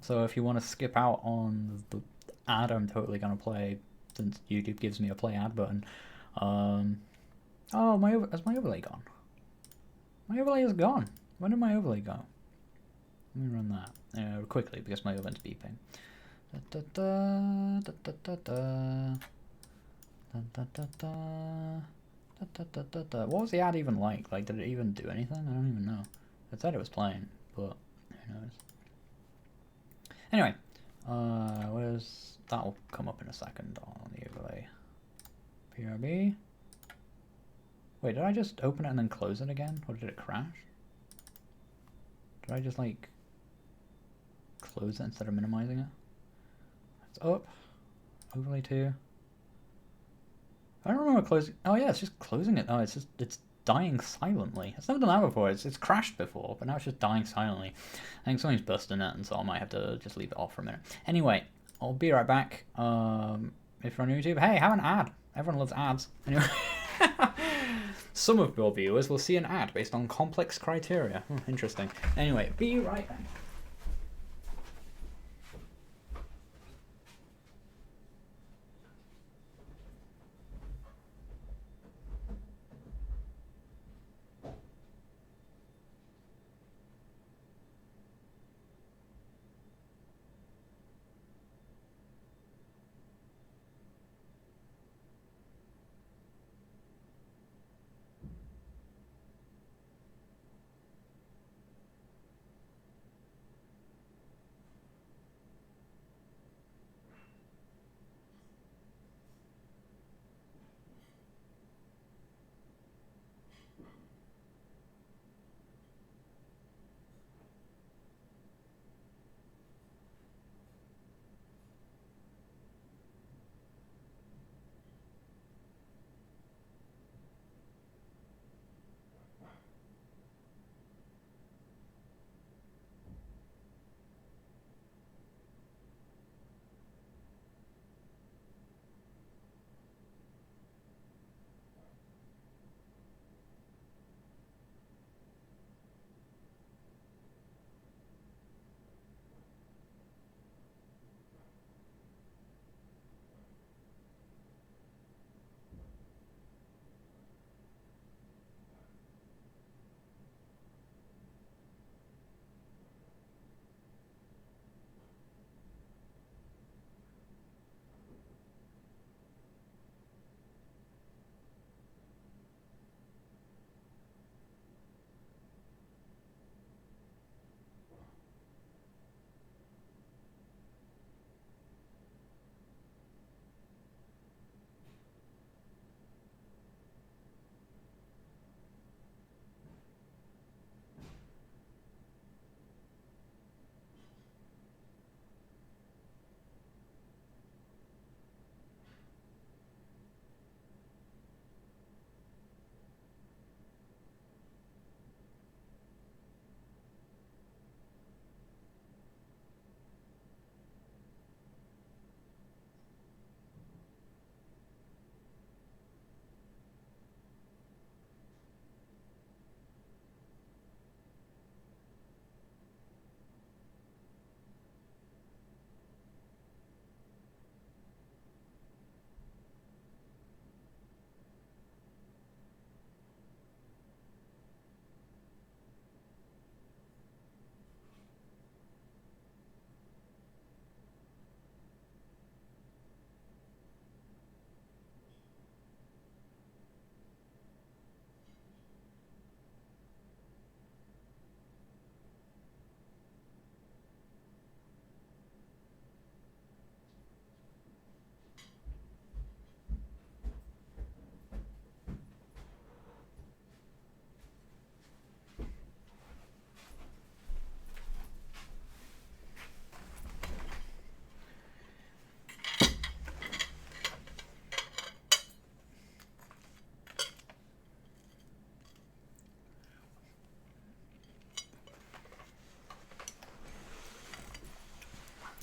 So if you want to skip out on the ad I'm totally going to play, since YouTube gives me a play ad button. Oh, has my overlay gone? My overlay is gone. When did my overlay go? Let me run that quickly because my oven's beeping. What was the ad even like? Like, did it even do anything? I don't even know. It said it was playing, but who knows? Anyway, that'll come up in a second on the overlay. PRB. Wait, did I just open it and then close it again? Or did it crash? Did I just like close it instead of minimizing it? It's up. Overlay 2. I don't remember closing. Oh yeah, it's just closing it. Oh, it's dying silently. It's never done that before. It's crashed before, but now it's just dying silently. I think something's busting it, and so I might have to just leave it off for a minute. Anyway, I'll be right back. If you're on YouTube, hey, have an ad. Everyone loves ads. Anyway, some of your viewers will see an ad based on complex criteria. Interesting. Anyway, be right back.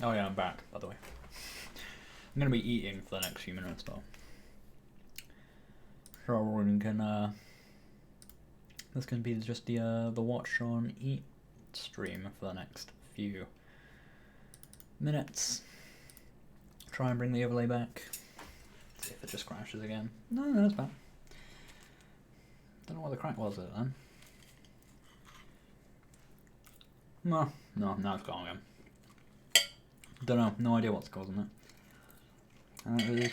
Oh yeah, I'm back, by the way. I'm gonna be eating for the next few minutes though. So we can this can be just the watch on eat stream for the next few minutes. Try and bring the overlay back. See if it just crashes again. No, it's fine. Don't know what the crack was there then. No, now it's gone again. Don't know, no idea what's causing it. It is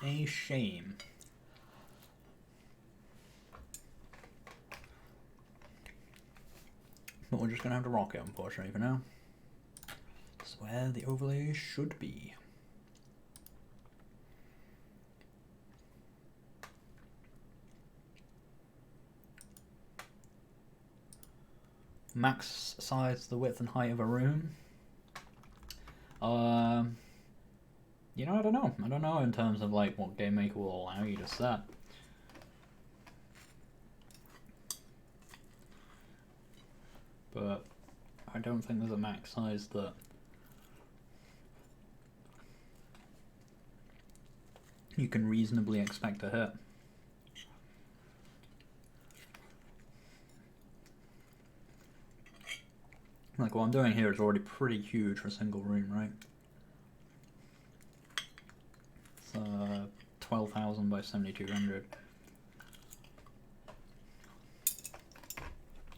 a shame. But we're just gonna have to rock it, unfortunately, for now. That's where the overlay should be. max size the width and height of a room. You know, I don't know. I don't know in terms of like what GameMaker will allow you to set. But I don't think there's a max size that you can reasonably expect to hit. Like what I'm doing here is already pretty huge for a single room, right? It's 12,000 by 7,200.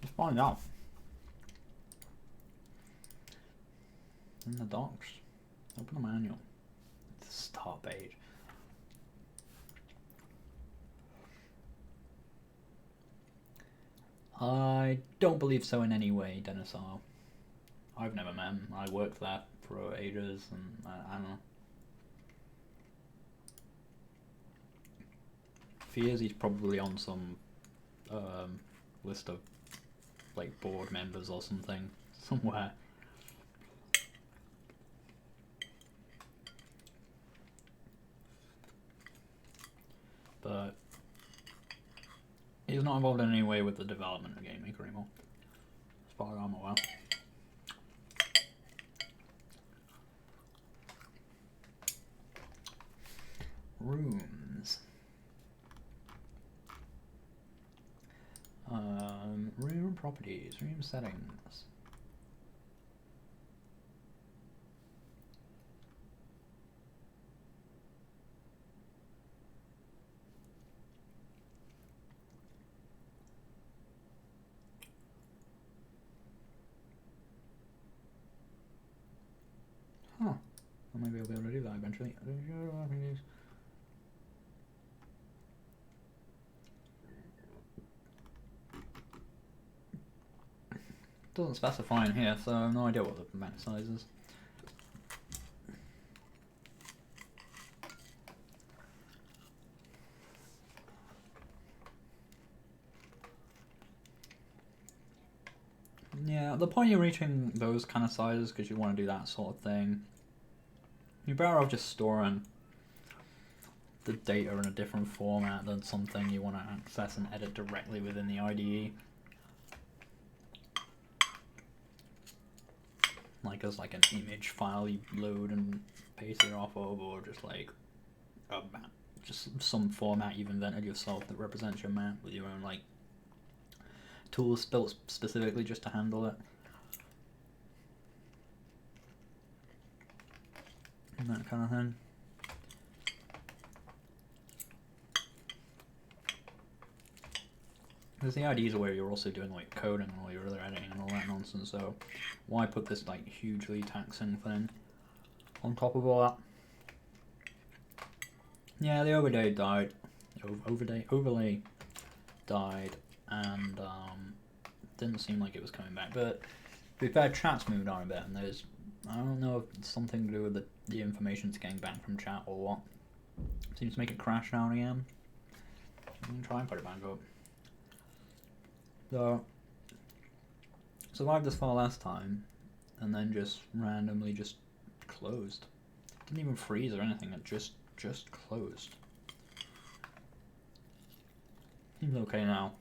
Let's find out. In the docs, open the manual. It's the start page. I don't believe so in any way, Dennis R. I've never met him. I worked there for ages, and I don't know. If he is, he's probably on some list of like board members or something somewhere. But he's not involved in any way with the development of GameMaker anymore, as far as I'm aware. Rooms. Room properties, room settings. Huh. Well, maybe I'll be able to do that eventually. Doesn't specify in here, so I have no idea what the max size is. Yeah, the point you're reaching those kind of sizes because you want to do that sort of thing, you're better off just storing the data in a different format than something you want to access and edit directly within the IDE. Like as like an image file you load and paste it off of, or just like a map, just some format you've invented yourself that represents your map with your own like tools built specifically just to handle it. And that kind of thing. Because the IDs are where you're also doing like coding and all your other editing and all that nonsense, so why put this like hugely taxing thing on top of all that? Yeah, the overlay died. Overlay died, and didn't seem like it was coming back. But to be fair, chat's moved on a bit, and there's, I don't know if it's something to do with the information's getting back from chat or what. Seems to make it crash now and again. I'm gonna try and put it back up. So, survived this far last time, and then just randomly just closed. Didn't even freeze or anything, it just closed. Seems okay now.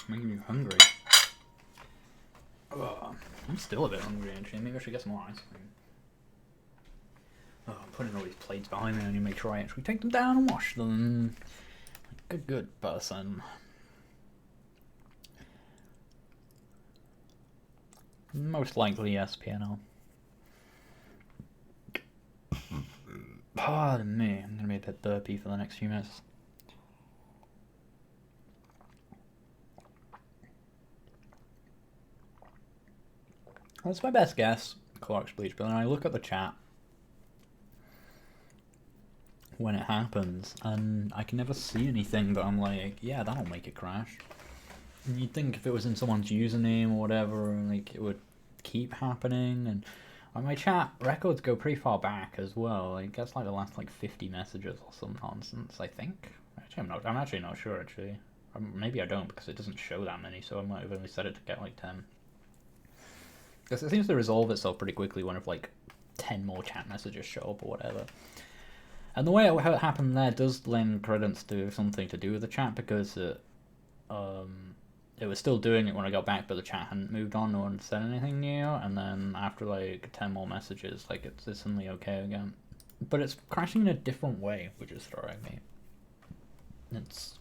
Making you hungry. I'm still a bit hungry actually. Maybe I should get some more ice cream. I'm putting all these plates behind me and I need to make sure I actually take them down and wash them. Like a good person. Most likely yes, PNL. Pardon me, I'm gonna be a bit burpy for the next few minutes. That's my best guess, Clark's Bleach, but then I look at the chat when it happens, and I can never see anything that I'm like, yeah, that'll make it crash. And you'd think if it was in someone's username or whatever, like, it would keep happening, and my chat records go pretty far back as well. Like, that's like the last like 50 messages or some nonsense, I think. Actually, I'm actually not sure, actually. Maybe I don't, because it doesn't show that many, so I might have only set it to get like 10. Because it seems to resolve itself pretty quickly when if like 10 more chat messages show up or whatever. And the way it happened there does lend credence to something to do with the chat, because it was still doing it when I got back, but the chat hadn't moved on, no one said anything new, and then after like 10 more messages, like it's suddenly okay again. But it's crashing in a different way, which is throwing me. It's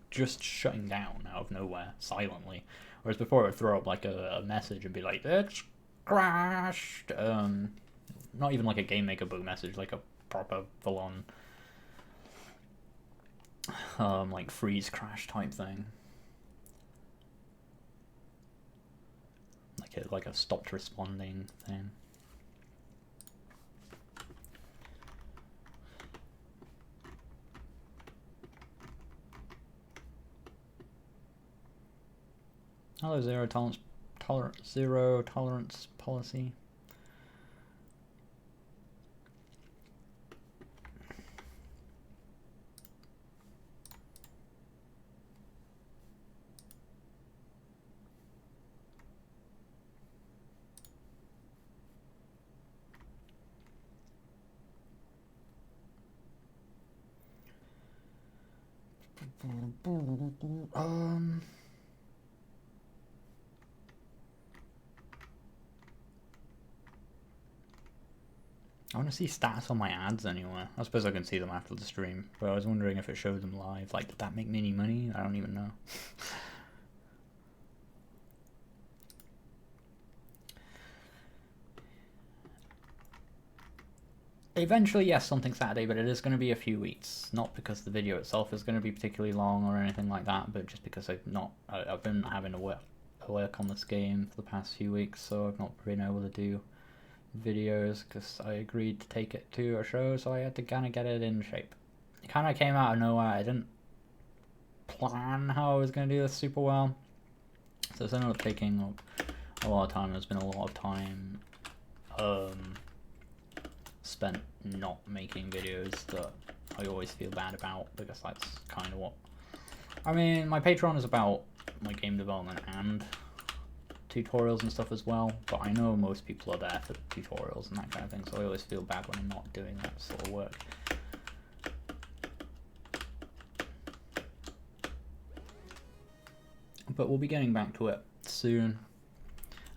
just shutting down out of nowhere, silently. Whereas before it would throw up like a message and be like, it's crashed. Not even like a Game Maker bug message, like a proper full-on like freeze crash type thing. Like a stopped responding thing. Hello, zero tolerance policy. I want to see stats on my ads anywhere. I suppose I can see them after the stream, but I was wondering if it showed them live. Like, did that make me any money? I don't even know. Eventually, yes, something Saturday, but it is going to be a few weeks. Not because the video itself is going to be particularly long or anything like that, but just because I've been having to work on this game for the past few weeks, so I've not been able to do videos because I agreed to take it to a show, so I had to kind of get it in shape. It kind of came out of nowhere. I didn't plan how I was going to do this super well, so it's ended up taking a lot of time. There's been a lot of time spent not making videos that I always feel bad about, because that's kind of what... I mean, my Patreon is about my game development and tutorials and stuff as well, but I know most people are there for tutorials and that kind of thing, so I always feel bad when I'm not doing that sort of work. But we'll be getting back to it soon.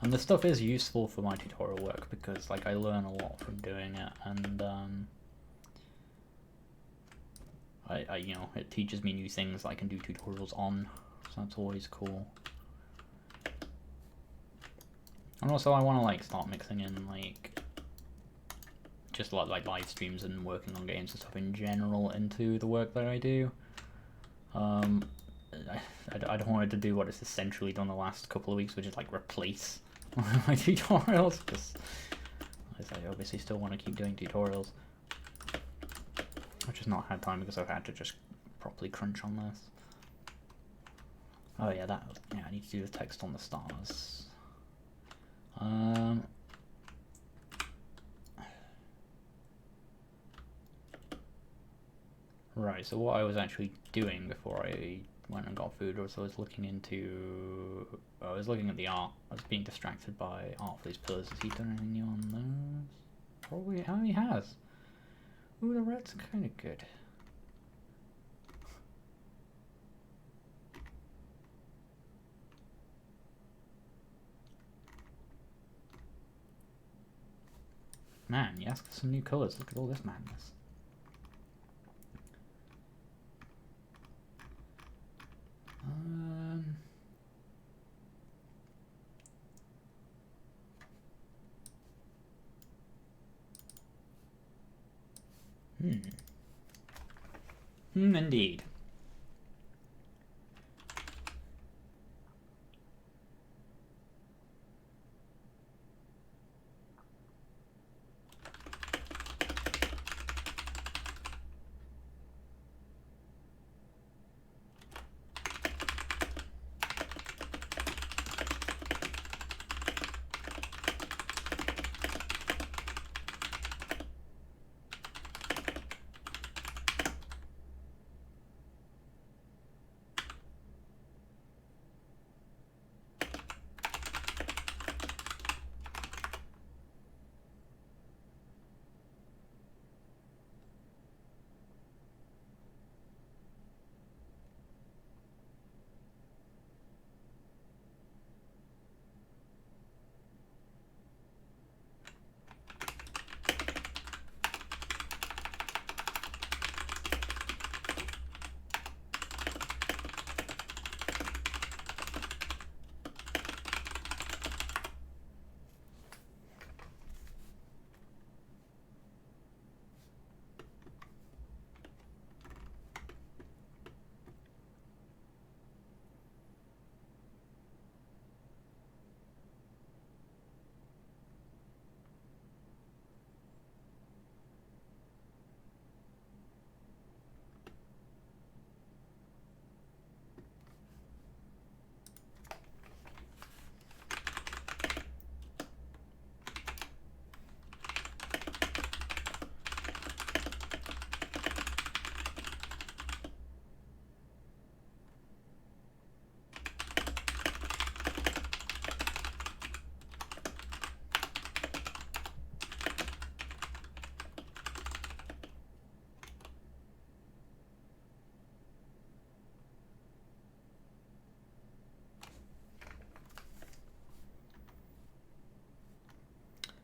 And the stuff is useful for my tutorial work because, like, I learn a lot from doing it, and I you know, it teaches me new things that I can do tutorials on, so that's always cool. And also, I want to like start mixing in like just like live streams and working on games and stuff in general into the work that I do. I don't want it to do what it's essentially done the last couple of weeks, which is like replace my tutorials, because I obviously still want to keep doing tutorials. I've just not had time because I've had to just properly crunch on this. Oh yeah, I need to do the text on the stars. Right, so what I was actually doing before I went and got food was I was looking at the art. I was being distracted by art for these pillars. Has he done anything new on those? Probably, he has. Ooh, the red's kind of good. Man, yes, some new colours. Look at all this madness. Indeed.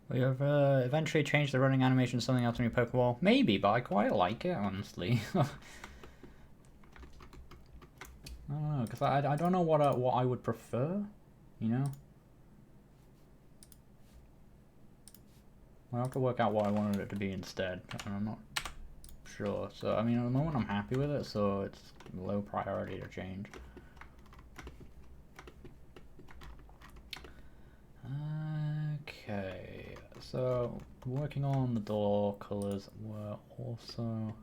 We have eventually changed the running animation to something else on your Pokeball. Maybe, but I quite like it, honestly. I don't know, because I don't know what I would prefer, you know? I'll have to work out what I wanted it to be instead, and I'm not sure. So, I mean, at the moment I'm happy with it, so it's low priority to change. Okay, so working on the door colors were also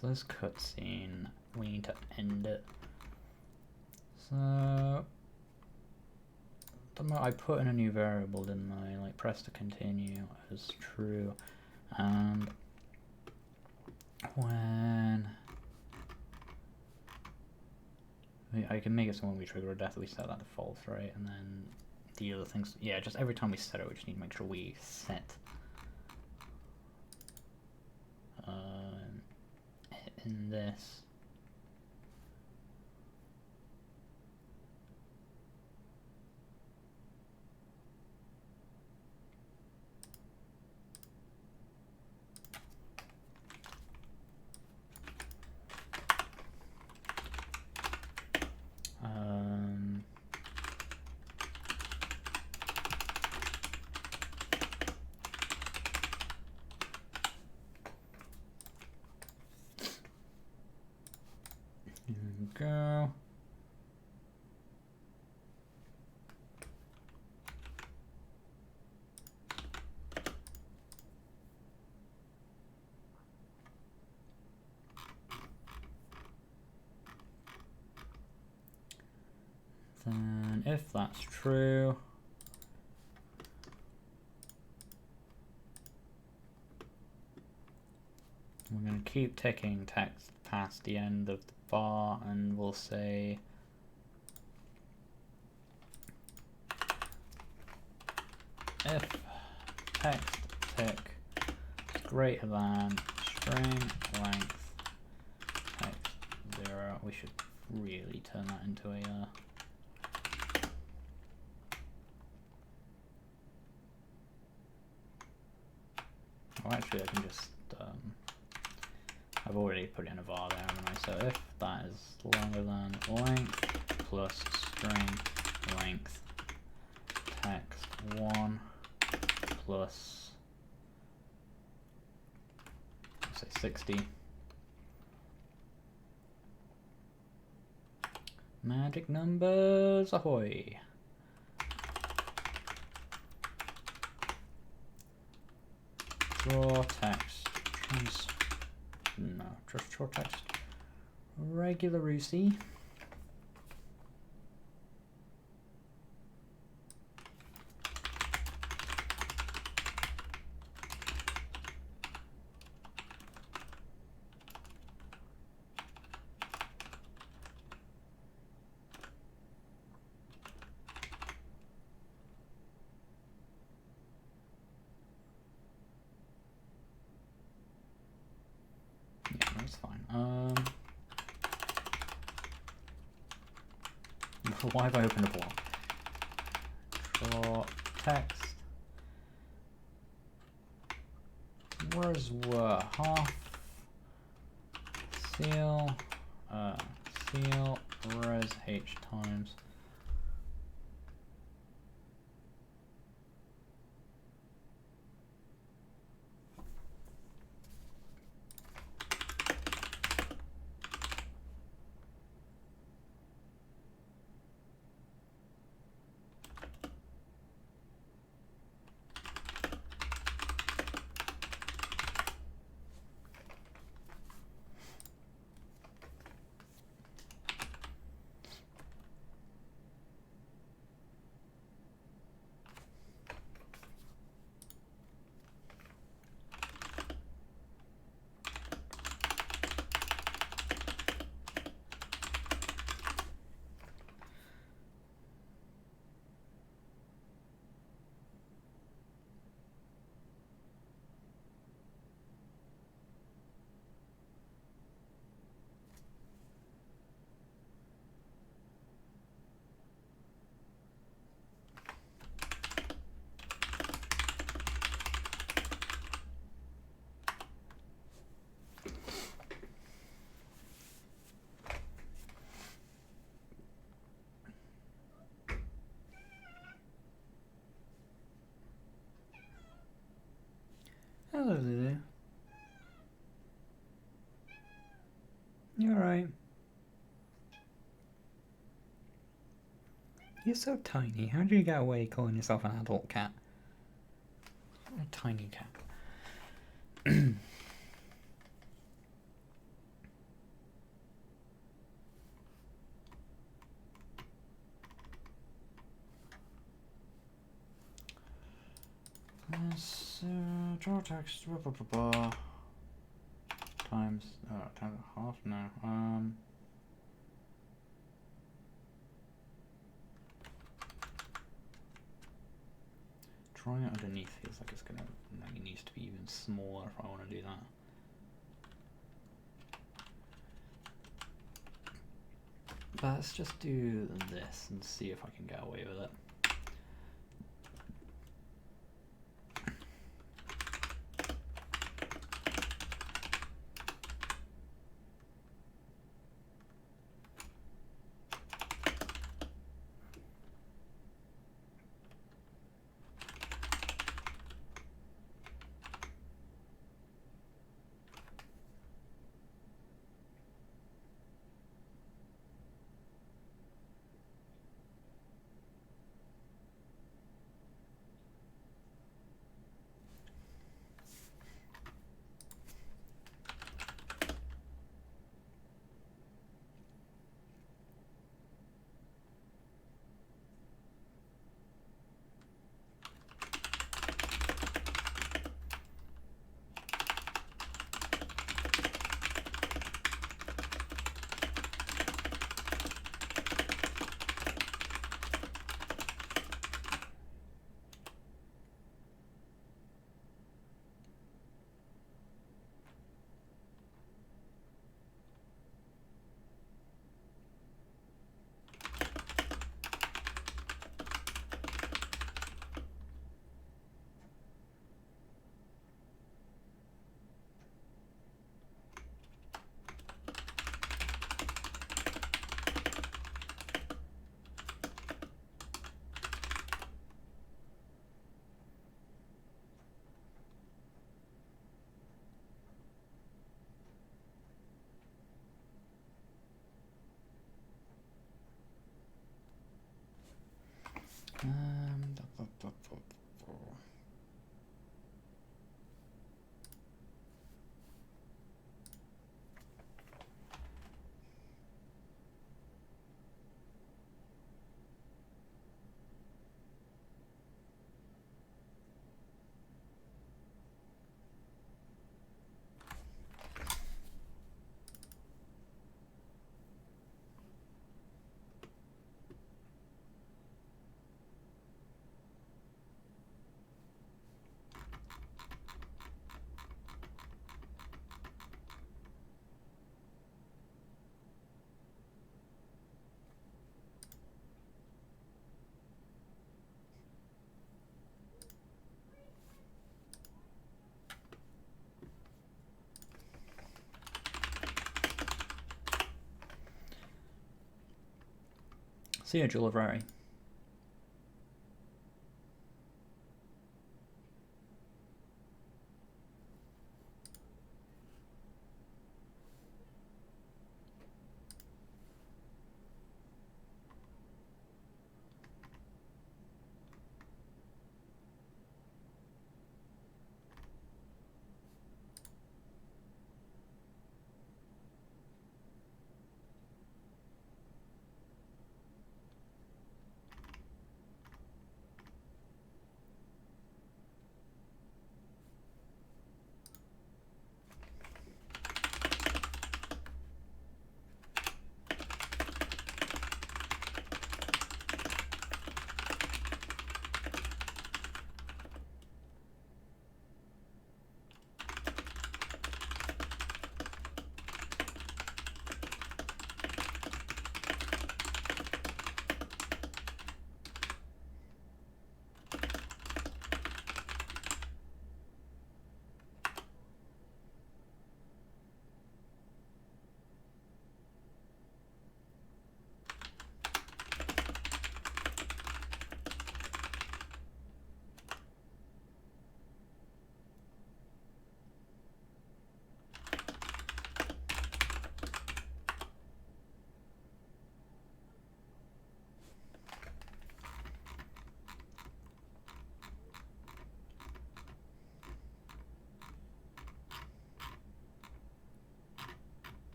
so this cutscene, we need to end it. So I put in a new variable, didn't I? Like press to continue as true, and when I can make it so when we trigger a death, we set that to false, right? And then the other things, yeah, just every time we set it, we just need to make sure we set in this. Go. Then if that's true, we're going to keep ticking text past the end of the var, and we'll say if text tick is greater than string length text 0. We should really turn that into a well, actually I can just I've already put in a var there, haven't I? So if that is longer than length plus string length text 1 plus, let's say 60. Magic numbers, ahoy! Draw text, no, just draw text, regular Rusi. That's fine. Why have I opened a block? Draw text. Where's half? Seal. Seal res h times. Hello, Lulu. You alright? You're so tiny. How do you get away calling yourself an adult cat? A tiny cat. Let's draw text times half now. Drawing it underneath feels like it's gonna, like, it needs to be even smaller if I want to do that. But let's just do this and see if I can get away with it. See you, Julivari.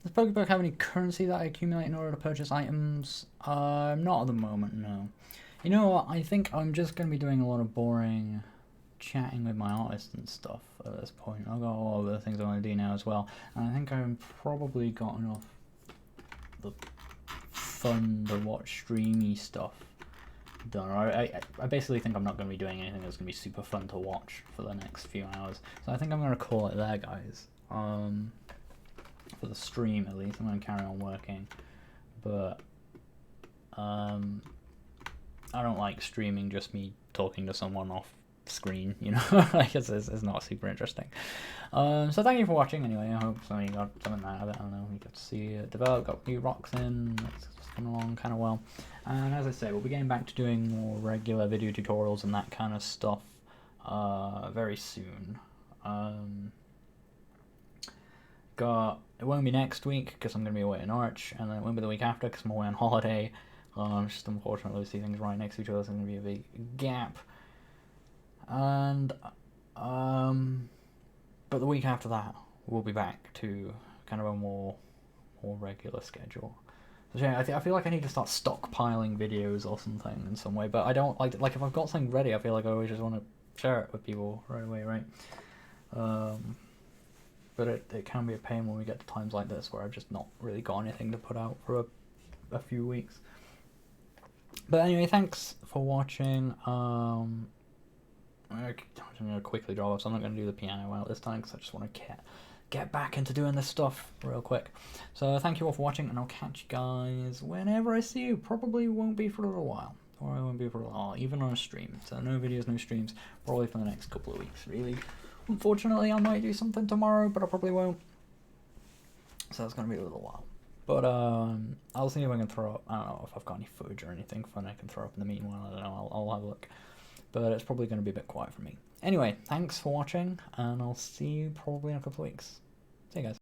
Does PokeyPoke have any currency that I accumulate in order to purchase items? Not at the moment, no. You know what, I think I'm just going to be doing a lot of boring chatting with my artists and stuff at this point. I've got all of the things I want to do now as well, and I think I've probably got enough the fun to watch streamy stuff done. I basically think I'm not going to be doing anything that's going to be super fun to watch for the next few hours, so I think I'm going to call it there, guys. For the stream at least, I'm going to carry on working, but I don't like streaming just me talking to someone off screen, you know. Like it's not super interesting. So thank you for watching anyway. I hope you got something out of it. I don't know, you got to see it develop, got new rocks in, it's just coming along kind of well. And as I say, we'll be getting back to doing more regular video tutorials and that kind of stuff very soon. It won't be next week because I'm going to be away in Arch, and then it won't be the week after because I'm away on holiday. Just unfortunately, see things right next to each other, so there's going to be a big gap. And but the week after that, we'll be back to kind of a more regular schedule. So yeah, I feel like I need to start stockpiling videos or something in some way, but I don't like if I've got something ready, I feel like I always just want to share it with people right away, right? But it can be a pain when we get to times like this where I've just not really got anything to put out for a few weeks. But anyway, thanks for watching. I'm going to quickly drop off, so I'm not going to do the piano out this time because I just want to get back into doing this stuff real quick. So thank you all for watching, and I'll catch you guys whenever I see you. Probably won't be for a little while, or I won't be for a while, even on a stream. So no videos, no streams, probably for the next couple of weeks, really. Unfortunately, I might do something tomorrow, but I probably won't. So it's going to be a little while. But I'll see if I can throw up. I don't know if I've got any footage or anything fun I can throw up in the meanwhile. I don't know. I'll have a look. But it's probably going to be a bit quiet for me. Anyway, thanks for watching, and I'll see you probably in a couple of weeks. See you guys.